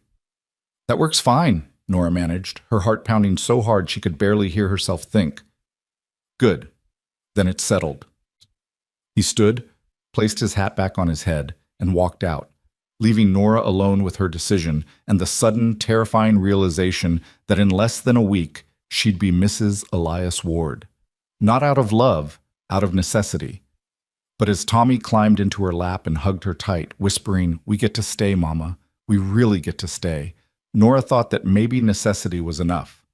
"That works fine," Nora managed, her heart pounding so hard she could barely hear herself think. "Good. Then it's settled." He stood, placed his hat back on his head, and walked out, leaving Nora alone with her decision and the sudden, terrifying realization that in less than a week, she'd be Mrs. Elias Ward. Not out of love, out of necessity. But as Tommy climbed into her lap and hugged her tight, whispering, "We get to stay, Mama. We really get to stay," Nora thought that maybe necessity was enough.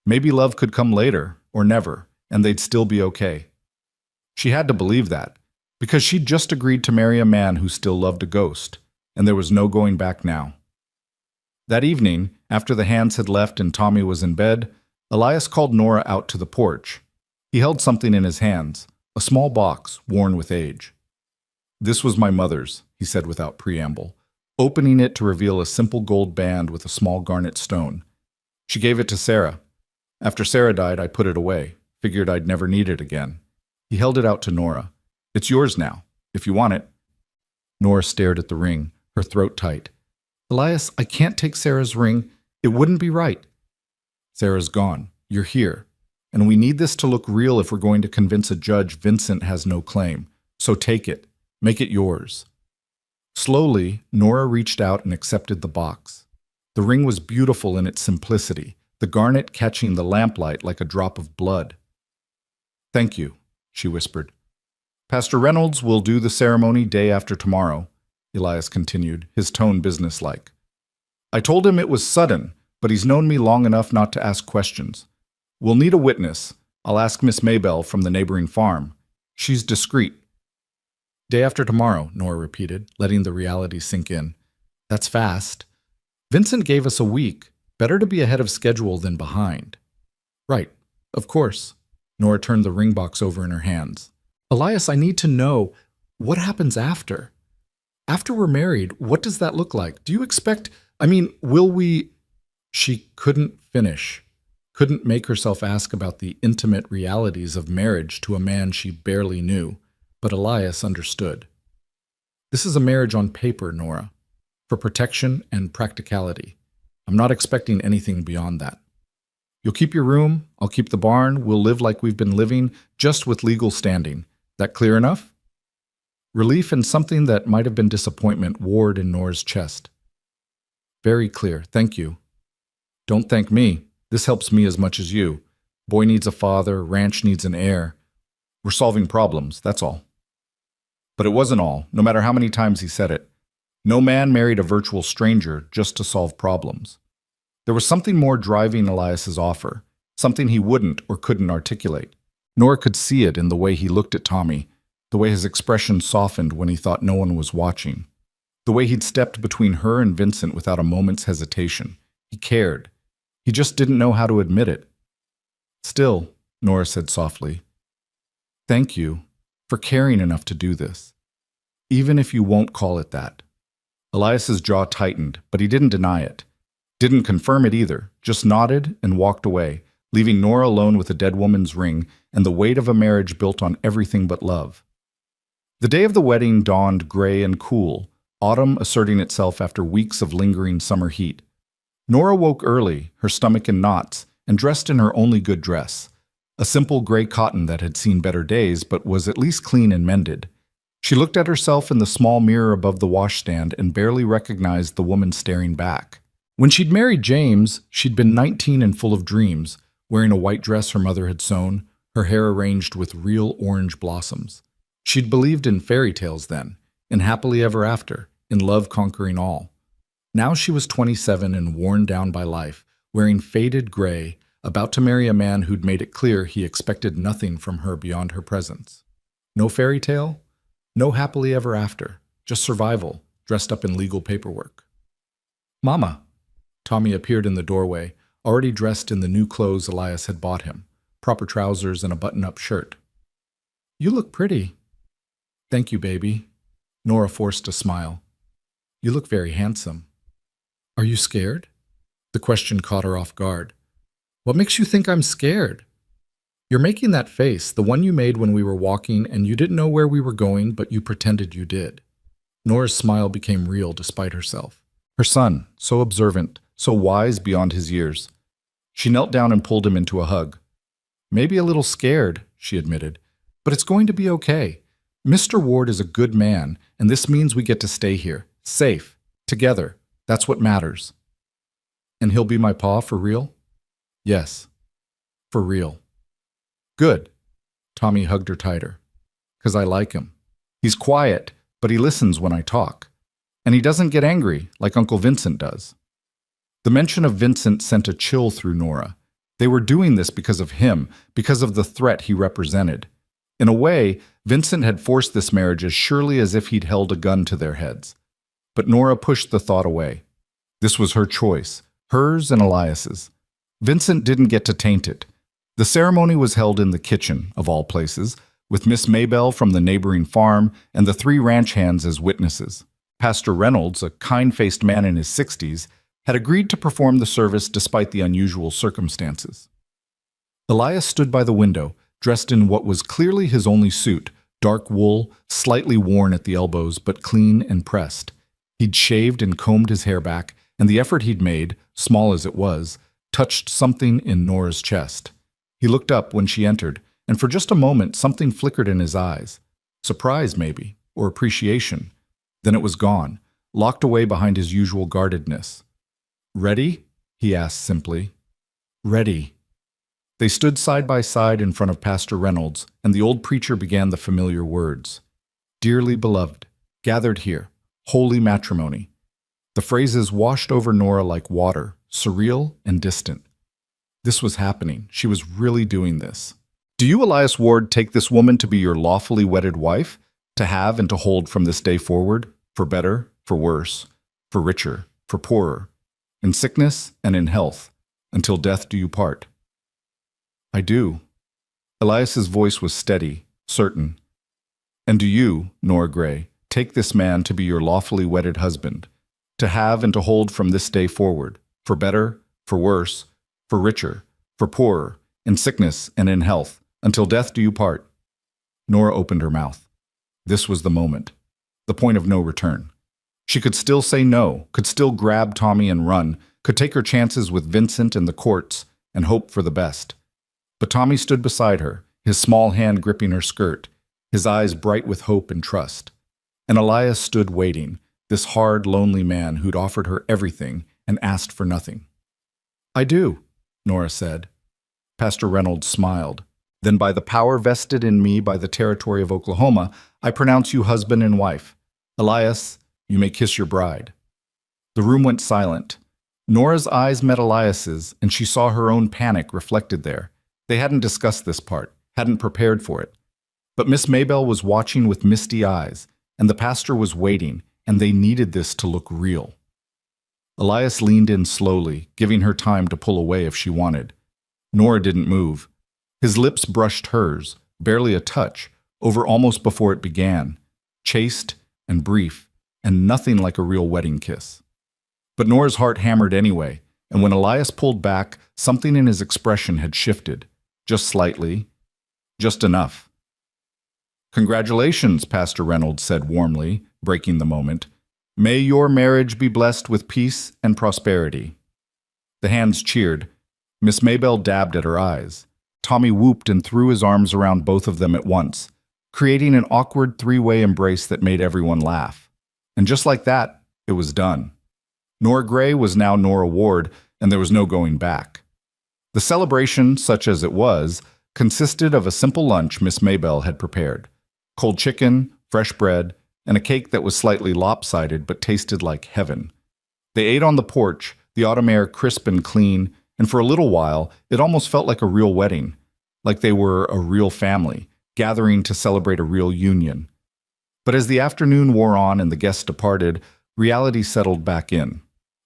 Maybe love could come later, or never, and they'd still be okay. She had to believe that, because she'd just agreed to marry a man who still loved a ghost, and there was no going back now. That evening, after the hands had left and Tommy was in bed, Elias called Nora out to the porch. He held something in his hands, a small box worn with age. "This was my mother's," he said without preamble, opening it to reveal a simple gold band with a small garnet stone. "She gave it to Sarah. After Sarah died, I put it away. Figured I'd never need it again." He held it out to Nora. "It's yours now, if you want it." Nora stared at the ring, her throat tight. "Elias, I can't take Sarah's ring. It wouldn't be right." "Sarah's gone. You're here. And we need this to look real if we're going to convince a judge Vincent has no claim. So take it. Make it yours." Slowly, Nora reached out and accepted the box. The ring was beautiful in its simplicity, the garnet catching the lamplight like a drop of blood. "Thank you," she whispered. "Pastor Reynolds will do the ceremony day after tomorrow," Elias continued, his tone businesslike. "I told him it was sudden, but he's known me long enough not to ask questions. We'll need a witness. I'll ask Miss Maybelle from the neighboring farm. She's discreet." "Day after tomorrow," Nora repeated, letting the reality sink in. "That's fast. Vincent gave us a week. Better to be ahead of schedule than behind." "Right. Of course." Nora turned the ring box over in her hands. "Elias, I need to know, what happens after? After we're married, what does that look like? Do you expect, will we—" She couldn't finish, couldn't make herself ask about the intimate realities of marriage to a man she barely knew. But Elias understood. "This is a marriage on paper, Nora, for protection and practicality. I'm not expecting anything beyond that. You'll keep your room, I'll keep the barn, we'll live like we've been living, just with legal standing. That clear enough?" Relief and something that might have been disappointment warred in Nora's chest. "Very clear, thank you." "Don't thank me. This helps me as much as you. Boy needs a father, ranch needs an heir. We're solving problems, that's all." But it wasn't all, no matter how many times he said it. No man married a virtual stranger just to solve problems. There was something more driving Elias's offer, something he wouldn't or couldn't articulate. Nora could see it in the way he looked at Tommy, the way his expression softened when he thought no one was watching, the way he'd stepped between her and Vincent without a moment's hesitation. He cared. He just didn't know how to admit it. "Still," Nora said softly, "thank you for caring enough to do this. Even if you won't call it that." Elias's jaw tightened, but he didn't deny it. Didn't confirm it either, just nodded and walked away, leaving Nora alone with a dead woman's ring and the weight of a marriage built on everything but love. The day of the wedding dawned gray and cool, autumn asserting itself after weeks of lingering summer heat. Nora woke early, her stomach in knots, and dressed in her only good dress, a simple gray cotton that had seen better days but was at least clean and mended. She looked at herself in the small mirror above the washstand and barely recognized the woman staring back. When she'd married James, she'd been 19 and full of dreams, wearing a white dress her mother had sewn, her hair arranged with real orange blossoms. She'd believed in fairy tales then, in happily ever after, in love conquering all. Now she was 27 and worn down by life, wearing faded gray, about to marry a man who'd made it clear he expected nothing from her beyond her presence. No fairy tale, no happily ever after, just survival, dressed up in legal paperwork. "Mama!" Tommy appeared in the doorway, already dressed in the new clothes Elias had bought him, proper trousers and a button-up shirt. "You look pretty." "Thank you, baby." Nora forced a smile. "You look very handsome." "Are you scared?" The question caught her off guard. What makes you think I'm scared? You're making that face, the one you made when we were walking and you didn't know where we were going, but you pretended you did. Nora's smile became real despite herself. Her son, so observant, so wise beyond his years. She knelt down and pulled him into a hug. Maybe a little scared, she admitted, but it's going to be okay. Mr. Ward is a good man, and this means we get to stay here, safe, together. That's what matters. And he'll be my pa for real? Yes, for real. Good. Tommy hugged her tighter. 'Cause I like him. He's quiet, but he listens when I talk. And he doesn't get angry like Uncle Vincent does. The mention of Vincent sent a chill through Nora. They were doing this because of him, because of the threat he represented. In a way, Vincent had forced this marriage as surely as if he'd held a gun to their heads. But Nora pushed the thought away. This was her choice, hers and Elias's. Vincent didn't get to taint it. The ceremony was held in the kitchen, of all places, with Miss Maybelle from the neighboring farm and the 3 ranch hands as witnesses. Pastor Reynolds, a kind-faced man in his 60s, had agreed to perform the service despite the unusual circumstances. Elias stood by the window, dressed in what was clearly his only suit, dark wool, slightly worn at the elbows but clean and pressed. He'd shaved and combed his hair back, and the effort he'd made, small as it was, touched something in Nora's chest. He looked up when she entered, and for just a moment something flickered in his eyes. Surprise, maybe, or appreciation. Then it was gone, locked away behind his usual guardedness. "Ready?" he asked simply. "Ready." They stood side by side in front of Pastor Reynolds, and the old preacher began the familiar words. "Dearly beloved, gathered here, holy matrimony." The phrases washed over Nora like water, surreal and distant. This was happening. She was really doing this. "Do you, Elias Ward, take this woman to be your lawfully wedded wife, to have and to hold from this day forward, for better, for worse, for richer, for poorer, in sickness and in health, until death do you part?" "I do." Elias's voice was steady, certain. "And do you, Nora Gray, take this man to be your lawfully wedded husband, to have and to hold from this day forward, for better, for worse, for richer, for poorer, in sickness and in health, until death do you part?" Nora opened her mouth. This was the moment, the point of no return. She could still say no, could still grab Tommy and run, could take her chances with Vincent and the courts, and hope for the best. But Tommy stood beside her, his small hand gripping her skirt, his eyes bright with hope and trust. And Elias stood waiting, this hard, lonely man who'd offered her everything and asked for nothing. "I do," Nora said. Pastor Reynolds smiled. "Then by the power vested in me by the territory of Oklahoma, I pronounce you husband and wife. Elias, you may kiss your bride." The room went silent. Nora's eyes met Elias's, and she saw her own panic reflected there. They hadn't discussed this part, hadn't prepared for it. But Miss Maybelle was watching with misty eyes, and the pastor was waiting, and they needed this to look real. Elias leaned in slowly, giving her time to pull away if she wanted. Nora didn't move. His lips brushed hers, barely a touch, over almost before it began, chaste and brief, and nothing like a real wedding kiss. But Nora's heart hammered anyway, and when Elias pulled back, something in his expression had shifted, just slightly, just enough. "Congratulations," Pastor Reynolds said warmly, breaking the moment. "May your marriage be blessed with peace and prosperity." The hands cheered. Miss Maybelle dabbed at her eyes. Tommy whooped and threw his arms around both of them at once, creating an awkward 3-way embrace that made everyone laugh. And just like that, it was done. Nora Gray was now Nora Ward, and there was no going back. The celebration, such as it was, consisted of a simple lunch Miss Maybelle had prepared. Cold chicken, fresh bread, and a cake that was slightly lopsided but tasted like heaven. They ate on the porch, the autumn air crisp and clean, and for a little while, it almost felt like a real wedding, like they were a real family, gathering to celebrate a real union. But as the afternoon wore on and the guests departed, reality settled back in.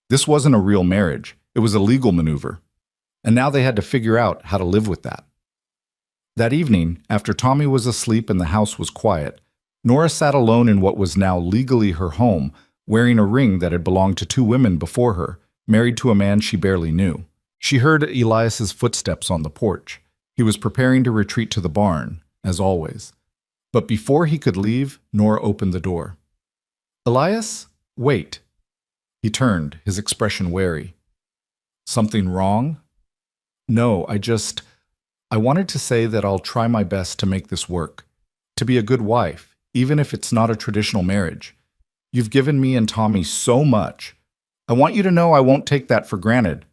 This wasn't a real marriage. It was a legal maneuver. And now they had to figure out how to live with that. That evening, after Tommy was asleep and the house was quiet, Nora sat alone in what was now legally her home, wearing a ring that had belonged to 2 women before her, married to a man she barely knew. She heard Elias's footsteps on the porch. He was preparing to retreat to the barn, as always. But before he could leave, Nora opened the door. "Elias, wait." He turned, his expression wary. "Something wrong?" "No, I wanted to say that I'll try my best to make this work. To be a good wife, even if it's not a traditional marriage. You've given me and Tommy so much. I want you to know I won't take that for granted."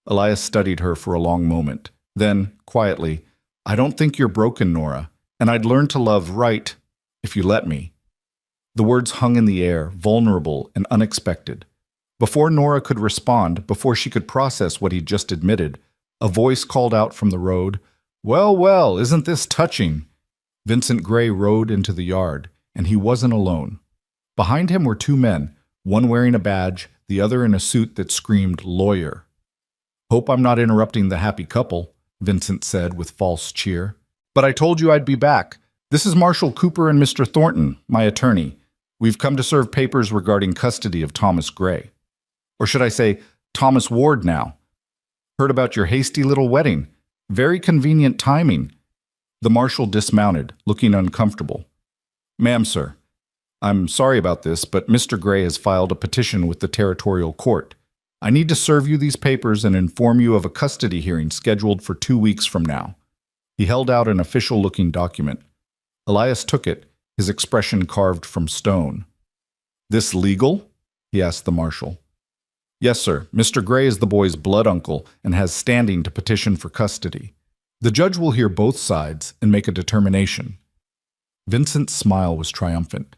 Elias studied her for a long moment. Then, quietly, "I don't think you're broken, Nora, and I'd learn to love right if you let me." The words hung in the air, vulnerable and unexpected. Before Nora could respond, before she could process what he'd just admitted, a voice called out from the road, "Well, well, isn't this touching?" Vincent Gray rode into the yard, and he wasn't alone. Behind him were two men, one wearing a badge, the other in a suit that screamed lawyer. "Hope I'm not interrupting the happy couple," Vincent said with false cheer. "But I told you I'd be back. This is Marshal Cooper and Mr. Thornton, my attorney. We've come to serve papers regarding custody of Thomas Gray. Or should I say, Thomas Ward now. Heard about your hasty little wedding. Very convenient timing." The marshal dismounted, looking uncomfortable. "Ma'am, sir, I'm sorry about this, but Mr. Gray has filed a petition with the territorial court. I need to serve you these papers and inform you of a custody hearing scheduled for 2 weeks from now." He held out an official-looking document. Elias took it, his expression carved from stone. "This legal?" he asked the marshal. "Yes, sir. Mr. Gray is the boy's blood uncle and has standing to petition for custody. The judge will hear both sides and make a determination." Vincent's smile was triumphant.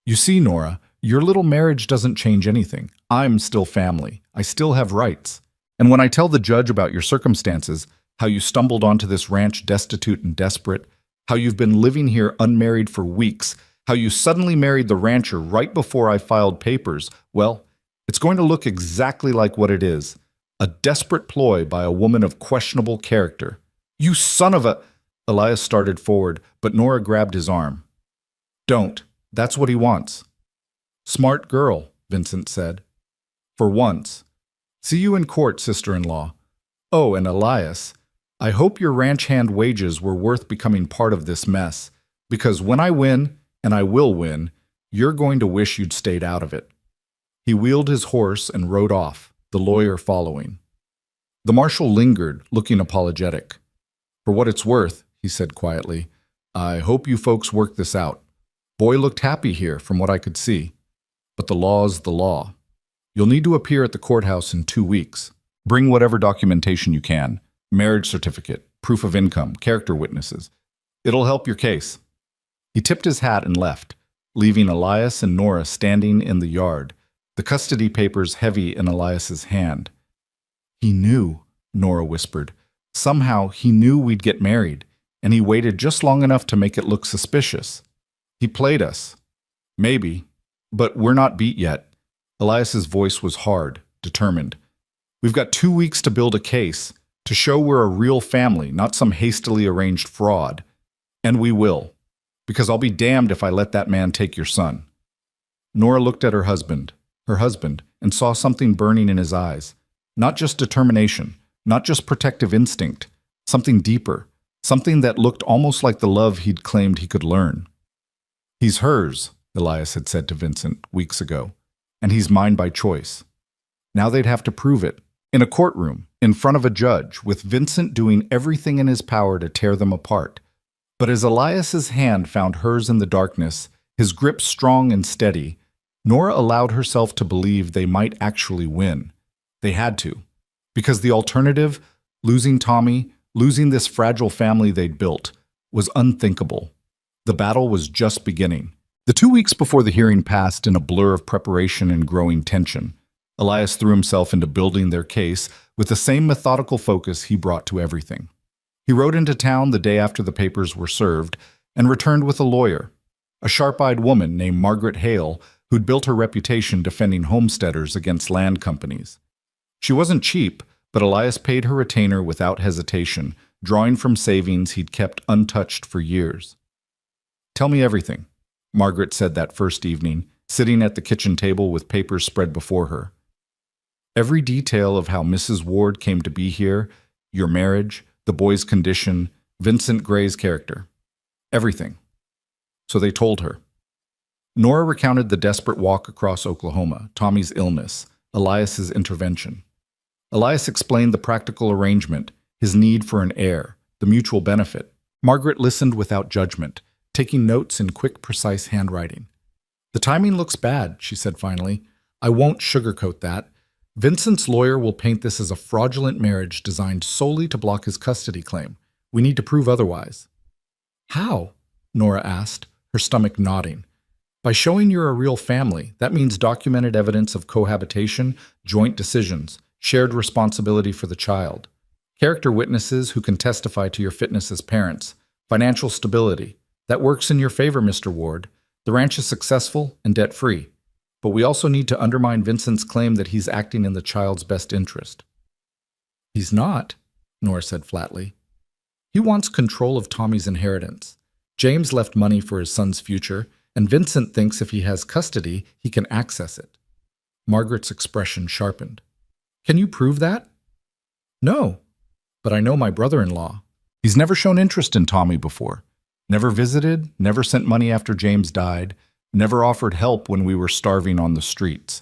"You see, Nora, your little marriage doesn't change anything. I'm still family. I still have rights. And when I tell the judge about your circumstances, how you stumbled onto this ranch destitute and desperate, how you've been living here unmarried for weeks, how you suddenly married the rancher right before I filed papers, well, it's going to look exactly like what it is, a desperate ploy by a woman of questionable character. You son of a—" Elias started forward, but Nora grabbed his arm. "Don't. That's what he wants." "Smart girl," Vincent said. "For once. See you in court, sister-in-law. Oh, and Elias, I hope your ranch hand wages were worth becoming part of this mess, because when I win, and I will win, you're going to wish you'd stayed out of it." He wheeled his horse and rode off, the lawyer following. The marshal lingered, looking apologetic. "For what it's worth," he said quietly, "I hope you folks work this out. Boy looked happy here, from what I could see. But the law's the law. You'll need to appear at the courthouse in 2 weeks. Bring whatever documentation you can. Marriage certificate, proof of income, character witnesses. It'll help your case." He tipped his hat and left, leaving Elias and Nora standing in the yard, the custody papers heavy in Elias's hand. "He knew," Nora whispered. "Somehow he knew we'd get married, and he waited just long enough to make it look suspicious. He played us. Maybe. But we're not beat yet." Elias's voice was hard, determined. "We've got 2 weeks to build a case, to show we're a real family, not some hastily arranged fraud. And we will. Because I'll be damned if I let that man take your son." Nora looked at her husband, and saw something burning in his eyes. Not just determination, not just protective instinct, something deeper, something that looked almost like the love he'd claimed he could learn. "He's hers," Elias had said to Vincent weeks ago, "and he's mine by choice." Now they'd have to prove it, in a courtroom, in front of a judge, with Vincent doing everything in his power to tear them apart. But as Elias's hand found hers in the darkness, his grip strong and steady, Nora allowed herself to believe they might actually win. They had to. Because the alternative, losing Tommy, losing this fragile family they'd built, was unthinkable. The battle was just beginning. The 2 weeks before the hearing passed in a blur of preparation and growing tension. Elias threw himself into building their case with the same methodical focus he brought to everything. He rode into town the day after the papers were served and returned with a lawyer, a sharp-eyed woman named Margaret Hale, who'd built her reputation defending homesteaders against land companies. She wasn't cheap, but Elias paid her retainer without hesitation, drawing from savings he'd kept untouched for years. "Tell me everything," Margaret said that first evening, sitting at the kitchen table with papers spread before her. Every detail of how Mrs. Ward came to be here, your marriage, the boy's condition, Vincent Gray's character. Everything. So they told her. Nora recounted the desperate walk across Oklahoma, Tommy's illness, Elias's intervention. Elias explained the practical arrangement, his need for an heir, the mutual benefit. Margaret listened without judgment, taking notes in quick, precise handwriting. "The timing looks bad," she said finally. "I won't sugarcoat that. Vincent's lawyer will paint this as a fraudulent marriage designed solely to block his custody claim. We need to prove otherwise." "How?" Nora asked, her stomach nodding. "By showing you're a real family. That means documented evidence of cohabitation, joint decisions, shared responsibility for the child. Character witnesses who can testify to your fitness as parents. Financial stability. That works in your favor, Mr. Ward. The ranch is successful and debt-free. But we also need to undermine Vincent's claim that he's acting in the child's best interest." "He's not," Nora said flatly. "He wants control of Tommy's inheritance. James left money for his son's future, and Vincent thinks if he has custody, he can access it." Margaret's expression sharpened. "Can you prove that?" "No, but I know my brother-in-law. He's never shown interest in Tommy before. Never visited, never sent money after James died, never offered help when we were starving on the streets.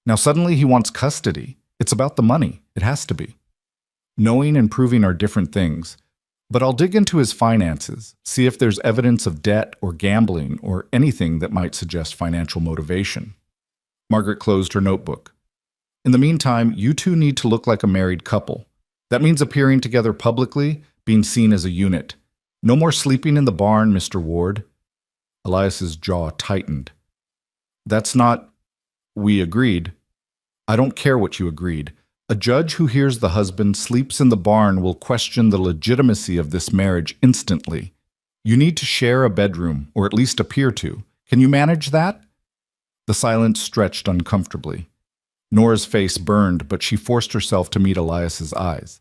Now suddenly he wants custody. It's about the money. It has to be. Knowing and proving are different things. But I'll dig into his finances, see if there's evidence of debt or gambling or anything that might suggest financial motivation." Margaret closed her notebook. "In the meantime, you two need to look like a married couple. That means appearing together publicly, being seen as a unit. No more sleeping in the barn, Mr. Ward." Elias's jaw tightened. "That's not—" "We agreed." "I don't care what you agreed. A judge who hears the husband sleeps in the barn will question the legitimacy of this marriage instantly. You need to share a bedroom, or at least appear to. Can you manage that?" The silence stretched uncomfortably. Nora's face burned, but she forced herself to meet Elias's eyes.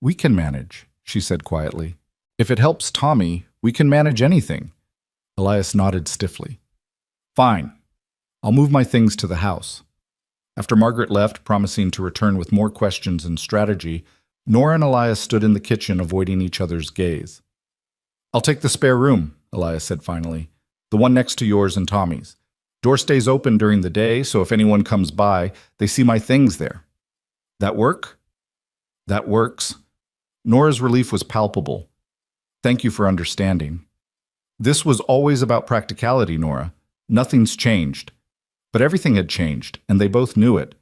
"We can manage," she said quietly. "If it helps Tommy, we can manage anything." Elias nodded stiffly. "Fine. I'll move my things to the house." After Margaret left, promising to return with more questions and strategy, Nora and Elias stood in the kitchen, avoiding each other's gaze. "I'll take the spare room," Elias said finally. "The one next to yours and Tommy's. Door stays open during the day, so if anyone comes by, they see my things there." "That work?" "That works." Nora's relief was palpable. "Thank you for understanding." "This was always about practicality, Nora. Nothing's changed." But everything had changed, and they both knew it.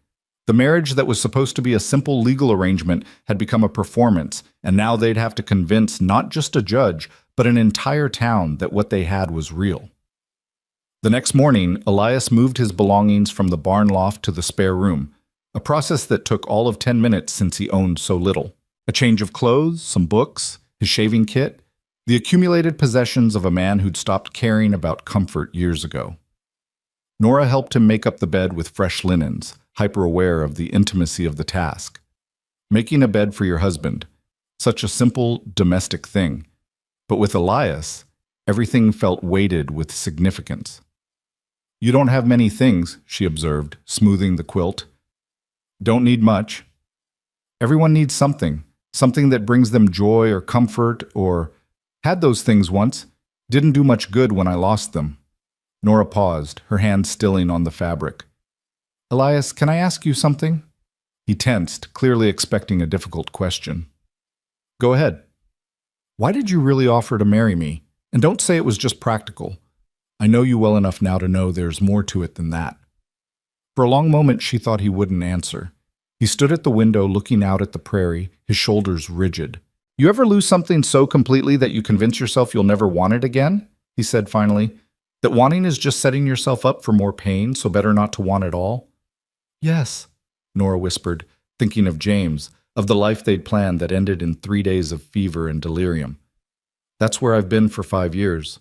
The marriage that was supposed to be a simple legal arrangement had become a performance, and now they'd have to convince not just a judge, but an entire town that what they had was real. The next morning, Elias moved his belongings from the barn loft to the spare room, a process that took all of 10 minutes since he owned so little. A change of clothes, some books, his shaving kit, the accumulated possessions of a man who'd stopped caring about comfort years ago. Nora helped him make up the bed with fresh linens, hyper-aware of the intimacy of the task. Making a bed for your husband, such a simple, domestic thing. But with Elias, everything felt weighted with significance. "You don't have many things," she observed, smoothing the quilt. "Don't need much. Everyone needs something, something that brings them joy or comfort or, had those things once, didn't do much good when I lost them." Nora paused, her hand stilling on the fabric. "Elias, can I ask you something?" He tensed, clearly expecting a difficult question. "Go ahead." "Why did you really offer to marry me? And don't say it was just practical. I know you well enough now to know there's more to it than that." For a long moment she thought he wouldn't answer. He stood at the window looking out at the prairie, his shoulders rigid. "You ever lose something so completely that you convince yourself you'll never want it again?" he said finally. "That wanting is just setting yourself up for more pain, so better not to want it all?" "Yes," Nora whispered, thinking of James, of the life they'd planned that ended in 3 days of fever and delirium. "That's where I've been for 5 years.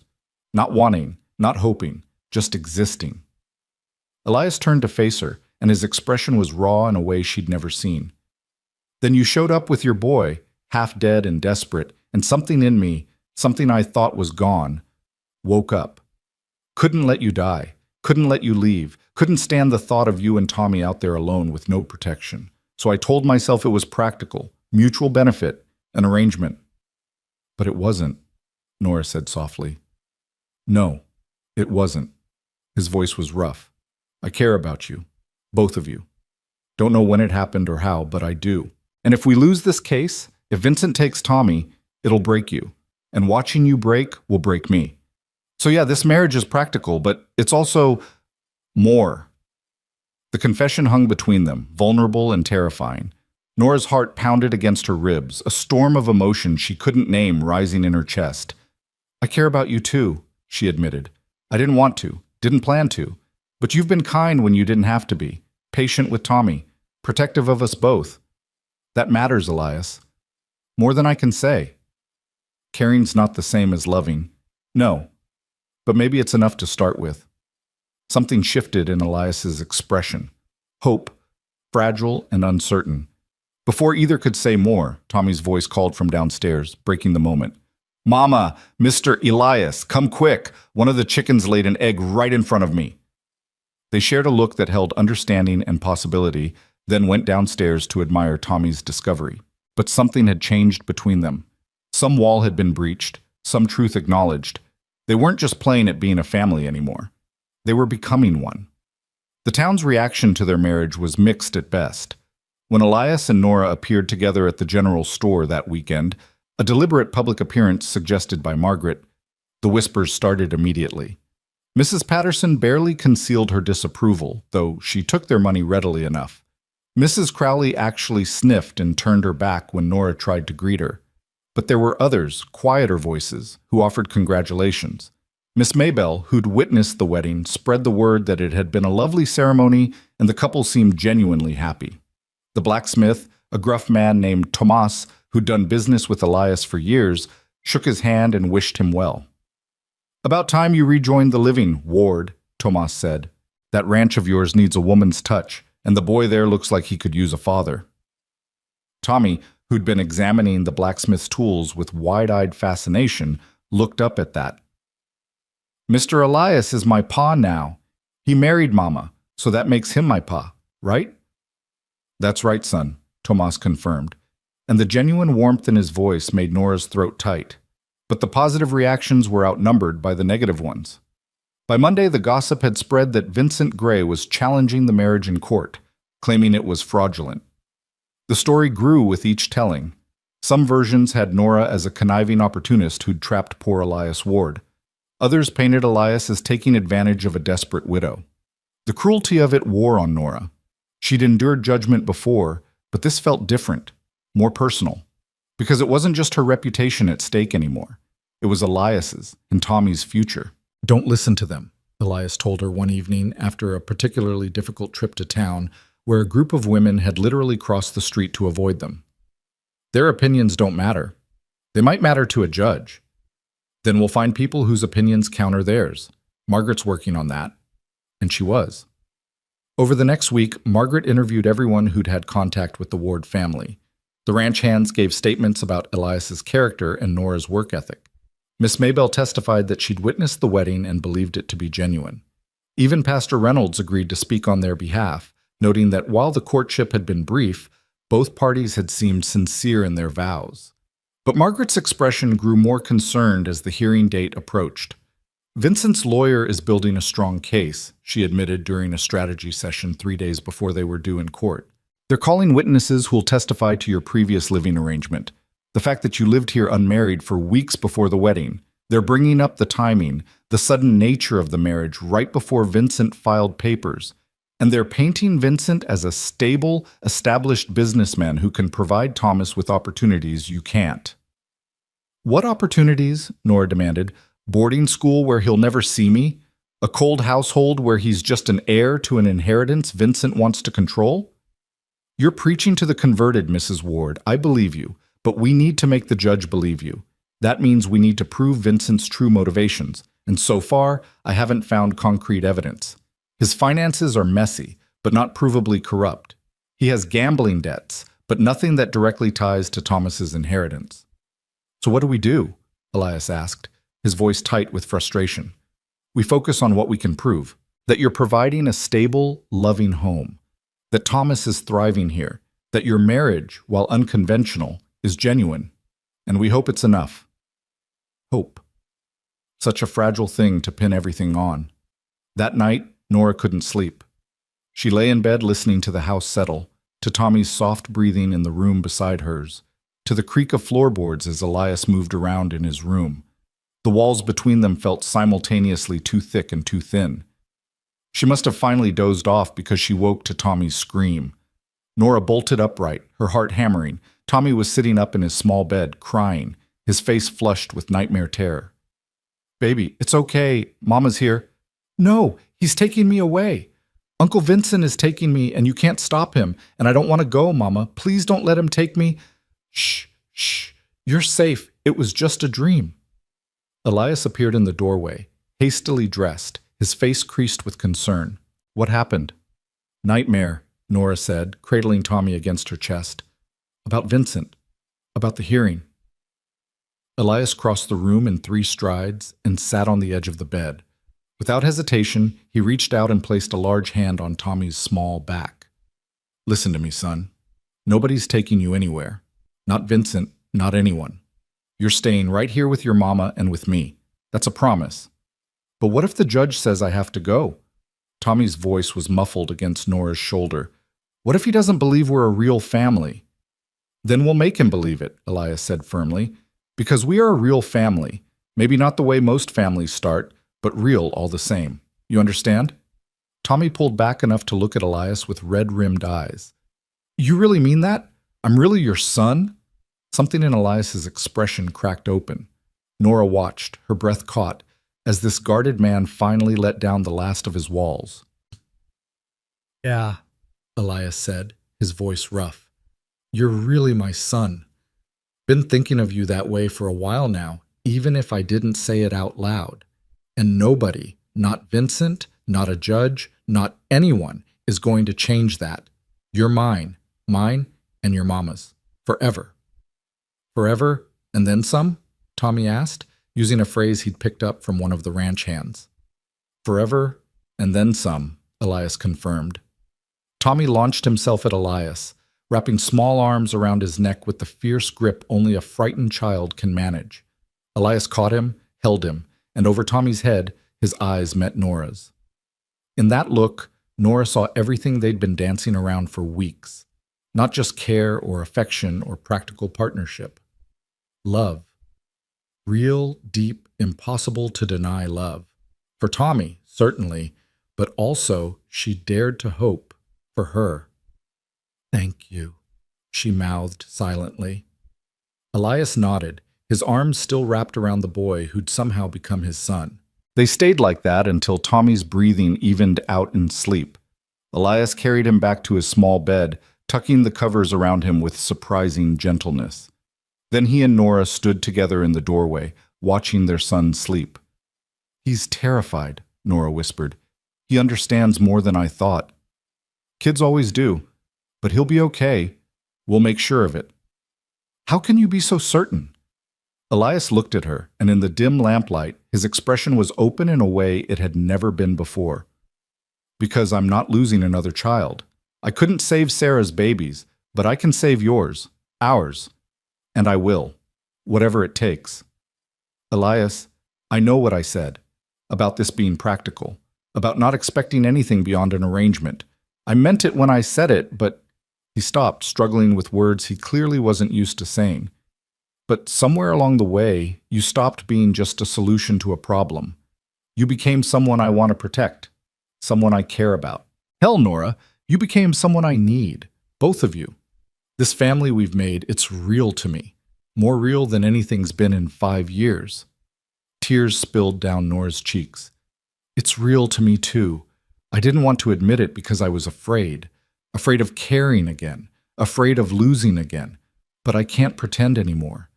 Not wanting, not hoping, just existing." Elias turned to face her, and his expression was raw in a way she'd never seen. "Then you showed up with your boy, half dead and desperate, and something in me, something I thought was gone, woke up. Couldn't let you die, couldn't let you leave, Couldn't stand the thought of you and Tommy out there alone with no protection. So I told myself it was practical, mutual benefit, an arrangement. But it wasn't, Nora said softly. No, it wasn't. His voice was rough. I care about you, both of you. Don't know when it happened or how, but I do. And if we lose this case, if Vincent takes Tommy, it'll break you. And watching you break will break me. So yeah, this marriage is practical, but it's also more. The confession hung between them, vulnerable and terrifying. Nora's heart pounded against her ribs, a storm of emotion she couldn't name rising in her chest. I care about you too, she admitted. I didn't want to, didn't plan to. But you've been kind when you didn't have to be. Patient with Tommy. Protective of us both. That matters, Elias. More than I can say. Caring's not the same as loving. No. But maybe it's enough to start with. Something shifted in Elias's expression. Hope. Fragile and uncertain. Before either could say more, Tommy's voice called from downstairs, breaking the moment. Mama, Mr. Elias, come quick. One of the chickens laid an egg right in front of me. They shared a look that held understanding and possibility, then went downstairs to admire Tommy's discovery. But something had changed between them. Some wall had been breached, some truth acknowledged. They weren't just playing at being a family anymore. They were becoming one. The town's reaction to their marriage was mixed at best. When Elias and Nora appeared together at the general store that weekend, a deliberate public appearance suggested by Margaret, the whispers started immediately. Mrs. Patterson barely concealed her disapproval, though she took their money readily enough. Mrs. Crowley actually sniffed and turned her back when Nora tried to greet her. But there were others, quieter voices, who offered congratulations. Miss Maybelle, who'd witnessed the wedding, spread the word that it had been a lovely ceremony and the couple seemed genuinely happy. The blacksmith, a gruff man named Tomas, who'd done business with Elias for years, shook his hand and wished him well. About time you rejoined the living, Ward, Tomas said. That ranch of yours needs a woman's touch, and the boy there looks like he could use a father. Tommy, who'd been examining the blacksmith's tools with wide-eyed fascination, looked up at that. Mr. Elias is my pa now. He married Mama, so that makes him my pa, right? That's right, son, Tomas confirmed, and the genuine warmth in his voice made Nora's throat tight. But the positive reactions were outnumbered by the negative ones. By Monday, the gossip had spread that Vincent Gray was challenging the marriage in court, claiming it was fraudulent. The story grew with each telling. Some versions had Nora as a conniving opportunist who'd trapped poor Elias Ward. Others painted Elias as taking advantage of a desperate widow. The cruelty of it wore on Nora. She'd endured judgment before, but this felt different, more personal. Because it wasn't just her reputation at stake anymore. It was Elias's and Tommy's future. Don't listen to them, Elias told her one evening after a particularly difficult trip to town where a group of women had literally crossed the street to avoid them. Their opinions don't matter. They might matter to a judge. Then we'll find people whose opinions counter theirs. Margaret's working on that. And she was. Over the next week, Margaret interviewed everyone who'd had contact with the Ward family. The ranch hands gave statements about Elias's character and Nora's work ethic. Miss Maybelle testified that she'd witnessed the wedding and believed it to be genuine. Even Pastor Reynolds agreed to speak on their behalf, noting that while the courtship had been brief, both parties had seemed sincere in their vows. But Margaret's expression grew more concerned as the hearing date approached. Vincent's lawyer is building a strong case, she admitted during a strategy session 3 days before they were due in court. They're calling witnesses who'll testify to your previous living arrangement. The fact that you lived here unmarried for weeks before the wedding. They're bringing up the timing, the sudden nature of the marriage right before Vincent filed papers. And they're painting Vincent as a stable, established businessman who can provide Thomas with opportunities you can't. What opportunities? Nora demanded. Boarding school where he'll never see me? A cold household where he's just an heir to an inheritance Vincent wants to control? You're preaching to the converted, Mrs. Ward. I believe you, but we need to make the judge believe you. That means we need to prove Vincent's true motivations, and so far, I haven't found concrete evidence. His finances are messy, but not provably corrupt. He has gambling debts, but nothing that directly ties to Thomas's inheritance. So what do we do? Elias asked, his voice tight with frustration. We focus on what we can prove. that you're providing a stable, loving home, that Thomas is thriving here, that your marriage, while unconventional, is genuine. And we hope it's enough. Hope. Such a fragile thing to pin everything on. That night, Nora couldn't sleep. She lay in bed listening to the house settle, to Tommy's soft breathing in the room beside hers, to the creak of floorboards as Elias moved around in his room. The walls between them felt simultaneously too thick and too thin. She must have finally dozed off because she woke to Tommy's scream. Nora bolted upright, her heart hammering. Tommy was sitting up in his small bed, crying, his face flushed with nightmare terror. "Baby, it's okay. Mama's here." "No, he's taking me away. Uncle Vincent is taking me, and you can't stop him, and I don't want to go, Mama. Please don't let him take me." "Shh, shh. You're safe. It was just a dream." Elias appeared in the doorway, hastily dressed, his face creased with concern. "What happened?" "Nightmare," Nora said, cradling Tommy against her chest. "About Vincent. About the hearing." Elias crossed the room in 3 strides and sat on the edge of the bed. Without hesitation, he reached out and placed a large hand on Tommy's small back. "Listen to me, son. Nobody's taking you anywhere. Not Vincent, not anyone. You're staying right here with your mama and with me. That's a promise. But what if the judge says I have to go?" Tommy's voice was muffled against Nora's shoulder. "What if he doesn't believe we're a real family?" "Then we'll make him believe it," Elias said firmly. "Because we are a real family. Maybe not the way most families start, but real all the same. You understand?" Tommy pulled back enough to look at Elias with red-rimmed eyes. "You really mean that? I'm really your son?" Something in Elias's expression cracked open. Nora watched, her breath caught, as this guarded man finally let down the last of his walls. "Yeah," Elias said, his voice rough. "You're really my son. Been thinking of you that way for a while now, even if I didn't say it out loud. And nobody, not Vincent, not a judge, not anyone, is going to change that. You're mine, and your mama's. Forever." "Forever, and then some?" Tommy asked, using a phrase he'd picked up from one of the ranch hands. "Forever, and then some," Elias confirmed. Tommy launched himself at Elias, wrapping small arms around his neck with the fierce grip only a frightened child can manage. Elias caught him, held him, and over Tommy's head, his eyes met Nora's. In that look, Nora saw everything they'd been dancing around for weeks. Not just care or affection or practical partnership. Love. Real, deep, impossible to deny love. For Tommy, certainly, but also, she dared to hope, for her. "Thank you," she mouthed silently. Elias nodded, his arms still wrapped around the boy who'd somehow become his son. They stayed like that until Tommy's breathing evened out in sleep. Elias carried him back to his small bed, tucking the covers around him with surprising gentleness. Then he and Nora stood together in the doorway, watching their son sleep. "He's terrified," Nora whispered. "He understands more than I thought." "Kids always do. But he'll be okay. We'll make sure of it." "How can you be so certain?" Elias looked at her, and in the dim lamplight, his expression was open in a way it had never been before. "Because I'm not losing another child. I couldn't save Sarah's babies, but I can save yours, ours. And I will, whatever it takes." "Elias, I know what I said, about this being practical, about not expecting anything beyond an arrangement. I meant it when I said it, but—" He stopped, struggling with words he clearly wasn't used to saying. "But somewhere along the way, you stopped being just a solution to a problem. You became someone I want to protect, someone I care about. Hell, Nora, you became someone I need, both of you. This family we've made, it's real to me, more real than anything's been in 5 years." Tears spilled down Nora's cheeks. "It's real to me too. I didn't want to admit it because I was afraid of caring again, afraid of losing again. But I can't pretend anymore.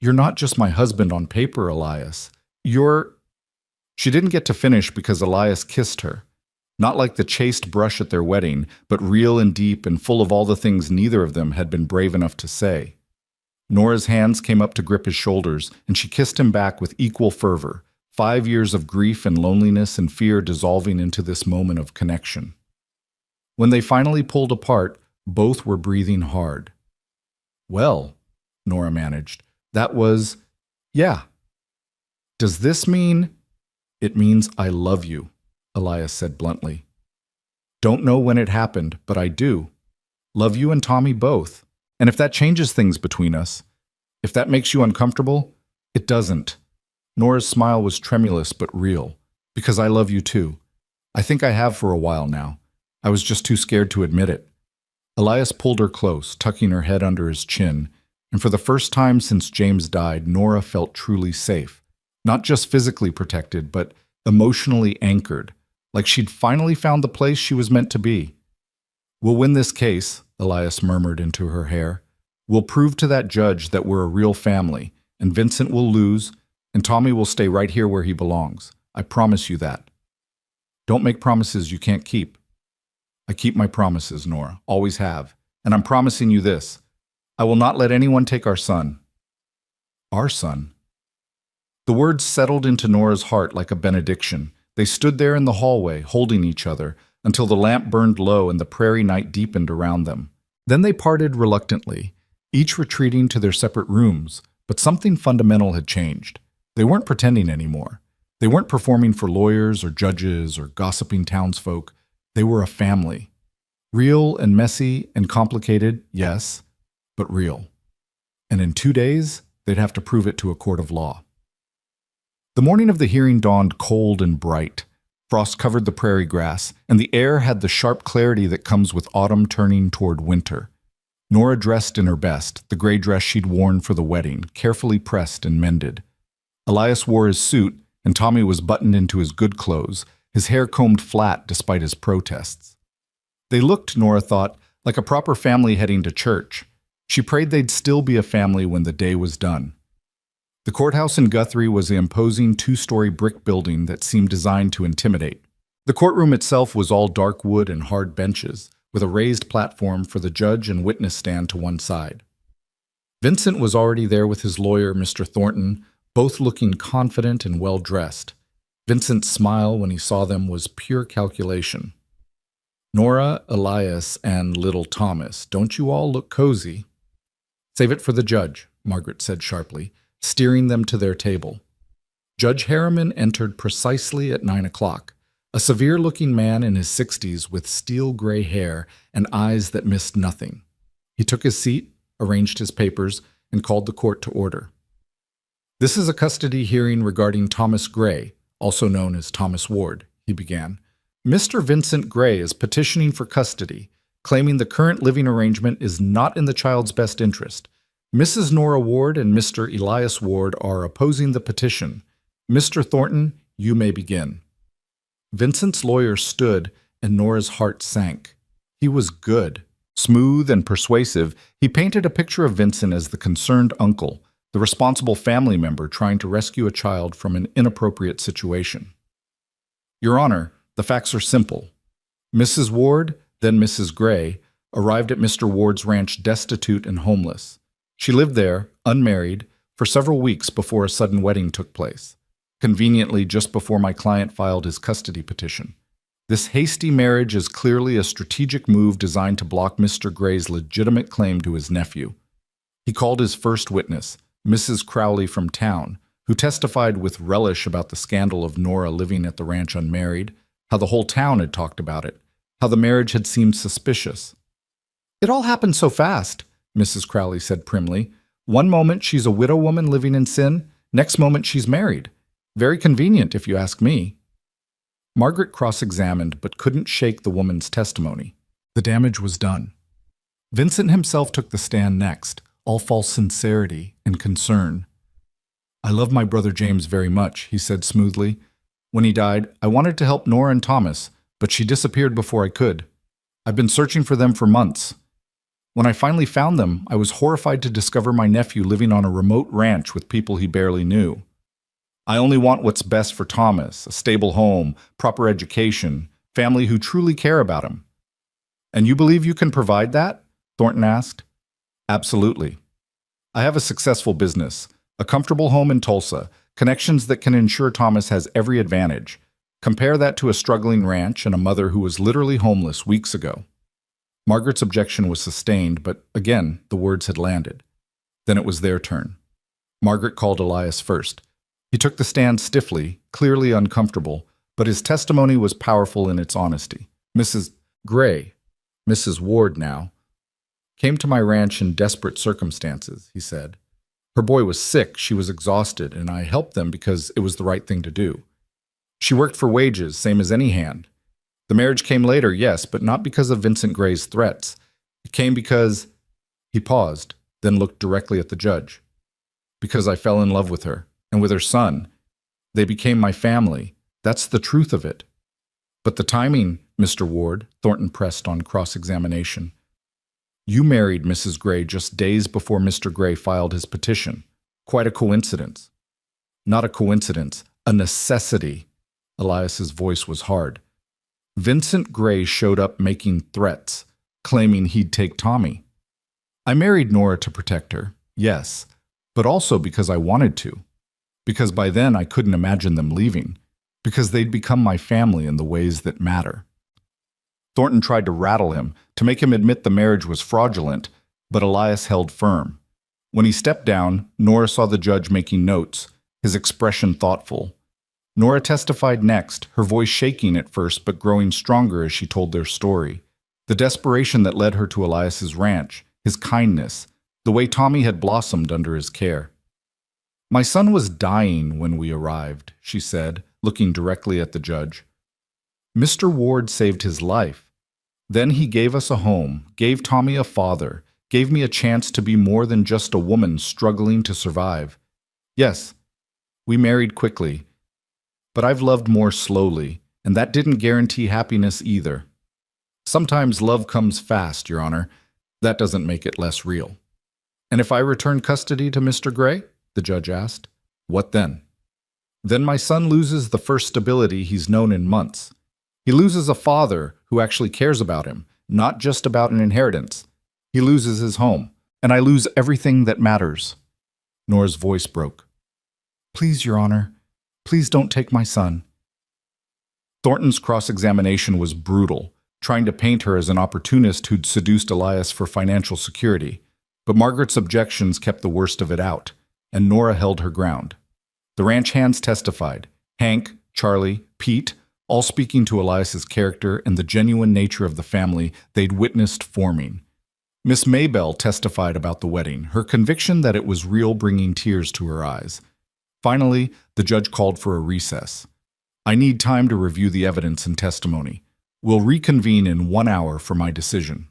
You're not just my husband on paper, Elias. You're—" She didn't get to finish because Elias kissed her. Not like the chaste brush at their wedding, but real and deep and full of all the things neither of them had been brave enough to say. Nora's hands came up to grip his shoulders, and she kissed him back with equal fervor, 5 years of grief and loneliness and fear dissolving into this moment of connection. When they finally pulled apart, both were breathing hard. "Well," Nora managed, "that was, yeah." "Does this mean—" "It means I love you," Elias said bluntly. "Don't know when it happened, but I do. Love you and Tommy both. And if that changes things between us, if that makes you uncomfortable, it doesn't." Nora's smile was tremulous but real. "Because I love you too. I think I have for a while now. I was just too scared to admit it." Elias pulled her close, tucking her head under his chin, and for the first time since James died, Nora felt truly safe. Not just physically protected, but emotionally anchored, like she'd finally found the place she was meant to be. "We'll win this case," Elias murmured into her hair. "We'll prove to that judge that we're a real family, and Vincent will lose, and Tommy will stay right here where he belongs. I promise you that." "Don't make promises you can't keep." "I keep my promises, Nora, always have. And I'm promising you this. I will not let anyone take our son." "Our son?" The words settled into Nora's heart like a benediction. They stood there in the hallway, holding each other, until the lamp burned low and the prairie night deepened around them. Then they parted reluctantly, each retreating to their separate rooms, but something fundamental had changed. They weren't pretending anymore. They weren't performing for lawyers or judges or gossiping townsfolk. They were a family. Real and messy and complicated, yes, but real. And in 2 days, they'd have to prove it to a court of law. The morning of the hearing dawned cold and bright. Frost covered the prairie grass, and the air had the sharp clarity that comes with autumn turning toward winter. Nora dressed in her best, the gray dress she'd worn for the wedding, carefully pressed and mended. Elias wore his suit, and Tommy was buttoned into his good clothes, his hair combed flat despite his protests. They looked, Nora thought, like a proper family heading to church. She prayed they'd still be a family when the day was done. The courthouse in Guthrie was an imposing 2-story brick building that seemed designed to intimidate. The courtroom itself was all dark wood and hard benches, with a raised platform for the judge and witness stand to one side. Vincent was already there with his lawyer, Mr. Thornton, both looking confident and well-dressed. Vincent's smile when he saw them was pure calculation. "Nora, Elias, and little Thomas, don't you all look cozy?" "Save it for the judge," Margaret said sharply, steering them to their table. Judge Harriman entered precisely at 9 o'clock, a severe-looking man in his 60s with steel-gray hair and eyes that missed nothing. He took his seat, arranged his papers, and called the court to order. "This is a custody hearing regarding Thomas Gray, also known as Thomas Ward," he began. "Mr. Vincent Gray is petitioning for custody, claiming the current living arrangement is not in the child's best interest. Mrs. Nora Ward and Mr. Elias Ward are opposing the petition. Mr. Thornton, you may begin." Vincent's lawyer stood, and Nora's heart sank. He was good. Smooth and persuasive, he painted a picture of Vincent as the concerned uncle, the responsible family member trying to rescue a child from an inappropriate situation. "Your Honor, the facts are simple. Mrs. Ward, then Mrs. Gray, arrived at Mr. Ward's ranch destitute and homeless. She lived there, unmarried, for several weeks before a sudden wedding took place, conveniently just before my client filed his custody petition. This hasty marriage is clearly a strategic move designed to block Mr. Gray's legitimate claim to his nephew. He called his first witness, Mrs. Crowley from town, who testified with relish about the scandal of Nora living at the ranch unmarried, how the whole town had talked about it, how the marriage had seemed suspicious. "It all happened so fast," Mrs. Crowley said primly. "One moment she's a widow woman living in sin, next moment she's married. Very convenient, if you ask me." Margaret cross-examined but couldn't shake the woman's testimony. The damage was done. Vincent himself took the stand next, all false sincerity and concern. "I love my brother James very much," he said smoothly. "When he died, I wanted to help Nora and Thomas, but she disappeared before I could. I've been searching for them for months. When I finally found them, I was horrified to discover my nephew living on a remote ranch with people he barely knew. I only want what's best for Thomas, a stable home, proper education, family who truly care about him." "And you believe you can provide that?" Thornton asked. "Absolutely. I have a successful business, a comfortable home in Tulsa, connections that can ensure Thomas has every advantage. Compare that to a struggling ranch and a mother who was literally homeless weeks ago. Margaret's objection was sustained, but again, the words had landed. Then it was their turn. Margaret called Elias first. He took the stand stiffly, clearly uncomfortable, but his testimony was powerful in its honesty. Mrs. Gray, Mrs. Ward now, came to my ranch in desperate circumstances, he said. Her boy was sick, she was exhausted, and I helped them because it was the right thing to do. She worked for wages, same as any hand. The marriage came later, yes, but not because of Vincent Gray's threats. It came because... He paused, then looked directly at the judge. Because I fell in love with her, and with her son. They became my family. That's the truth of it. But the timing, Mr. Ward, Thornton pressed on cross-examination. You married Mrs. Gray just days before Mr. Gray filed his petition. Quite a coincidence. Not a coincidence, a necessity. Elias's voice was hard. Vincent Gray showed up making threats, claiming he'd take Tommy. I married Nora to protect her, yes, but also because I wanted to. Because by then I couldn't imagine them leaving. Because they'd become my family in the ways that matter. Thornton tried to rattle him, to make him admit the marriage was fraudulent, but Elias held firm. When he stepped down, Nora saw the judge making notes, his expression thoughtful. Nora testified next, her voice shaking at first but growing stronger as she told their story. The desperation that led her to Elias's ranch, his kindness, the way Tommy had blossomed under his care. My son was dying when we arrived, she said, looking directly at the judge. Mr. Ward saved his life. Then he gave us a home, gave Tommy a father, gave me a chance to be more than just a woman struggling to survive. Yes, we married quickly, but I've loved more slowly, and that didn't guarantee happiness either. Sometimes love comes fast, Your Honor. That doesn't make it less real. And if I return custody to Mr. Gray? The judge asked. What then? Then my son loses the first stability he's known in months. He loses a father who actually cares about him, not just about an inheritance. He loses his home, and I lose everything that matters. Nora's voice broke. Please, Your Honor, please don't take my son. Thornton's cross-examination was brutal, trying to paint her as an opportunist who'd seduced Elias for financial security. But Margaret's objections kept the worst of it out, and Nora held her ground. The ranch hands testified, Hank, Charlie, Pete, all speaking to Elias's character and the genuine nature of the family they'd witnessed forming. Miss Maybell testified about the wedding, her conviction that it was real bringing tears to her eyes. Finally, the judge called for a recess. I need time to review the evidence and testimony. We'll reconvene in 1 hour for my decision.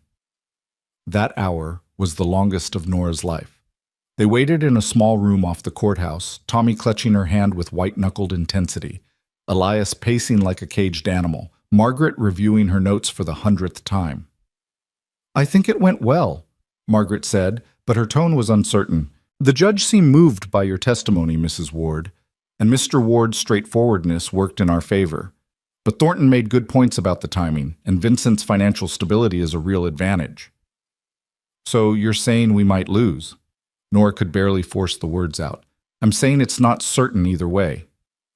That hour was the longest of Nora's life. They waited in a small room off the courthouse, Tommy clutching her hand with white-knuckled intensity, Elias pacing like a caged animal, Margaret reviewing her notes for the 100th time. I think it went well, Margaret said, but her tone was uncertain. The judge seemed moved by your testimony, Mrs. Ward, and Mr. Ward's straightforwardness worked in our favor. But Thornton made good points about the timing, and Vincent's financial stability is a real advantage. So you're saying we might lose? Nora could barely force the words out. I'm saying it's not certain either way.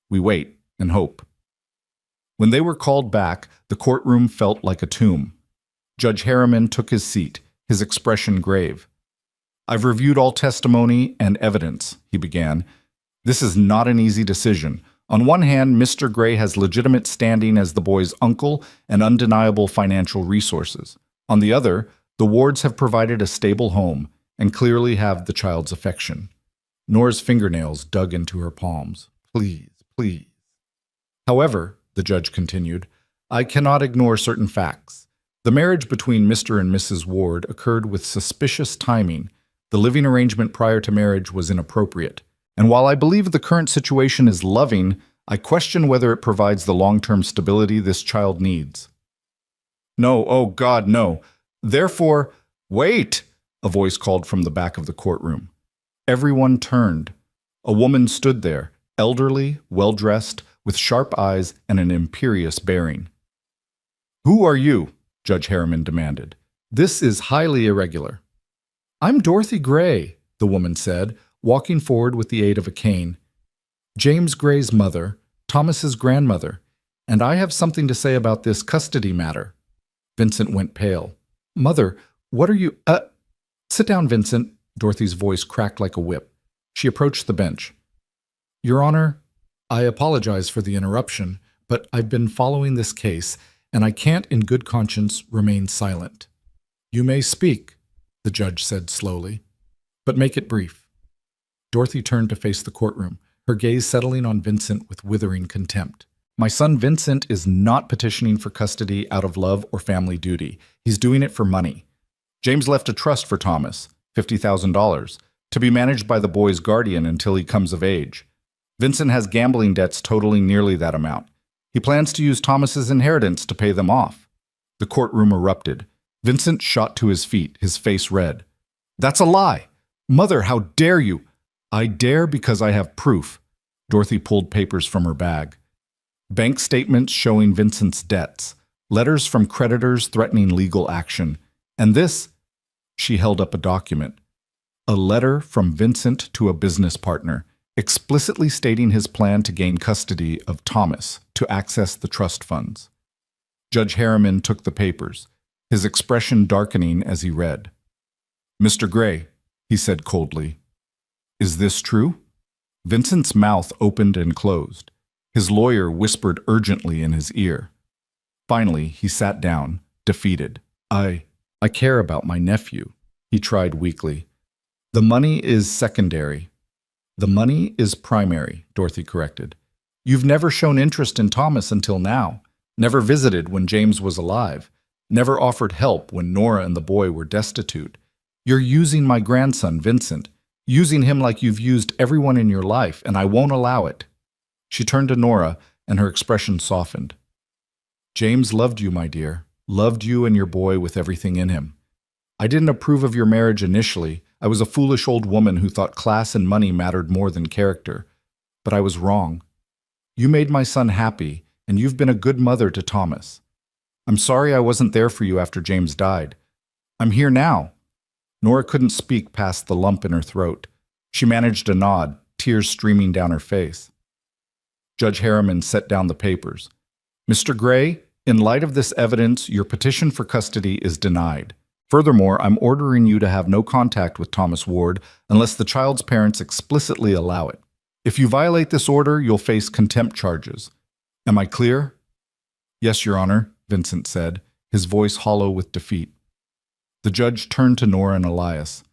We wait and hope. When they were called back, the courtroom felt like a tomb. Judge Harriman took his seat, his expression grave. I've reviewed all testimony and evidence, he began. This is not an easy decision. On one hand, Mr. Gray has legitimate standing as the boy's uncle and undeniable financial resources. On the other, the Wards have provided a stable home and clearly have the child's affection. Nora's fingernails dug into her palms. Please, please. However, the judge continued, I cannot ignore certain facts. The marriage between Mr. and Mrs. Ward occurred with suspicious timing. The living arrangement prior to marriage was inappropriate. And while I believe the current situation is loving, I question whether it provides the long-term stability this child needs. No, oh God, no. Therefore, wait, a voice called from the back of the courtroom. Everyone turned. A woman stood there, elderly, well-dressed, with sharp eyes and an imperious bearing. Who are you? Judge Harriman demanded. This is highly irregular. I'm Dorothy Gray, the woman said, walking forward with the aid of a cane. James Gray's mother, Thomas's grandmother, and I have something to say about this custody matter. Vincent went pale. Mother, what are you— Sit down, Vincent. Dorothy's voice cracked like a whip. She approached the bench. Your Honor, I apologize for the interruption, but I've been following this case, and I can't in good conscience remain silent. You may speak, the judge said slowly, but make it brief. Dorothy turned to face the courtroom, her gaze settling on Vincent with withering contempt. My son Vincent is not petitioning for custody out of love or family duty. He's doing it for money. James left a trust for Thomas, $50,000, to be managed by the boy's guardian until he comes of age. Vincent has gambling debts totaling nearly that amount. He plans to use Thomas's inheritance to pay them off. The courtroom erupted. Vincent shot to his feet, his face red. That's a lie! Mother, how dare you! I dare because I have proof. Dorothy pulled papers from her bag. Bank statements showing Vincent's debts, letters from creditors threatening legal action, and this— she held up a document. A letter from Vincent to a business partner, explicitly stating his plan to gain custody of Thomas to access the trust funds. Judge Harriman took the papers, his expression darkening as he read. Mr. Gray, he said coldly, is this true? Vincent's mouth opened and closed. His lawyer whispered urgently in his ear. Finally, he sat down, defeated. I care about my nephew, he tried weakly. The money is secondary. The money is primary, Dorothy corrected. You've never shown interest in Thomas until now, never visited when James was alive, never offered help when Nora and the boy were destitute. You're using my grandson, Vincent, using him like you've used everyone in your life, and I won't allow it. She turned to Nora, and her expression softened. James loved you, my dear, loved you and your boy with everything in him. I didn't approve of your marriage initially. I was a foolish old woman who thought class and money mattered more than character. But I was wrong. You made my son happy, and you've been a good mother to Thomas. I'm sorry I wasn't there for you after James died. I'm here now. Nora couldn't speak past the lump in her throat. She managed a nod, tears streaming down her face. Judge Harriman set down the papers. Mr. Gray, in light of this evidence, your petition for custody is denied. Furthermore, I'm ordering you to have no contact with Thomas Ward unless the child's parents explicitly allow it. If you violate this order, you'll face contempt charges. Am I clear? Yes, Your Honor, Vincent said, his voice hollow with defeat. The judge turned to Nora and Elias.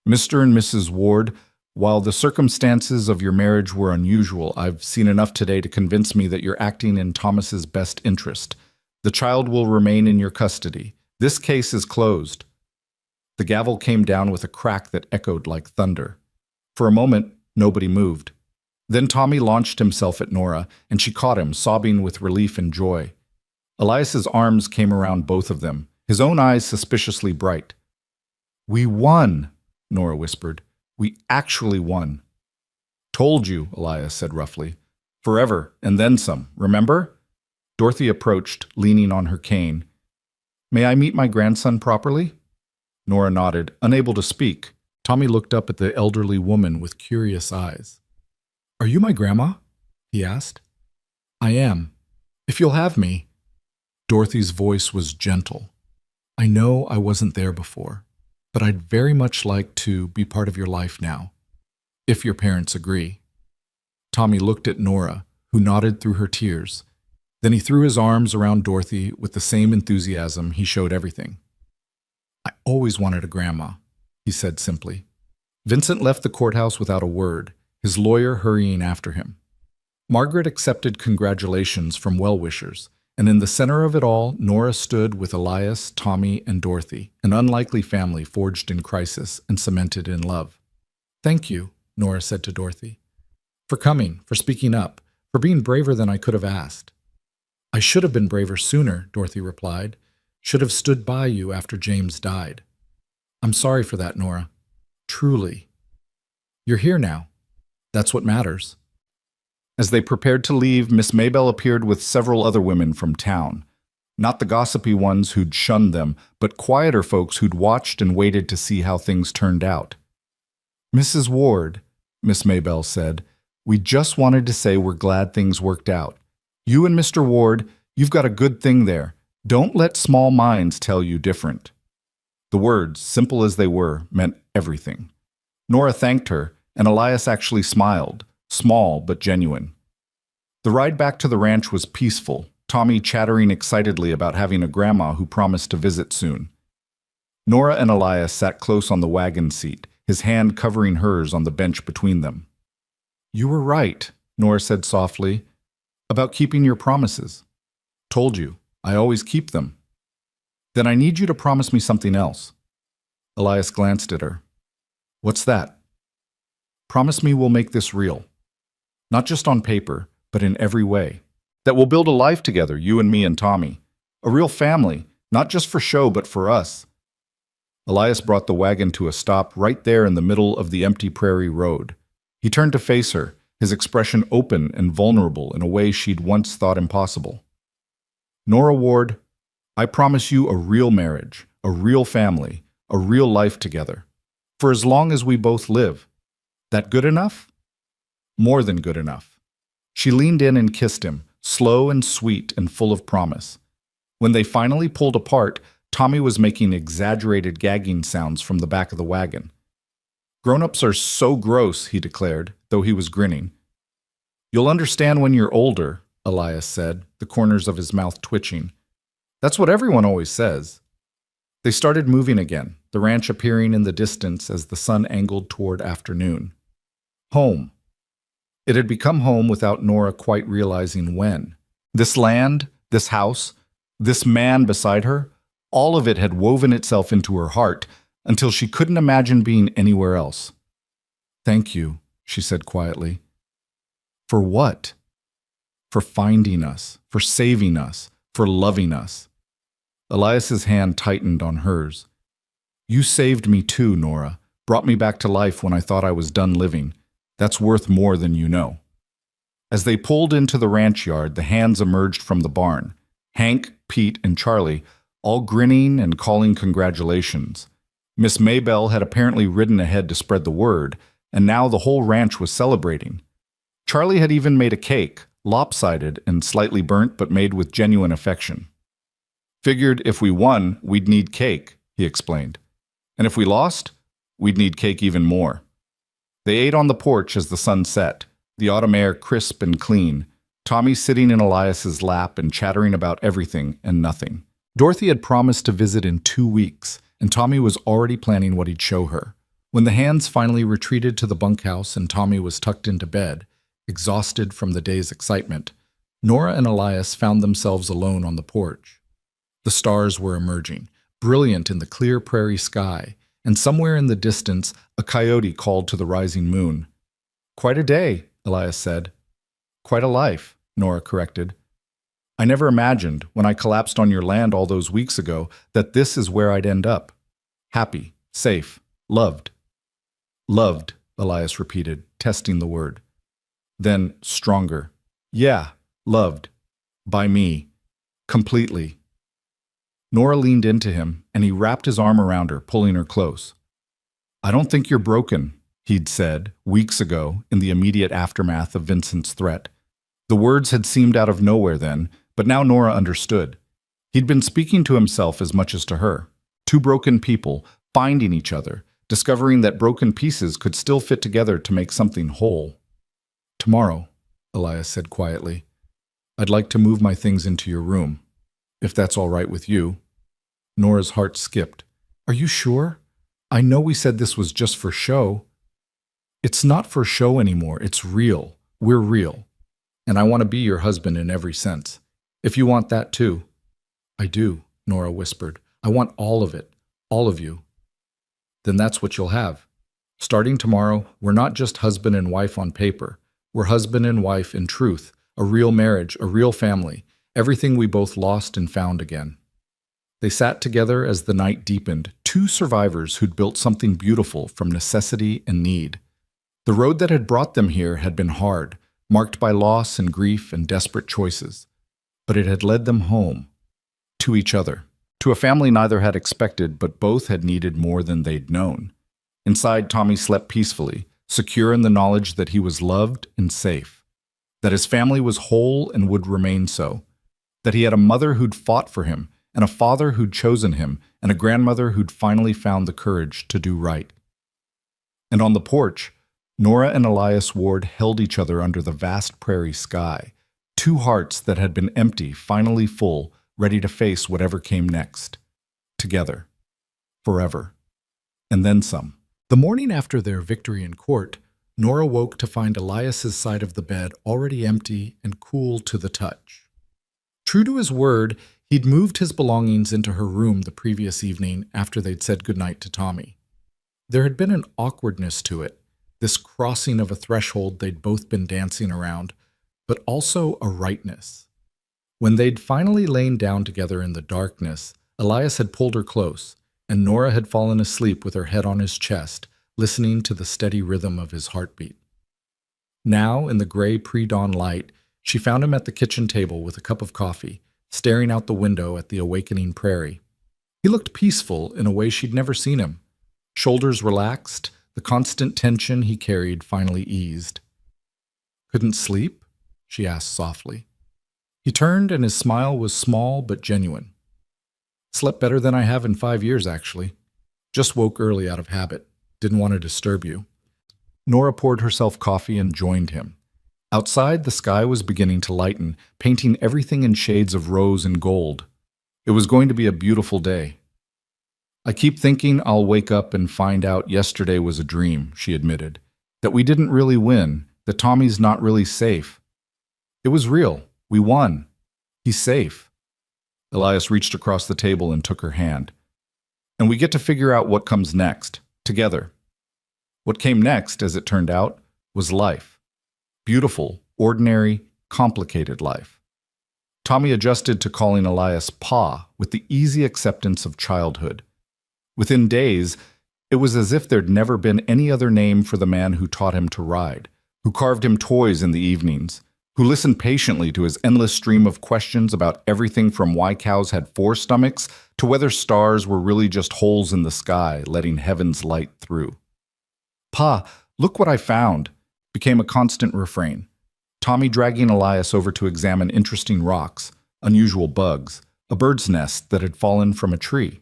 Mr. and Mrs. Ward, while the circumstances of your marriage were unusual, I've seen enough today to convince me that you're acting in Thomas's best interest. The child will remain in your custody. This case is closed. The gavel came down with a crack that echoed like thunder. For a moment, nobody moved. Then Tommy launched himself at Nora, and she caught him, sobbing with relief and joy. Elias's arms came around both of them, his own eyes suspiciously bright. We won, Nora whispered. We actually won. Told you, Elias said roughly. Forever, and then some, remember? Dorothy approached, leaning on her cane. May I meet my grandson properly? Nora nodded, unable to speak. Tommy looked up at the elderly woman with curious eyes. Are you my grandma? He asked. I am. If you'll have me. Dorothy's voice was gentle. I know I wasn't there before, but I'd very much like to be part of your life now, if your parents agree. Tommy looked at Nora, who nodded through her tears. Then he threw his arms around Dorothy with the same enthusiasm he showed everything. I always wanted a grandma, he said simply. Vincent left the courthouse without a word, his lawyer hurrying after him. Margaret accepted congratulations from well-wishers, and in the center of it all, Nora stood with Elias, Tommy, and Dorothy, an unlikely family forged in crisis and cemented in love. Thank you, Nora said to Dorothy, for coming, for speaking up, for being braver than I could have asked. I should have been braver sooner, Dorothy replied. Should have stood by you after James died. I'm sorry for that, Nora. Truly. You're here now. That's what matters. As they prepared to leave, Miss Maybelle appeared with several other women from town. Not the gossipy ones who'd shunned them, but quieter folks who'd watched and waited to see how things turned out. Mrs. Ward, Miss Maybelle said, We just wanted to say we're glad things worked out. You and Mr. Ward, you've got a good thing there. Don't let small minds tell you different." The words, simple as they were, meant everything. Nora thanked her, and Elias actually smiled, small but genuine. The ride back to the ranch was peaceful, Tommy chattering excitedly about having a grandma who promised to visit soon. Nora and Elias sat close on the wagon seat, his hand covering hers on the bench between them. "You were right," Nora said softly, "about keeping your promises. Told you, I always keep them. Then I need you to promise me something else." Elias glanced at her. "What's that?" "Promise me we'll make this real. Not just on paper, but in every way. That we'll build a life together, you and me and Tommy. A real family, not just for show, but for us." Elias brought the wagon to a stop right there in the middle of the empty Prairie road. He turned to face her, his expression open and vulnerable in a way she'd once thought impossible. "Nora Ward, I promise you a real marriage, a real family, a real life together. For as long as we both live. That good enough?" "More than good enough." She leaned in and kissed him, slow and sweet and full of promise. When they finally pulled apart, Tommy was making exaggerated gagging sounds from the back of the wagon. "Grown-ups are so gross," he declared, though he was grinning. "You'll understand when you're older," Elias said, the corners of his mouth twitching. "That's what everyone always says." They started moving again, the ranch appearing in the distance as the sun angled toward afternoon. Home. It had become home without Nora quite realizing when. This land, this house, this man beside her, all of it had woven itself into her heart until she couldn't imagine being anywhere else. "Thank you," she said quietly. "For what?" "For finding us, for saving us, for loving us." Elias's hand tightened on hers. "You saved me too, Nora, brought me back to life when I thought I was done living. That's worth more than you know." As they pulled into the ranch yard, the hands emerged from the barn. Hank, Pete, and Charlie, all grinning and calling congratulations. Miss Maybelle had apparently ridden ahead to spread the word, and now the whole ranch was celebrating. Charlie had even made a cake, lopsided and slightly burnt but made with genuine affection. "Figured if we won, we'd need cake," he explained. "And if we lost, we'd need cake even more." They ate on the porch as the sun set, the autumn air crisp and clean, Tommy sitting in Elias's lap and chattering about everything and nothing. Dorothy had promised to visit in 2 weeks, and Tommy was already planning what he'd show her. When the hands finally retreated to the bunkhouse and Tommy was tucked into bed, exhausted from the day's excitement, Nora and Elias found themselves alone on the porch. The stars were emerging, brilliant in the clear prairie sky, and somewhere in the distance, a coyote called to the rising moon. "Quite a day," Elias said. "Quite a life," Nora corrected. "I never imagined, when I collapsed on your land all those weeks ago, that this is where I'd end up. Happy, safe, loved." "Loved," Elias repeated, testing the word. Then, stronger. "Yeah, loved. By me. Completely." Nora leaned into him, and he wrapped his arm around her, pulling her close. "I don't think you're broken," he'd said, weeks ago, in the immediate aftermath of Vincent's threat. The words had seemed out of nowhere then, but now Nora understood. He'd been speaking to himself as much as to her. Two broken people, finding each other, discovering that broken pieces could still fit together to make something whole. "Tomorrow," Elias said quietly, "I'd like to move my things into your room, if that's all right with you." Nora's heart skipped. "Are you sure? I know we said this was just for show." "It's not for show anymore. It's real. We're real. And I want to be your husband in every sense. If you want that too." "I do," Nora whispered. "I want all of it. All of you." "Then that's what you'll have. Starting tomorrow, we're not just husband and wife on paper. We're husband and wife in truth, a real marriage, a real family, everything we both lost and found again." They sat together as the night deepened, two survivors who'd built something beautiful from necessity and need. The road that had brought them here had been hard, marked by loss and grief and desperate choices. But it had led them home, to each other, to a family neither had expected but both had needed more than they'd known. Inside, Tommy slept peacefully, secure in the knowledge that he was loved and safe, that his family was whole and would remain so, that he had a mother who'd fought for him, and a father who'd chosen him, and a grandmother who'd finally found the courage to do right. And on the porch, Nora and Elias Ward held each other under the vast prairie sky, two hearts that had been empty, finally full, ready to face whatever came next. Together. Forever. And then some. The morning after their victory in court, Nora woke to find Elias's side of the bed already empty and cool to the touch. True to his word, he'd moved his belongings into her room the previous evening after they'd said goodnight to Tommy. There had been an awkwardness to it, this crossing of a threshold they'd both been dancing around, but also a rightness. When they'd finally lain down together in the darkness, Elias had pulled her close, and Nora had fallen asleep with her head on his chest, listening to the steady rhythm of his heartbeat. Now, in the gray pre-dawn light, she found him at the kitchen table with a cup of coffee, staring out the window at the awakening prairie. He looked peaceful in a way she'd never seen him. Shoulders relaxed, the constant tension he carried finally eased. "Couldn't sleep?" she asked softly. He turned, and his smile was small but genuine. "Slept better than I have in 5 years, actually. Just woke early out of habit. Didn't want to disturb you." Nora poured herself coffee and joined him. Outside, the sky was beginning to lighten, painting everything in shades of rose and gold. It was going to be a beautiful day. "I keep thinking I'll wake up and find out yesterday was a dream," she admitted. "That we didn't really win, that Tommy's not really safe. It was real. We won. He's safe." Elias reached across the table and took her hand. "And we get to figure out what comes next, together." What came next, as it turned out, was life. Beautiful, ordinary, complicated life. Tommy adjusted to calling Elias Pa with the easy acceptance of childhood. Within days, it was as if there'd never been any other name for the man who taught him to ride, who carved him toys in the evenings, who listened patiently to his endless stream of questions about everything from why cows had 4 stomachs to whether stars were really just holes in the sky letting heaven's light through. "Pa, look what I found," became a constant refrain. Tommy dragging Elias over to examine interesting rocks, unusual bugs, a bird's nest that had fallen from a tree.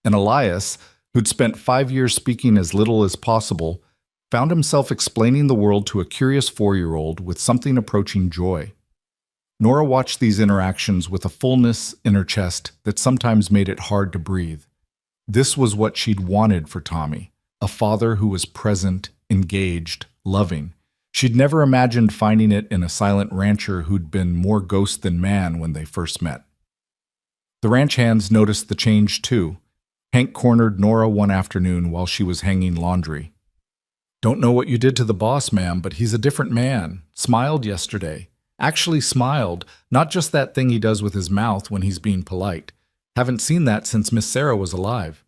And Elias, who'd spent 5 years speaking as little as possible, found himself explaining the world to a curious 4-year-old with something approaching joy. Nora watched these interactions with a fullness in her chest that sometimes made it hard to breathe. This was what she'd wanted for Tommy, a father who was present, engaged, loving. She'd never imagined finding it in a silent rancher who'd been more ghost than man when they first met. The ranch hands noticed the change too. Hank cornered Nora one afternoon while she was hanging laundry. "Don't know what you did to the boss, ma'am, but he's a different man. Smiled yesterday. Actually smiled, not just that thing he does with his mouth when he's being polite. Haven't seen that since Miss Sarah was alive."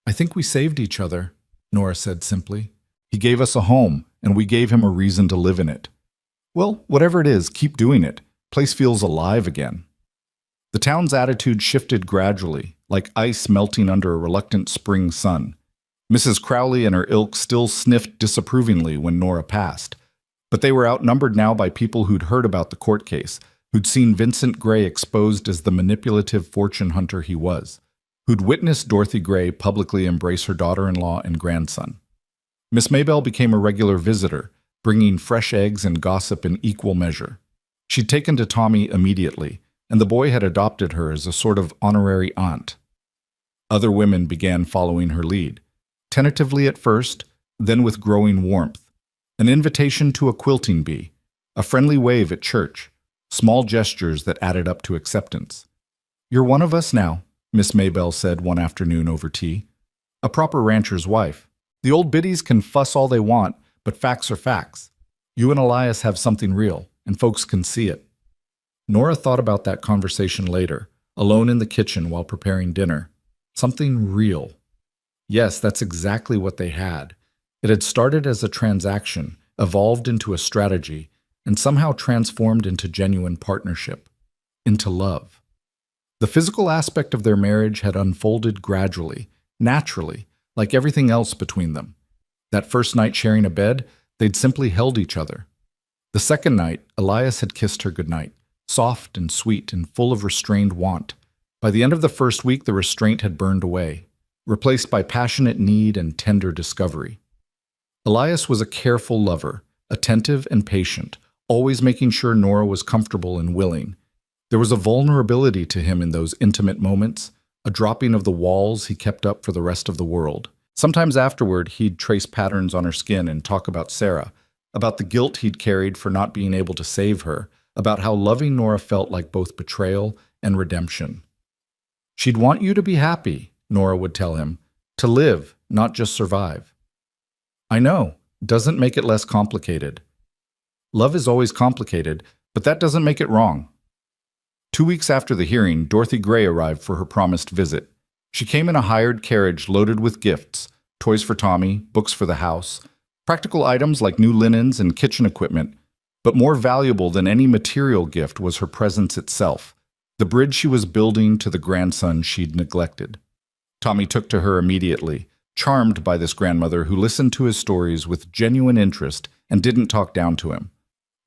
"I think we saved each other," Nora said simply. "He gave us a home, and we gave him a reason to live in it. Well, whatever it is, keep doing it. Place feels alive again." The town's attitude shifted gradually, like ice melting under a reluctant spring sun. Mrs. Crowley and her ilk still sniffed disapprovingly when Nora passed, but they were outnumbered now by people who'd heard about the court case, who'd seen Vincent Gray exposed as the manipulative fortune hunter he was, who'd witnessed Dorothy Gray publicly embrace her daughter-in-law and grandson. Miss Maybelle became a regular visitor, bringing fresh eggs and gossip in equal measure. She'd taken to Tommy immediately, and the boy had adopted her as a sort of honorary aunt. Other women began following her lead, tentatively at first, then with growing warmth. An invitation to a quilting bee, a friendly wave at church, small gestures that added up to acceptance. "You're one of us now," Miss Maybelle said one afternoon over tea. "A proper rancher's wife. The old biddies can fuss all they want, but facts are facts. You and Elias have something real, and folks can see it." Nora thought about that conversation later, alone in the kitchen while preparing dinner. Something real. Yes, that's exactly what they had. It had started as a transaction, evolved into a strategy, and somehow transformed into genuine partnership, into love. The physical aspect of their marriage had unfolded gradually, naturally, like everything else between them. That first night sharing a bed, they'd simply held each other. The second night, Elias had kissed her goodnight, soft and sweet and full of restrained want. By the end of the first week, the restraint had burned away, replaced by passionate need and tender discovery. Elias was a careful lover, attentive and patient, always making sure Nora was comfortable and willing. There was a vulnerability to him in those intimate moments, a dropping of the walls he kept up for the rest of the world. Sometimes afterward, he'd trace patterns on her skin and talk about Sarah, about the guilt he'd carried for not being able to save her, about how loving Nora felt like both betrayal and redemption. "She'd want you to be happy," Nora would tell him, "to live, not just survive." "I know, doesn't make it less complicated." Love is always complicated, but that doesn't make it wrong. 2 weeks after the hearing, Dorothy Gray arrived for her promised visit. She came in a hired carriage loaded with gifts, toys for Tommy, books for the house, practical items like new linens and kitchen equipment. But more valuable than any material gift was her presence itself, the bridge she was building to the grandson she'd neglected. Tommy took to her immediately, charmed by this grandmother who listened to his stories with genuine interest and didn't talk down to him.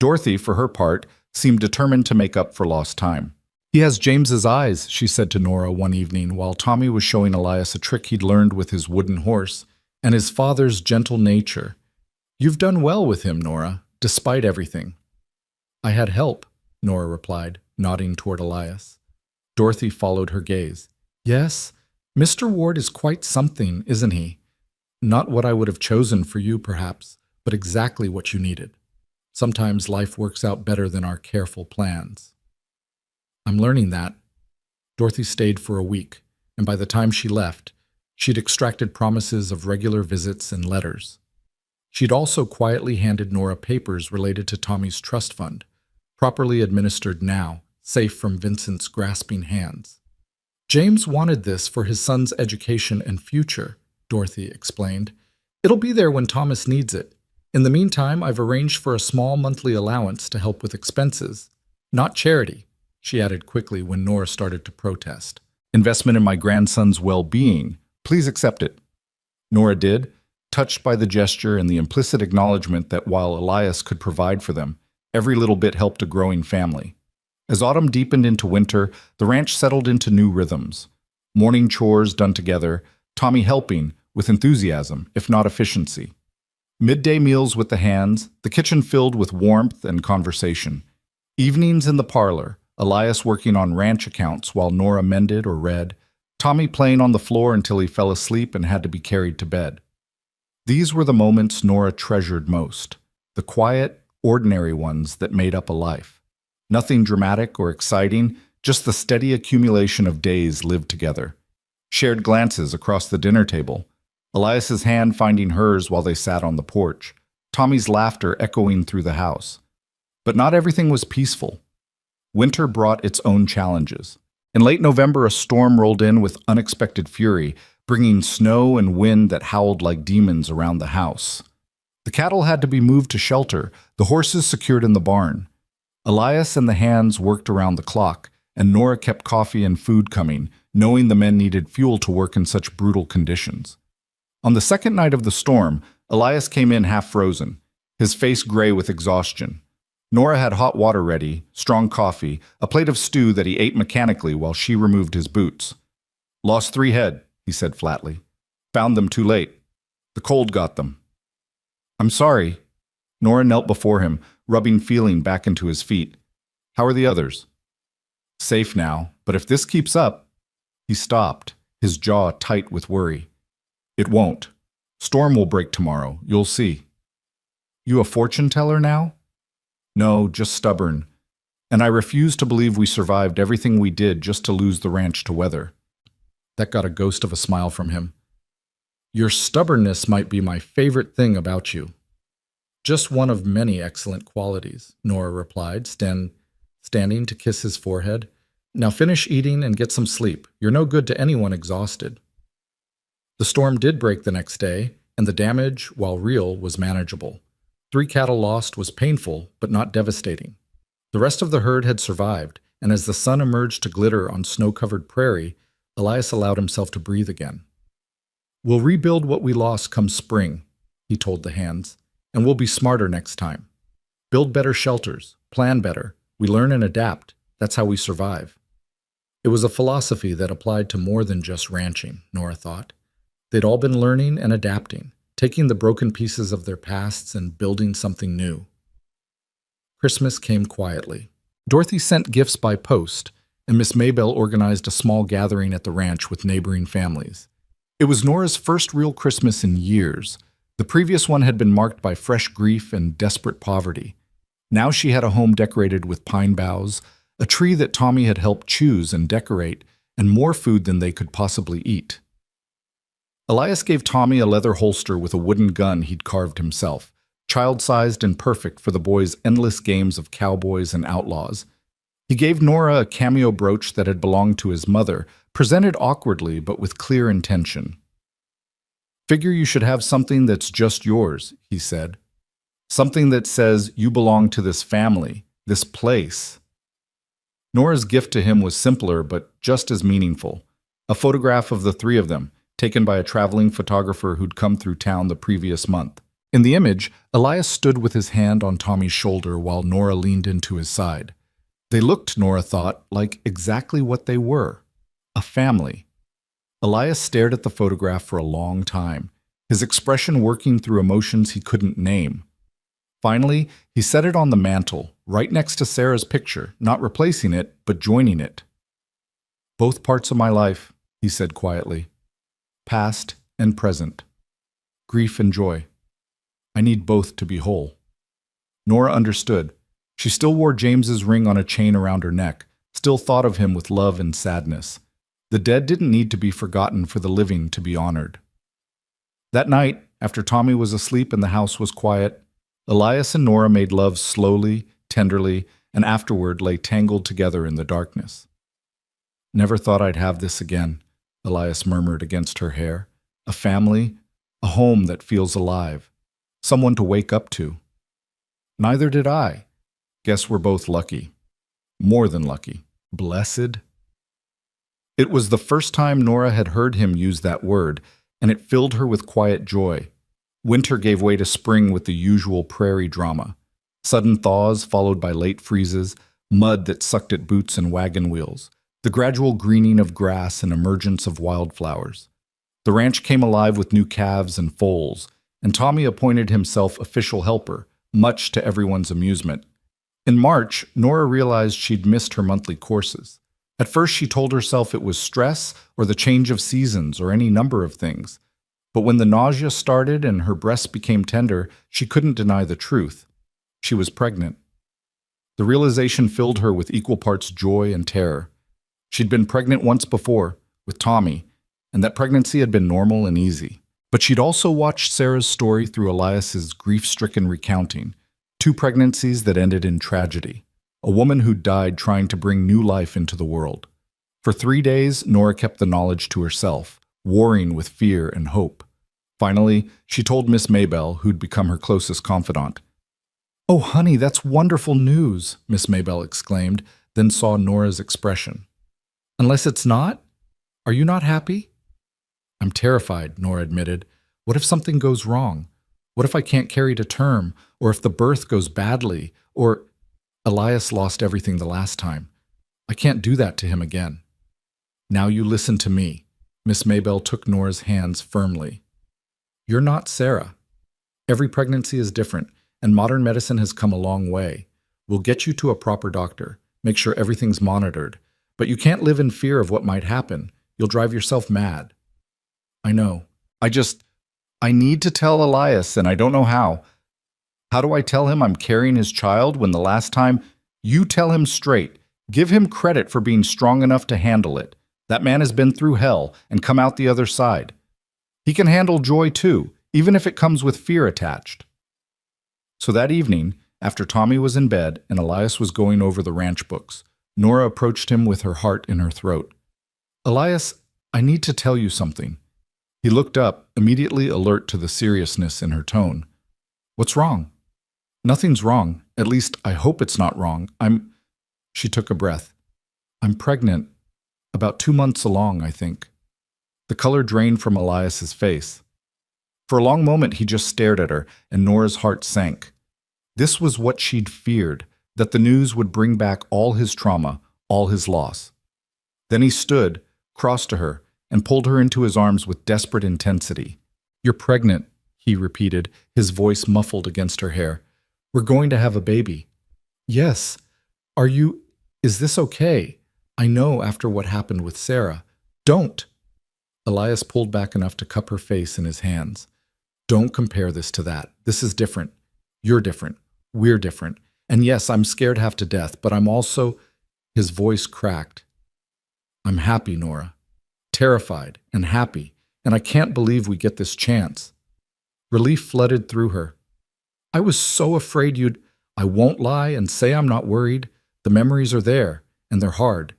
Dorothy, for her part, seemed determined to make up for lost time. "He has James's eyes," she said to Nora one evening while Tommy was showing Elias a trick he'd learned with his wooden horse, "and his father's gentle nature. You've done well with him, Nora, despite everything." "I had help," Nora replied, nodding toward Elias. Dorothy followed her gaze. "Yes, Mr. Ward is quite something, isn't he? Not what I would have chosen for you, perhaps, but exactly what you needed. Sometimes life works out better than our careful plans." "I'm learning that." Dorothy stayed for a week, and by the time she left, she'd extracted promises of regular visits and letters. She'd also quietly handed Nora papers related to Tommy's trust fund, properly administered now, safe from Vincent's grasping hands. "James wanted this for his son's education and future," Dorothy explained. "It'll be there when Thomas needs it. In the meantime, I've arranged for a small monthly allowance to help with expenses. Not charity," she added quickly when Nora started to protest. "Investment in my grandson's well-being. Please accept it." Nora did, touched by the gesture and the implicit acknowledgement that while Elias could provide for them, every little bit helped a growing family. As autumn deepened into winter, the ranch settled into new rhythms. Morning chores done together, Tommy helping, with enthusiasm, if not efficiency. Midday meals with the hands, the kitchen filled with warmth and conversation. Evenings in the parlor, Elias working on ranch accounts while Nora mended or read, Tommy playing on the floor until he fell asleep and had to be carried to bed. These were the moments Nora treasured most, the quiet, ordinary ones that made up a life. Nothing dramatic or exciting, just the steady accumulation of days lived together. Shared glances across the dinner table, Elias's hand finding hers while they sat on the porch, Tommy's laughter echoing through the house. But not everything was peaceful. Winter brought its own challenges. In late November, a storm rolled in with unexpected fury, bringing snow and wind that howled like demons around the house. The cattle had to be moved to shelter, the horses secured in the barn. Elias and the hands worked around the clock, and Nora kept coffee and food coming, knowing the men needed fuel to work in such brutal conditions. On the second night of the storm, Elias came in half frozen, his face gray with exhaustion. Nora had hot water ready, strong coffee, a plate of stew that he ate mechanically while she removed his boots. "Lost 3 head," he said flatly. "Found them too late. The cold got them." "I'm sorry." Nora knelt before him, rubbing feeling back into his feet. "How are the others?" "Safe now, but if this keeps up—" He stopped, his jaw tight with worry. "It won't. Storm will break tomorrow, you'll see." "You a fortune teller now?" "No, just stubborn. And I refuse to believe we survived everything we did just to lose the ranch to weather." That got a ghost of a smile from him. "Your stubbornness might be my favorite thing about you." "Just one of many excellent qualities," Nora replied, standing to kiss his forehead. "Now finish eating and get some sleep. You're no good to anyone exhausted." The storm did break the next day, and the damage, while real, was manageable. 3 cattle lost was painful, but not devastating. The rest of the herd had survived, and as the sun emerged to glitter on snow-covered prairie, Elias allowed himself to breathe again. "We'll rebuild what we lost come spring." he told the hands, "and we'll be smarter next time. Build better shelters, plan better. We learn and adapt. That's how we survive." It was a philosophy that applied to more than just ranching, Nora thought. They'd all been learning and adapting, taking the broken pieces of their pasts and building something new. Christmas came quietly. Dorothy sent gifts by post, and Miss Maybelle organized a small gathering at the ranch with neighboring families. It was Nora's first real Christmas in years. The previous one had been marked by fresh grief and desperate poverty. Now she had a home decorated with pine boughs, a tree that Tommy had helped choose and decorate, and more food than they could possibly eat. Elias gave Tommy a leather holster with a wooden gun he'd carved himself, child-sized and perfect for the boys' endless games of cowboys and outlaws. He gave Nora a cameo brooch that had belonged to his mother, presented awkwardly but with clear intention. "Figure you should have something that's just yours," he said. "Something that says you belong to this family, this place." Nora's gift to him was simpler but just as meaningful. A photograph of the three of them, taken by a traveling photographer who'd come through town the previous month. In the image, Elias stood with his hand on Tommy's shoulder while Nora leaned into his side. They looked, Nora thought, like exactly what they were, a family. Elias stared at the photograph for a long time, his expression working through emotions he couldn't name. Finally, he set it on the mantel, right next to Sarah's picture, not replacing it, but joining it. "Both parts of my life," he said quietly. "Past and present. Grief and joy. I need both to be whole." Nora understood. She still wore James's ring on a chain around her neck, still thought of him with love and sadness. The dead didn't need to be forgotten for the living to be honored. That night, after Tommy was asleep and the house was quiet, Elias and Nora made love slowly, tenderly, and afterward lay tangled together in the darkness. "Never thought I'd have this again," Elias murmured against her hair. "A family, a home that feels alive, someone to wake up to." "Neither did I. Guess we're both lucky. More than lucky. Blessed." It was the first time Nora had heard him use that word, and it filled her with quiet joy. Winter gave way to spring with the usual prairie drama. Sudden thaws followed by late freezes, mud that sucked at boots and wagon wheels, the gradual greening of grass and emergence of wildflowers. The ranch came alive with new calves and foals, and Tommy appointed himself official helper, much to everyone's amusement. In March, Nora realized she'd missed her monthly courses. At first, she told herself it was stress or the change of seasons or any number of things. But when the nausea started and her breasts became tender, she couldn't deny the truth. She was pregnant. The realization filled her with equal parts joy and terror. She'd been pregnant once before, with Tommy, and that pregnancy had been normal and easy. But she'd also watched Sarah's story through Elias's grief-stricken recounting, 2 pregnancies that ended in tragedy, a woman who died trying to bring new life into the world. For 3 days, Nora kept the knowledge to herself, warring with fear and hope. Finally, she told Miss Maybelle, who'd become her closest confidant. "Oh, honey, that's wonderful news," Miss Maybelle exclaimed, then saw Nora's expression. "Unless it's not? Are you not happy?" "I'm terrified," Nora admitted. "What if something goes wrong? What if I can't carry to term? Or if the birth goes badly? Or Elias lost everything the last time. I can't do that to him again." "Now you listen to me." Miss Maybelle took Nora's hands firmly. "You're not Sarah. Every pregnancy is different, and modern medicine has come a long way. We'll get you to a proper doctor, make sure everything's monitored. But you can't live in fear of what might happen. You'll drive yourself mad." "I know. I need to tell Elias, and I don't know how. How do I tell him I'm carrying his child when the last time—" "You tell him straight. Give him credit for being strong enough to handle it. That man has been through hell and come out the other side. He can handle joy too, even if it comes with fear attached." So that evening, after Tommy was in bed and Elias was going over the ranch books, Nora approached him with her heart in her throat. "Elias, I need to tell you something." He looked up, immediately alert to the seriousness in her tone. "What's wrong?" "Nothing's wrong. At least, I hope it's not wrong. She took a breath. "I'm pregnant. About 2 months along, I think." The color drained from Elias's face. For a long moment he just stared at her, and Nora's heart sank. This was what she'd feared, that the news would bring back all his trauma, all his loss. Then he stood, crossed to her, and pulled her into his arms with desperate intensity. "You're pregnant," he repeated, his voice muffled against her hair. "We're going to have a baby." "Yes. Are you... Is this okay? I know after what happened with Sarah." "Don't!" Elias pulled back enough to cup her face in his hands. "Don't compare this to that. This is different. You're different. We're different. And yes, I'm scared half to death, but I'm also..." His voice cracked. "I'm happy, Nora. Terrified and happy, and I can't believe we get this chance." Relief flooded through her. "I was so afraid you'd..." "I won't lie and say I'm not worried. The memories are there, and they're hard.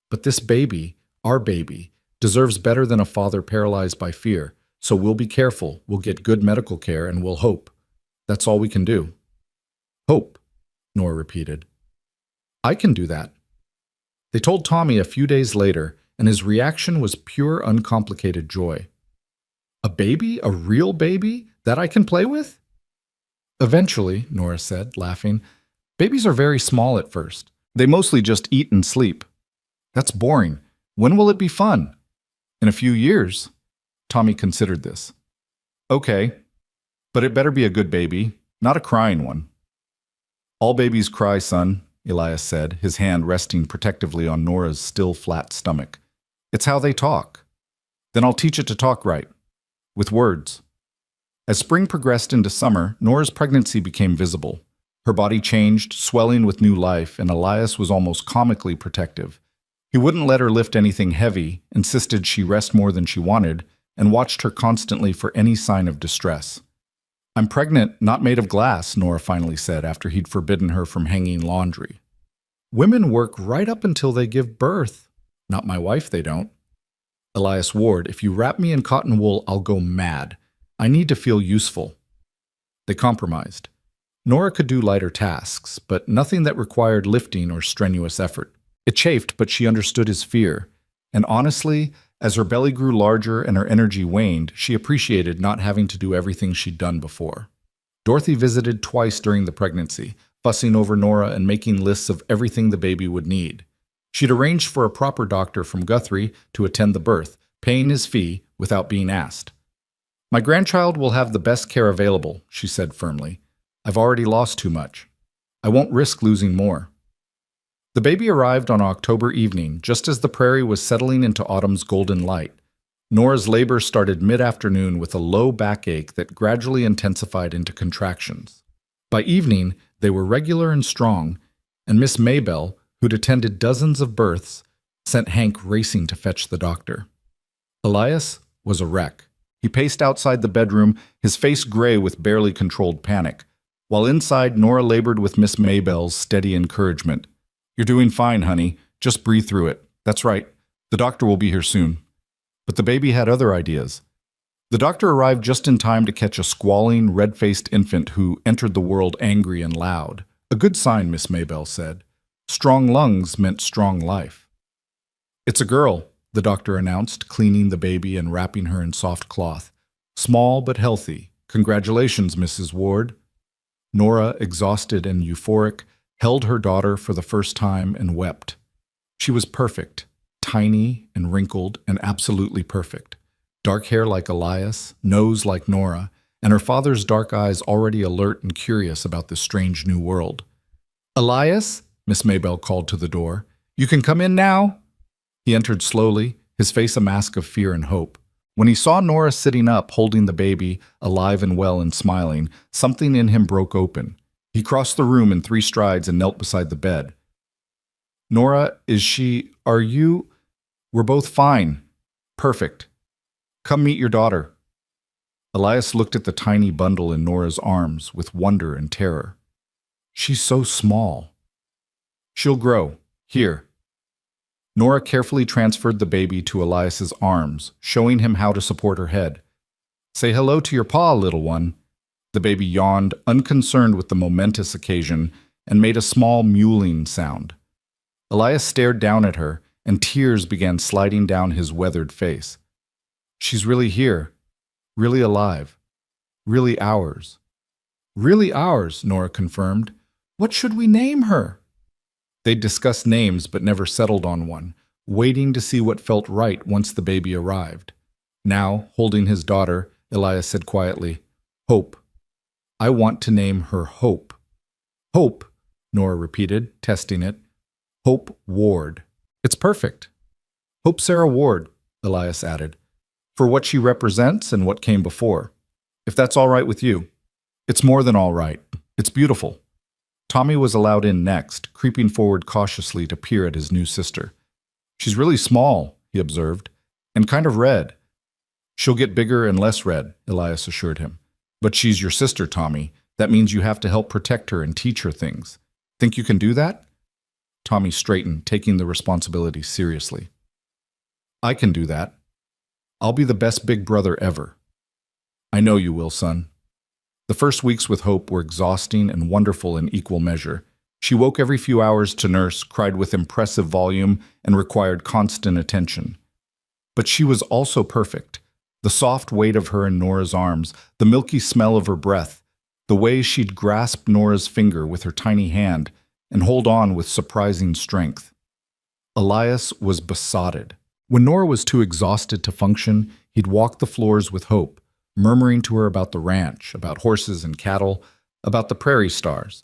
But this baby, our baby, deserves better than a father paralyzed by fear, so we'll be careful, we'll get good medical care, and we'll hope. That's all we can do." "Hope," Nora repeated. "I can do that." They told Tommy a few days later, and his reaction was pure, uncomplicated joy. "A baby? A real baby? That I can play with?" "Eventually," Nora said, laughing. "Babies are very small at first. They mostly just eat and sleep." "That's boring. When will it be fun?" "In a few years." Tommy considered this. "Okay, but it better be a good baby, not a crying one." "All babies cry, son," Elias said, his hand resting protectively on Nora's still flat stomach. "It's how they talk." "Then I'll teach it to talk right. With words." As spring progressed into summer, Nora's pregnancy became visible. Her body changed, swelling with new life, and Elias was almost comically protective. He wouldn't let her lift anything heavy, insisted she rest more than she wanted, and watched her constantly for any sign of distress. "I'm pregnant, not made of glass," Nora finally said after he'd forbidden her from hanging laundry. "Women work right up until they give birth." "Not my wife, they don't." Elias Ward, "If you wrap me in cotton wool, I'll go mad. I need to feel useful." They compromised. Nora could do lighter tasks, but nothing that required lifting or strenuous effort. It chafed, but she understood his fear. And honestly, as her belly grew larger and her energy waned, she appreciated not having to do everything she'd done before. Dorothy visited twice during the pregnancy, fussing over Nora and making lists of everything the baby would need. She'd arranged for a proper doctor from Guthrie to attend the birth, paying his fee without being asked. "My grandchild will have the best care available," she said firmly. "I've already lost too much. I won't risk losing more." The baby arrived on October evening, just as the prairie was settling into autumn's golden light. Nora's labor started mid-afternoon with a low backache that gradually intensified into contractions. By evening, they were regular and strong, and Miss Maybelle, who'd attended dozens of births, sent Hank racing to fetch the doctor. Elias was a wreck. He paced outside the bedroom, his face gray with barely controlled panic. While inside, Nora labored with Miss Maybelle's steady encouragement. "You're doing fine, honey. Just breathe through it. That's right. The doctor will be here soon." But the baby had other ideas. The doctor arrived just in time to catch a squalling, red-faced infant who entered the world angry and loud. A good sign, Miss Maybelle said. Strong lungs meant strong life. "It's a girl," the doctor announced, cleaning the baby and wrapping her in soft cloth. "Small but healthy. Congratulations, Mrs. Ward." Nora, exhausted and euphoric, held her daughter for the first time and wept. She was perfect, tiny and wrinkled and absolutely perfect. Dark hair like Elias, nose like Nora, and her father's dark eyes already alert and curious about this strange new world. "Elias," Miss Maybelle called to the door, "you can come in now." He entered slowly, his face a mask of fear and hope. When he saw Nora sitting up, holding the baby, alive and well and smiling, something in him broke open. He crossed the room in 3 strides and knelt beside the bed. "Nora, are you..." "We're both fine. Perfect. Come meet your daughter." Elias looked at the tiny bundle in Nora's arms with wonder and terror. "She's so small." "She'll grow. Here." Nora carefully transferred the baby to Elias's arms, showing him how to support her head. "Say hello to your pa, little one." The baby yawned, unconcerned with the momentous occasion, and made a small mewling sound. Elias stared down at her, and tears began sliding down his weathered face. "She's really here, really alive. Really ours. Really ours, Nora confirmed. What should we name her? They'd discussed names but never settled on one, waiting to see what felt right once the baby arrived. Now, holding his daughter, Elias said quietly, Hope. I want to name her Hope. Hope, Nora repeated, testing it. Hope Ward. It's perfect. Hope Sarah Ward, Elias added, for what she represents and what came before. If that's all right with you. It's more than all right. It's beautiful. Tommy was allowed in next, creeping forward cautiously to peer at his new sister. She's really small, he observed, and kind of red. She'll get bigger and less red, Elias assured him. But she's your sister, Tommy. That means you have to help protect her and teach her things. Think you can do that? Tommy straightened, taking the responsibility seriously. I can do that. I'll be the best big brother ever. I know you will, son. The first weeks with Hope were exhausting and wonderful in equal measure. She woke every few hours to nurse, cried with impressive volume, and required constant attention. But she was also perfect. The soft weight of her in Nora's arms, the milky smell of her breath, the way she'd grasp Nora's finger with her tiny hand and hold on with surprising strength. Elias was besotted. When Nora was too exhausted to function, he'd walk the floors with Hope, murmuring to her about the ranch, about horses and cattle, about the prairie stars.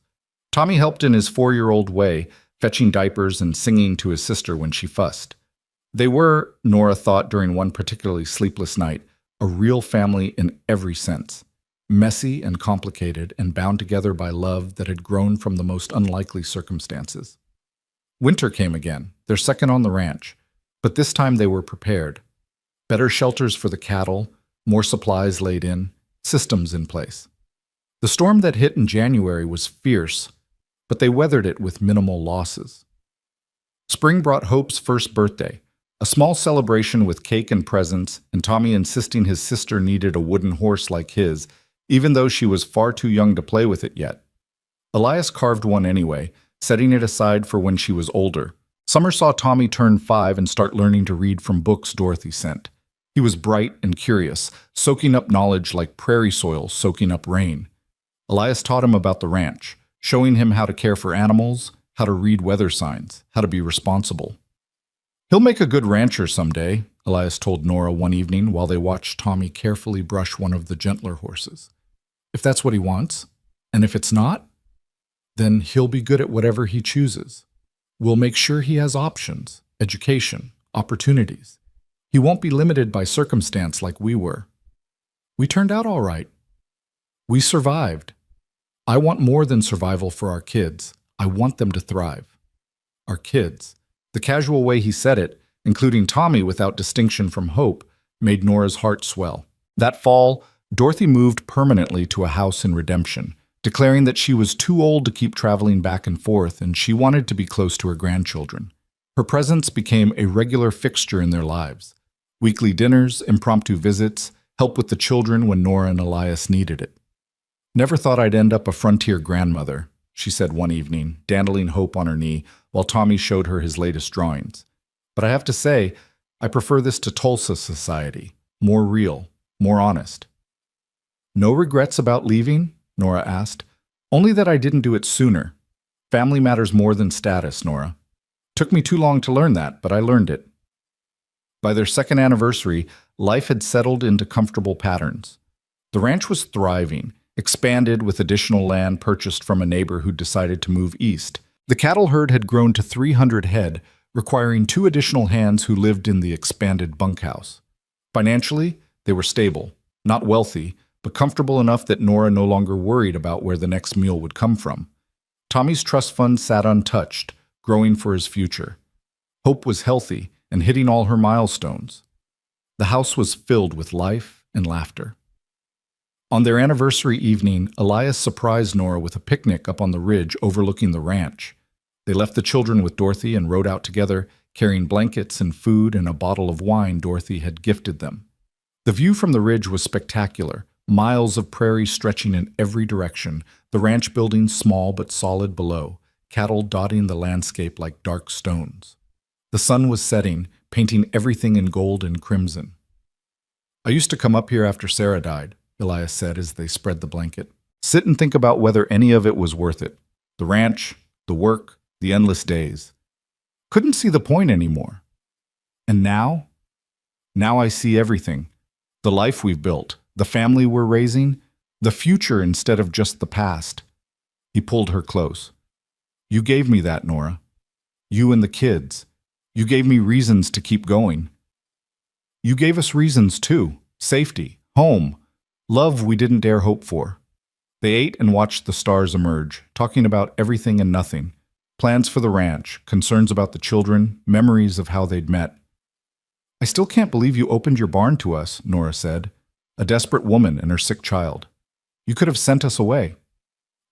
Tommy helped in his 4-year-old way, fetching diapers and singing to his sister when she fussed. They were, Nora thought during one particularly sleepless night, a real family in every sense, messy and complicated and bound together by love that had grown from the most unlikely circumstances. Winter came again, their second on the ranch, but this time they were prepared. Better shelters for the cattle, more supplies laid in, systems in place. The storm that hit in January was fierce, but they weathered it with minimal losses. Spring brought Hope's first birthday, a small celebration with cake and presents, and Tommy insisting his sister needed a wooden horse like his, even though she was far too young to play with it yet. Elias carved one anyway, setting it aside for when she was older. Summer saw Tommy turn 5 and start learning to read from books Dorothy sent. He was bright and curious, soaking up knowledge like prairie soil soaking up rain. Elias taught him about the ranch, showing him how to care for animals, how to read weather signs, how to be responsible. He'll make a good rancher someday, Elias told Nora one evening while they watched Tommy carefully brush one of the gentler horses. If that's what he wants, and if it's not, then he'll be good at whatever he chooses. We'll make sure he has options, education, opportunities. He won't be limited by circumstance like we were. We turned out all right. We survived. I want more than survival for our kids. I want them to thrive. Our kids. The casual way he said it, including Tommy without distinction from Hope, made Nora's heart swell. That fall, Dorothy moved permanently to a house in Redemption, declaring that she was too old to keep traveling back and forth and she wanted to be close to her grandchildren. Her presence became a regular fixture in their lives. Weekly dinners, impromptu visits, help with the children when Nora and Elias needed it. Never thought I'd end up a frontier grandmother, she said one evening, dandling Hope on her knee while Tommy showed her his latest drawings. But I have to say, I prefer this to Tulsa society. More real, more honest. No regrets about leaving? Nora asked. Only that I didn't do it sooner. Family matters more than status, Nora. Took me too long to learn that, but I learned it. By their second anniversary, life had settled into comfortable patterns. The ranch was thriving, expanded with additional land purchased from a neighbor who decided to move east. The cattle herd had grown to 300 head, requiring 2 additional hands who lived in the expanded bunkhouse. Financially, they were stable, not wealthy, but comfortable enough that Nora no longer worried about where the next meal would come from. Tommy's trust fund sat untouched, growing for his future. Hope was healthy and hitting all her milestones. The house was filled with life and laughter. On their anniversary evening, Elias surprised Nora with a picnic up on the ridge overlooking the ranch. They left the children with Dorothy and rode out together, carrying blankets and food and a bottle of wine Dorothy had gifted them. The view from the ridge was spectacular, miles of prairie stretching in every direction, the ranch buildings small but solid below, cattle dotting the landscape like dark stones. The sun was setting, painting everything in gold and crimson. I used to come up here after Sarah died, Elias said as they spread the blanket. Sit and think about whether any of it was worth it. The ranch, the work, the endless days. Couldn't see the point anymore. And now? Now I see everything. The life we've built, the family we're raising, the future instead of just the past. He pulled her close. You gave me that, Nora. You and the kids. You gave me reasons to keep going. You gave us reasons too. Safety, home, love we didn't dare hope for. They ate and watched the stars emerge, talking about everything and nothing. Plans for the ranch, concerns about the children, memories of how they'd met. I still can't believe you opened your barn to us, Nora said. A desperate woman and her sick child. You could have sent us away.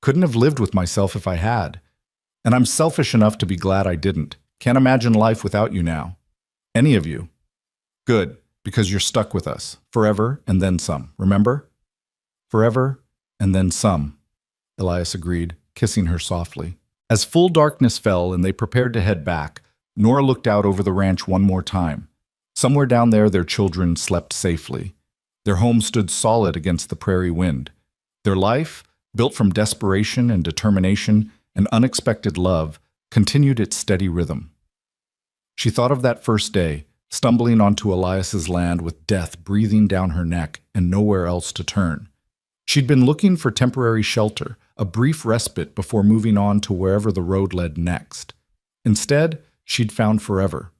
Couldn't have lived with myself if I had. And I'm selfish enough to be glad I didn't. Can't imagine life without you now. Any of you. Good, because you're stuck with us. Forever and then some, remember? Forever and then some, Elias agreed, kissing her softly. As full darkness fell and they prepared to head back, Nora looked out over the ranch one more time. Somewhere down there their children slept safely. Their home stood solid against the prairie wind. Their life, built from desperation and determination and unexpected love, continued its steady rhythm. She thought of that first day, stumbling onto Elias's land with death breathing down her neck and nowhere else to turn. She'd been looking for temporary shelter, a brief respite before moving on to wherever the road led next. Instead, she'd found forever.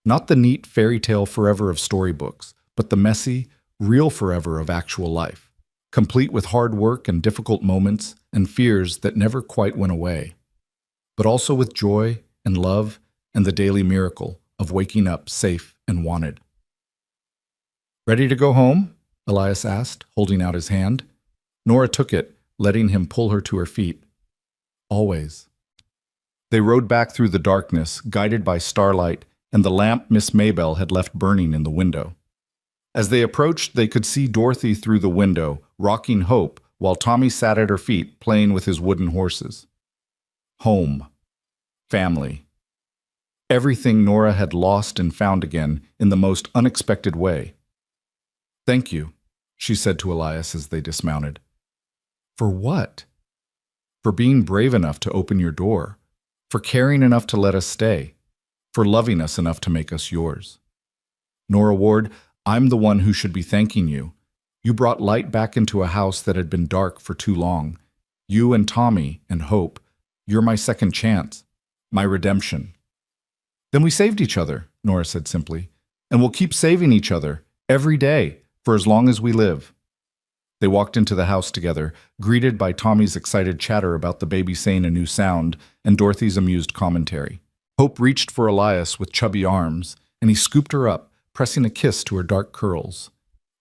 Not the neat fairy tale forever of storybooks, but the messy, real forever of actual life, complete with hard work and difficult moments and fears that never quite went away, but also with joy and love and the daily miracle of waking up safe and wanted. Ready to go home? Elias asked, holding out his hand. Nora took it, letting him pull her to her feet. Always. They rode back through the darkness, guided by starlight and the lamp Miss Maybelle had left burning in the window. As they approached, they could see Dorothy through the window, rocking Hope, while Tommy sat at her feet, playing with his wooden horses. Home. Family. Everything Nora had lost and found again in the most unexpected way. Thank you, she said to Elias as they dismounted. For what? For being brave enough to open your door, for caring enough to let us stay, for loving us enough to make us yours. Nora Ward, I'm the one who should be thanking you. You brought light back into a house that had been dark for too long. You and Tommy and Hope, you're my second chance, my redemption. Then we saved each other, Nora said simply, and we'll keep saving each other every day for as long as we live. They walked into the house together, greeted by Tommy's excited chatter about the baby saying a new sound and Dorothy's amused commentary. Hope reached for Elias with chubby arms, and he scooped her up, pressing a kiss to her dark curls.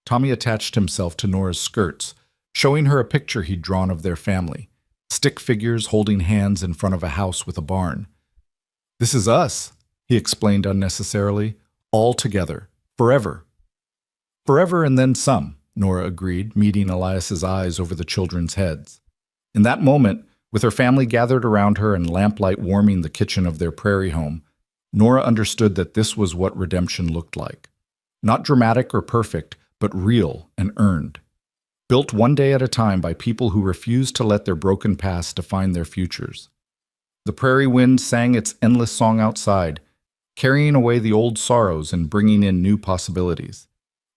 Tommy attached himself to Nora's skirts, showing her a picture he'd drawn of their family, stick figures holding hands in front of a house with a barn. This is us, he explained unnecessarily, all together, forever. Forever and then some, Nora agreed, meeting Elias's eyes over the children's heads. In that moment, with her family gathered around her and lamplight warming the kitchen of their prairie home, Nora understood that this was what redemption looked like. Not dramatic or perfect, but real and earned. Built one day at a time by people who refused to let their broken past define their futures. The prairie wind sang its endless song outside, carrying away the old sorrows and bringing in new possibilities.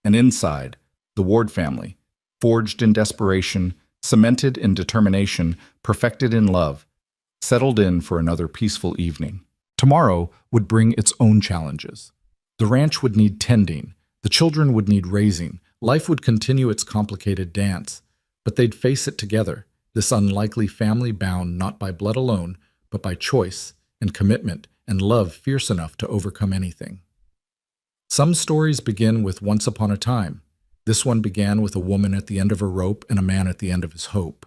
And inside, the Ward family, forged in desperation, cemented in determination, perfected in love, settled in for another peaceful evening. Tomorrow would bring its own challenges. The ranch would need tending, the children would need raising, life would continue its complicated dance, but they'd face it together, this unlikely family bound not by blood alone, but by choice and commitment and love fierce enough to overcome anything. Some stories begin with once upon a time. This one began with a woman at the end of her rope and a man at the end of his hope.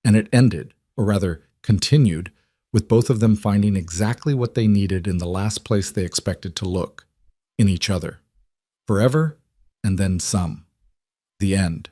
And it ended, or rather continued, with both of them finding exactly what they needed in the last place they expected to look, in each other. Forever, and then some. The end.